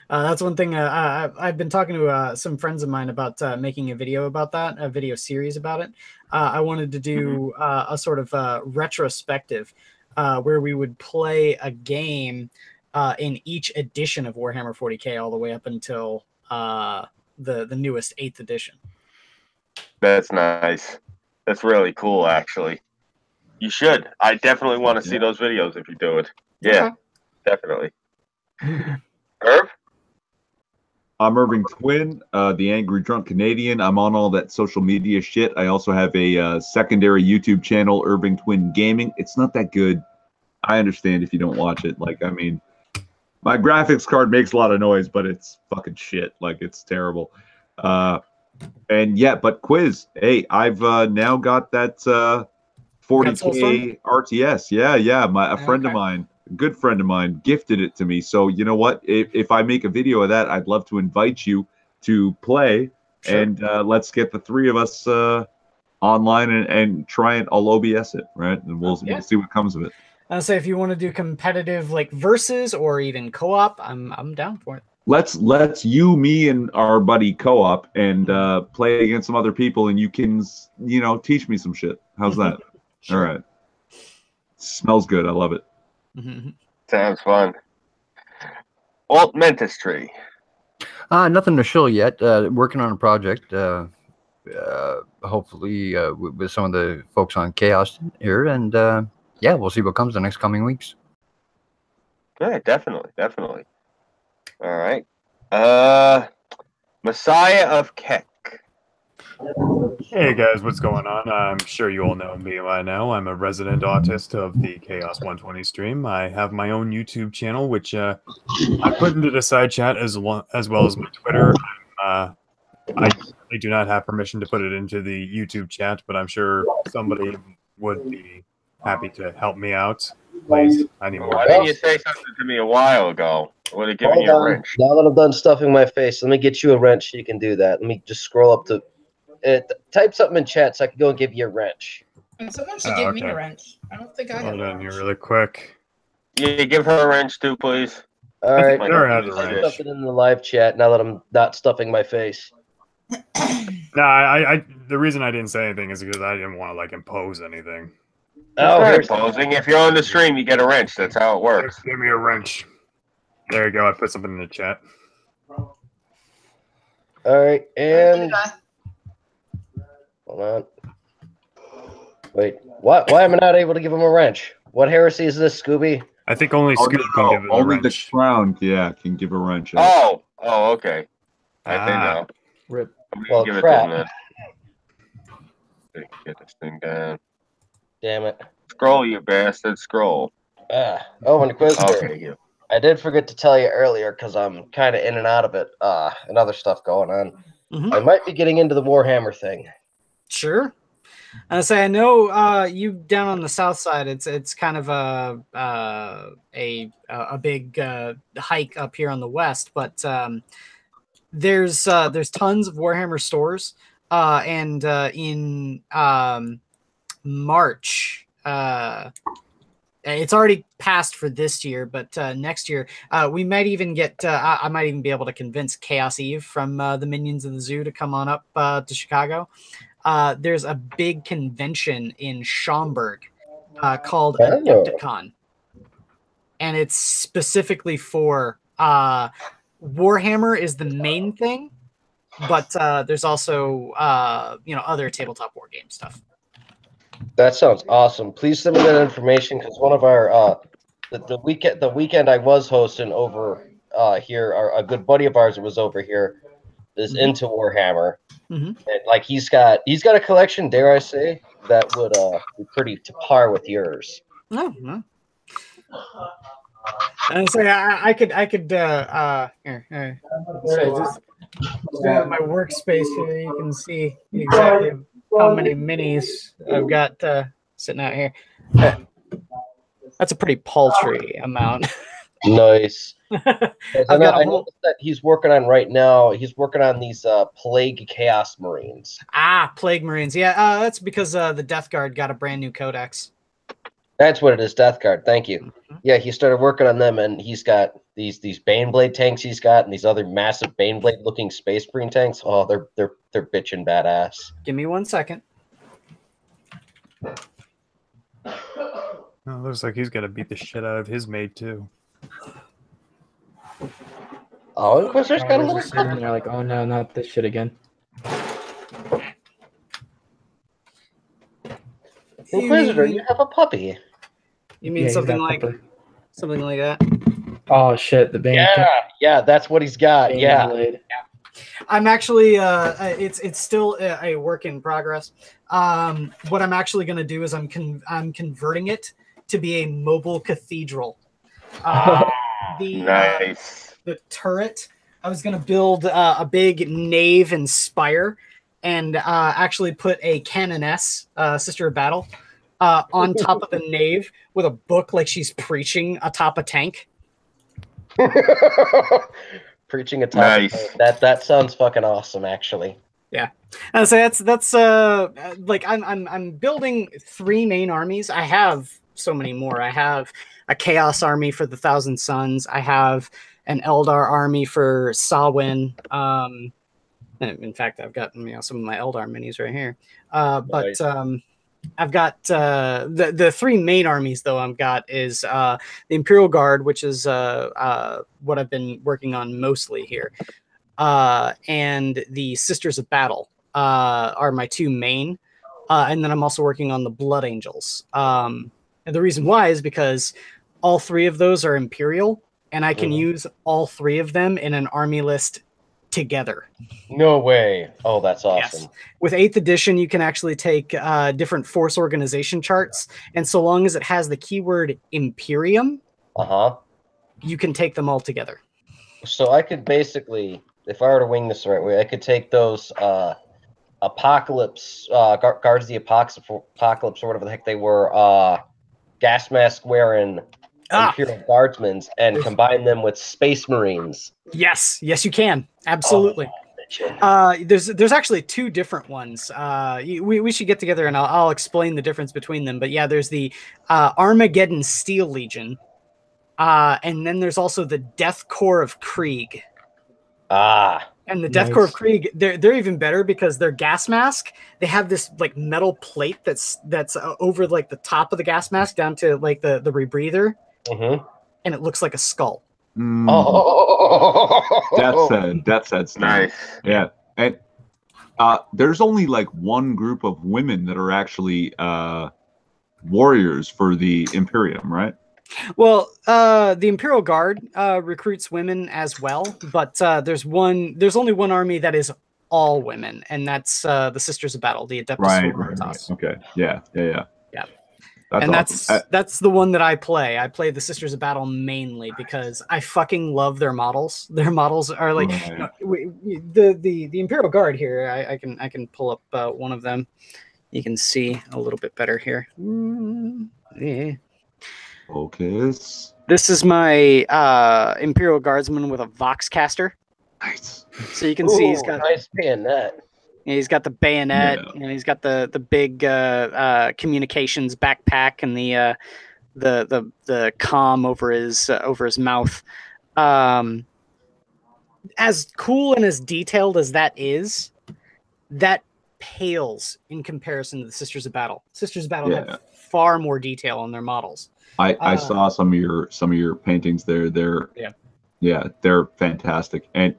That's one thing I've been talking to some friends of mine about making a video about that, a video series about it. I wanted to do a sort of retrospective where we would play a game in each edition of Warhammer 40K all the way up until the newest 8th edition. That's nice. That's really cool, actually. You should. I definitely want to see those videos if you do it. Yeah, definitely. Irv? I'm Irving Twin, the Angry Drunk Canadian. I'm on all that social media shit. I also have a secondary YouTube channel, Irving Twin Gaming. It's not that good. I understand if you don't watch it. Like, I mean, my graphics card makes a lot of noise, but it's fucking shit. Like, it's terrible. And yeah, but Quiz, hey, I've now got that 40K RTS. Yeah. A friend of mine, a good friend of mine, gifted it to me. So you know what? If I make a video of that, I'd love to invite you to play, and let's get the three of us online and try and I'll OBS it, right? And we'll see what comes of it. I'll say if you want to do competitive like versus or even co-op, I'm down for it. Let's you, me, and our buddy co-op and play against some other people, and you can teach me some shit. How's that? All right. Smells good. I love it. Sounds fun. Alt Mentistry. Nothing to show yet. Working on a project. Hopefully with some of the folks on Chaos here, and yeah, we'll see what comes the next coming weeks. Yeah, definitely. All right. Messiah of Keck. Hey guys, what's going on? I'm sure you all know me by now. I'm a resident autist of the CHAOS120 stream. I have my own YouTube channel, which I put into the side chat as well as my Twitter. I do not have permission to put it into the YouTube chat, but I'm sure somebody would be happy to help me out. Please, I need more. Why didn't you say something to me a while ago? I would have given you a wrench. Now that I'm done stuffing my face, let me get you a wrench so you can do that. Let me just scroll up to type something in chat so I can go and give you a wrench. And someone should give me a wrench. I don't think I have Hold on here really quick. Yeah, give her a wrench too, please. All right. Stuff it in the live chat now that I'm not stuffing my face. No, the reason I didn't say anything is because I didn't want to like impose anything. Imposing. If you're on the stream, you get a wrench. That's how it works. Give me a wrench. There you go. I put something in the chat. All right, and hold on. Wait, what? Why am I not able to give him a wrench? What heresy is this, Scooby? I think only Scooby can give him a wrench. Only the crown, can give a wrench. Oh, okay. I think now. Rip. Well, give crap. It to them. Get this thing down. Damn it. Scroll, you bastard. Scroll. Oh, and Quiz. Okay, I did forget to tell you earlier because I'm kind of in and out of it and other stuff going on. I might be getting into the Warhammer thing. Sure. I know you down on the south side. It's kind of a big hike up here on the west, but there's tons of Warhammer stores, and in March. It's already passed for this year, but next year we might even get. I might even be able to convince Chaos Eve from the Minions of the Zoo to come on up to Chicago. There's a big convention in Schaumburg called Adepticon, and it's specifically for Warhammer is the main thing, but there's also other tabletop war game stuff. That sounds awesome. Please send me that information because one of our the weekend I was hosting over here, a good buddy of ours that was over here is into Warhammer, and like he's got a collection, dare I say, that would be pretty to par with yours. Oh, no. And so I could here. So just have my workspace here. You can see exactly how many minis I've got sitting out here. That's a pretty paltry amount. Nice. I noticed that he's working on right now. He's working on these Plague Chaos Marines. Plague Marines. Yeah, that's because the Death Guard got a brand new codex. That's what it is, Death Guard. Thank you. Yeah, he started working on them, and he's got these Baneblade tanks he's got, and these other massive Baneblade looking Space Marine tanks. Oh, they're bitchin' badass. Give me 1 second. Oh, looks like he's got to beat the shit out of his mate too. Oh, Inquisitor's got a little something. They're like, oh no, not this shit again. Inquisitor, you have a puppy. You mean something like that? Oh shit, the Bane. Yeah, that's what he's got. Bane yeah. Blade. I'm actually it's still a work in progress. What I'm actually going to do is I'm converting it to be a mobile cathedral. Nice. The turret. I was going to build a big nave and spire, and actually put a canoness, Sister of Battle, on top of the nave with a book like she's preaching atop a tank. Preaching a topic. Nice. That sounds fucking awesome, actually. Yeah, so that's like I'm building 3 main armies. I have so many more. I have a Chaos army for the 1,000 Suns. I have an Eldar army for Samhain. In fact, I've got some of my Eldar minis right here. But I've got the 3 main armies though. I've got is the Imperial Guard, which is what I've been working on mostly here, and the Sisters of Battle are my 2 main, and then I'm also working on the Blood Angels. And the reason why is because all 3 of those are Imperial, and I can use all 3 of them in an army list together. No way. Oh, that's awesome. Yes. With 8th edition, you can actually take different force organization charts, and so long as it has the keyword Imperium, you can take them all together. So I could basically, if I were to wing this the right way, I could take those Apocalypse, Guards of the Apocalypse, or whatever the heck they were, gas mask wearing Imperial Guardsmen, and combine them with Space Marines. Yes, you can. Absolutely. There's actually 2 different ones. We should get together and I'll explain the difference between them. But yeah, there's the Armageddon Steel Legion, and then there's also the Death Corps of Krieg. And the Death Corps of Krieg, they're even better because their gas mask, they have this like metal plate that's over like the top of the gas mask down to like the rebreather, and it looks like a skull. Death said stuff. Nice. Yeah, and there's only like 1 group of women that are actually warriors for the Imperium, right? Well, the Imperial Guard recruits women as well, but there's only one army that is all women, and that's the Sisters of Battle, the Adeptus Sororitas. Okay. Yeah. That's the one that I play. I play the Sisters of Battle mainly because I fucking love their models. Their models are like the Imperial Guard here. I can pull up one of them. You can see a little bit better here. Yeah. Okay. This is my Imperial Guardsman with a Voxcaster. Nice. So you can see he's got nice bayonet. He's got the bayonet, and he's got the big communications backpack and the comm over his mouth. As cool and as detailed as that is, that pales in comparison to the Sisters of Battle. Sisters of Battle have far more detail on their models. I saw some of your paintings there. They're fantastic. And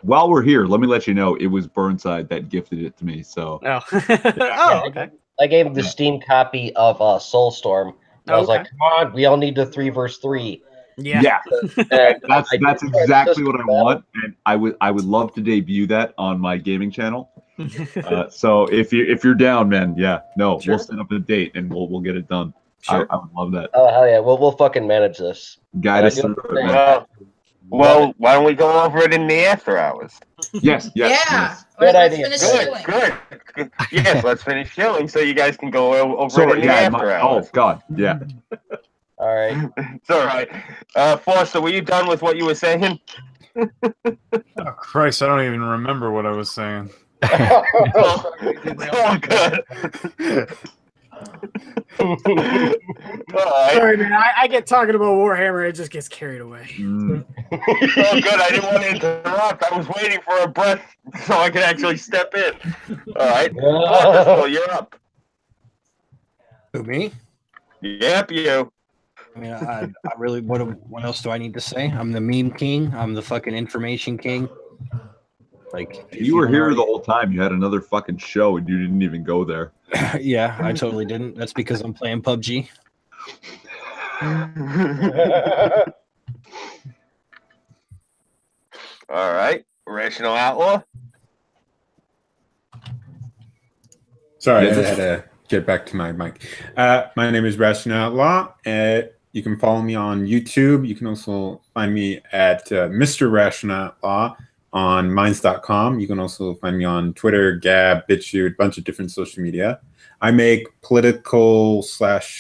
while we're here, let me let you know it was Burnside that gifted it to me. So okay. I gave him the Steam copy of Soulstorm. I was like, come on, we all need the 3 versus 3. Yeah. That's exactly what I want, and I would love to debut that on my gaming channel. So if you're down, man, we'll set up a date and we'll get it done. Sure. I would love that. Oh hell yeah! We'll fucking manage this. Guide us through it, man. Well, why don't we go over it in the after hours? Yes. Good idea. Good. Yes, let's finish chilling so you guys can go over it in the after hours. Oh God, yeah. All right. It's all right. Foster, were you done with what you were saying? Oh Christ, I don't even remember what I was saying. It's all good. Sorry, man. I get talking about Warhammer. It just gets carried away. Oh, good. I didn't want to interrupt. I was waiting for a breath so I could actually step in. All right. Wonderful. You're up. Who, me? Yep, you. I mean, I really, what else do I need to say? I'm the meme king. I'm the fucking information king. Like, you were here the whole time. You had another fucking show and you didn't even go there. Yeah, I totally didn't. That's because I'm playing PUBG. All right. Rational Outlaw. Sorry, I had to get back to my mic. My name is Rational Outlaw. You can follow me on YouTube. You can also find me at Mr. Rational Outlaw on minds.com. You can also find me on Twitter, Gab, BitChute, a bunch of different social media. I make political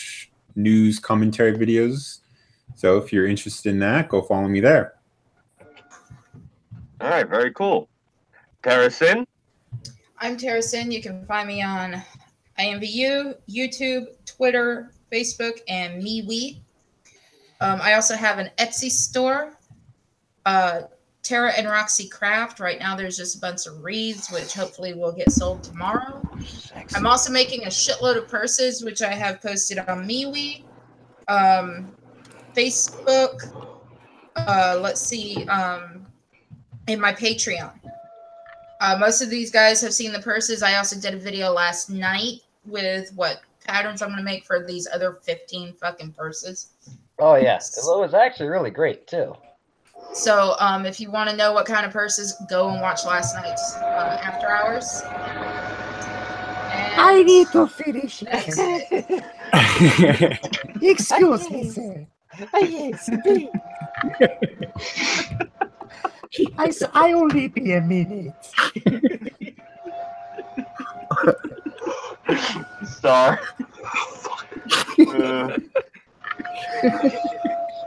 / news commentary videos. So if you're interested in that, go follow me there. All right, very cool. Terracin? I'm Terracin. You can find me on IMVU, YouTube, Twitter, Facebook, and MeWe. I also have an Etsy store, Tara and Roxy Craft. Right now there's just a bunch of wreaths, which hopefully will get sold tomorrow. Sexy. I'm also making a shitload of purses, which I have posted on MeWe, Facebook, let's see, in my Patreon. Most of these guys have seen the purses. I also did a video last night with what patterns I'm going to make for these other 15 fucking purses. Oh, yes. It was actually really great, too. So if you want to know what kind of purses, go and watch last night's After Hours. And I need to finish. Excuse me, sir. Yes, please. I only be a minute. Sorry.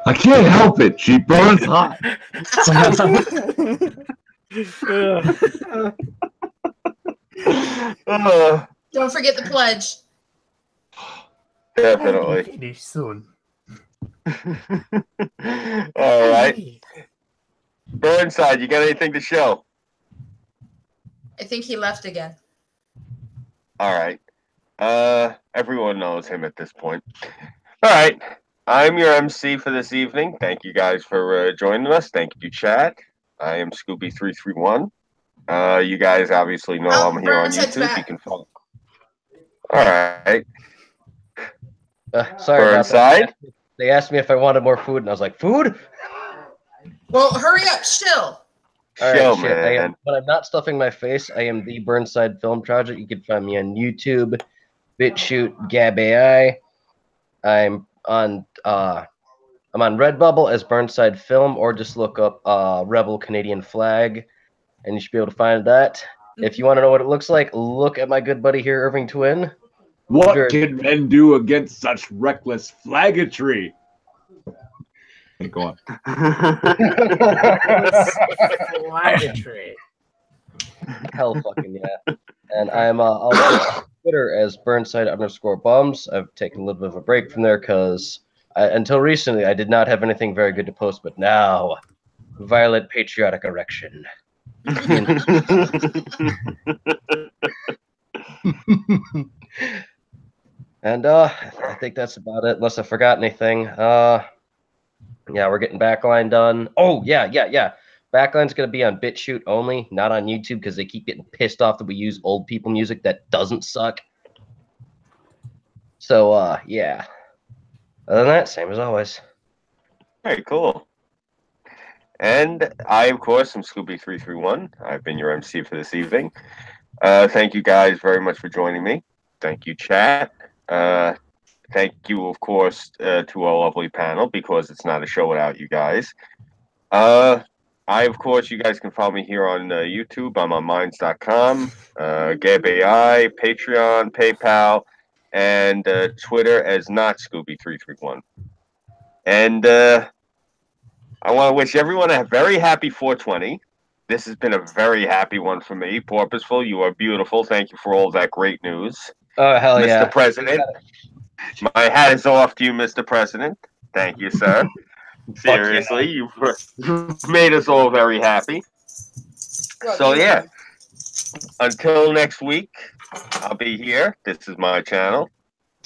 I can't help it. She burns hot. Don't forget the pledge. Definitely. Finish soon. All right. Burnside, you got anything to show? I think he left again. All right. Everyone knows him at this point. All right. I'm your MC for this evening. Thank you guys for joining us. Thank you, chat. I am Scooby331. You guys obviously know I'm here on YouTube. You can follow. All right. Sorry Burnside. about that. They asked me if I wanted more food, and I was like, food? Well, hurry up, chill. All right, shit. But I'm not stuffing my face. I am the Burnside Film Project. You can find me on YouTube, BitChute, Gab AI. I'm on Redbubble as Burnside Film, or just look up Rebel Canadian Flag, and you should be able to find that. If you want to know what it looks like, look at my good buddy here, Irving Twin. What can men do against such reckless flaggatry? Hey, go on. Flaggatry. Hell fucking yeah. And I'm also on Twitter as Burnside_bums. I've taken a little bit of a break from there because until recently I did not have anything very good to post, but now, violent patriotic erection. And I think that's about it, unless I forgot anything. Yeah, we're getting backline done. Oh, yeah. Backline's going to be on BitChute only, not on YouTube, because they keep getting pissed off that we use old people music that doesn't suck. So, yeah. Other than that, same as always. Very cool. And I, of course, am Scooby331. I've been your MC for this evening. Thank you guys very much for joining me. Thank you, chat. Thank you, of course, to our lovely panel, because it's not a show without you guys. Of course, you guys can follow me here on YouTube. I'm on minds.com, Gab AI, Patreon, PayPal, and Twitter as not Scooby331. And I want to wish everyone a very happy 420. This has been a very happy one for me. Purposeful, you are beautiful. Thank you for all that great news. Oh, hell Mr. yeah. President. My hat is off to you, Mr. President. Thank you, sir. Seriously, you've made us all very happy. So, yeah. Until next week, I'll be here. This is my channel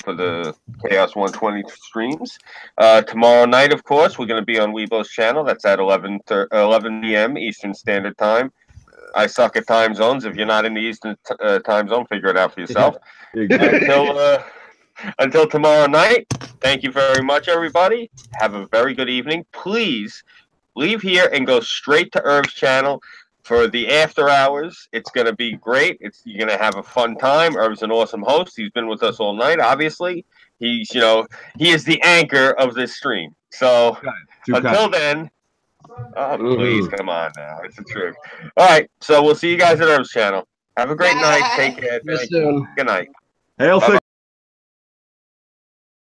for the Chaos 120 streams. Tomorrow night, of course, we're going to be on Weibo's channel. That's at 11 p.m. Eastern Standard Time. I suck at time zones. If you're not in the Eastern time zone, figure it out for yourself. Until tomorrow night, thank you very much, everybody. Have a very good evening. Please leave here and go straight to Irv's channel for the after hours. It's going to be great. You're going to have a fun time. Irv's an awesome host. He's been with us all night, obviously. He is the anchor of this stream. So until then, please, come on now. It's the truth. All right, so we'll see you guys at Irv's channel. Have a great night. Take care. Good night. Hail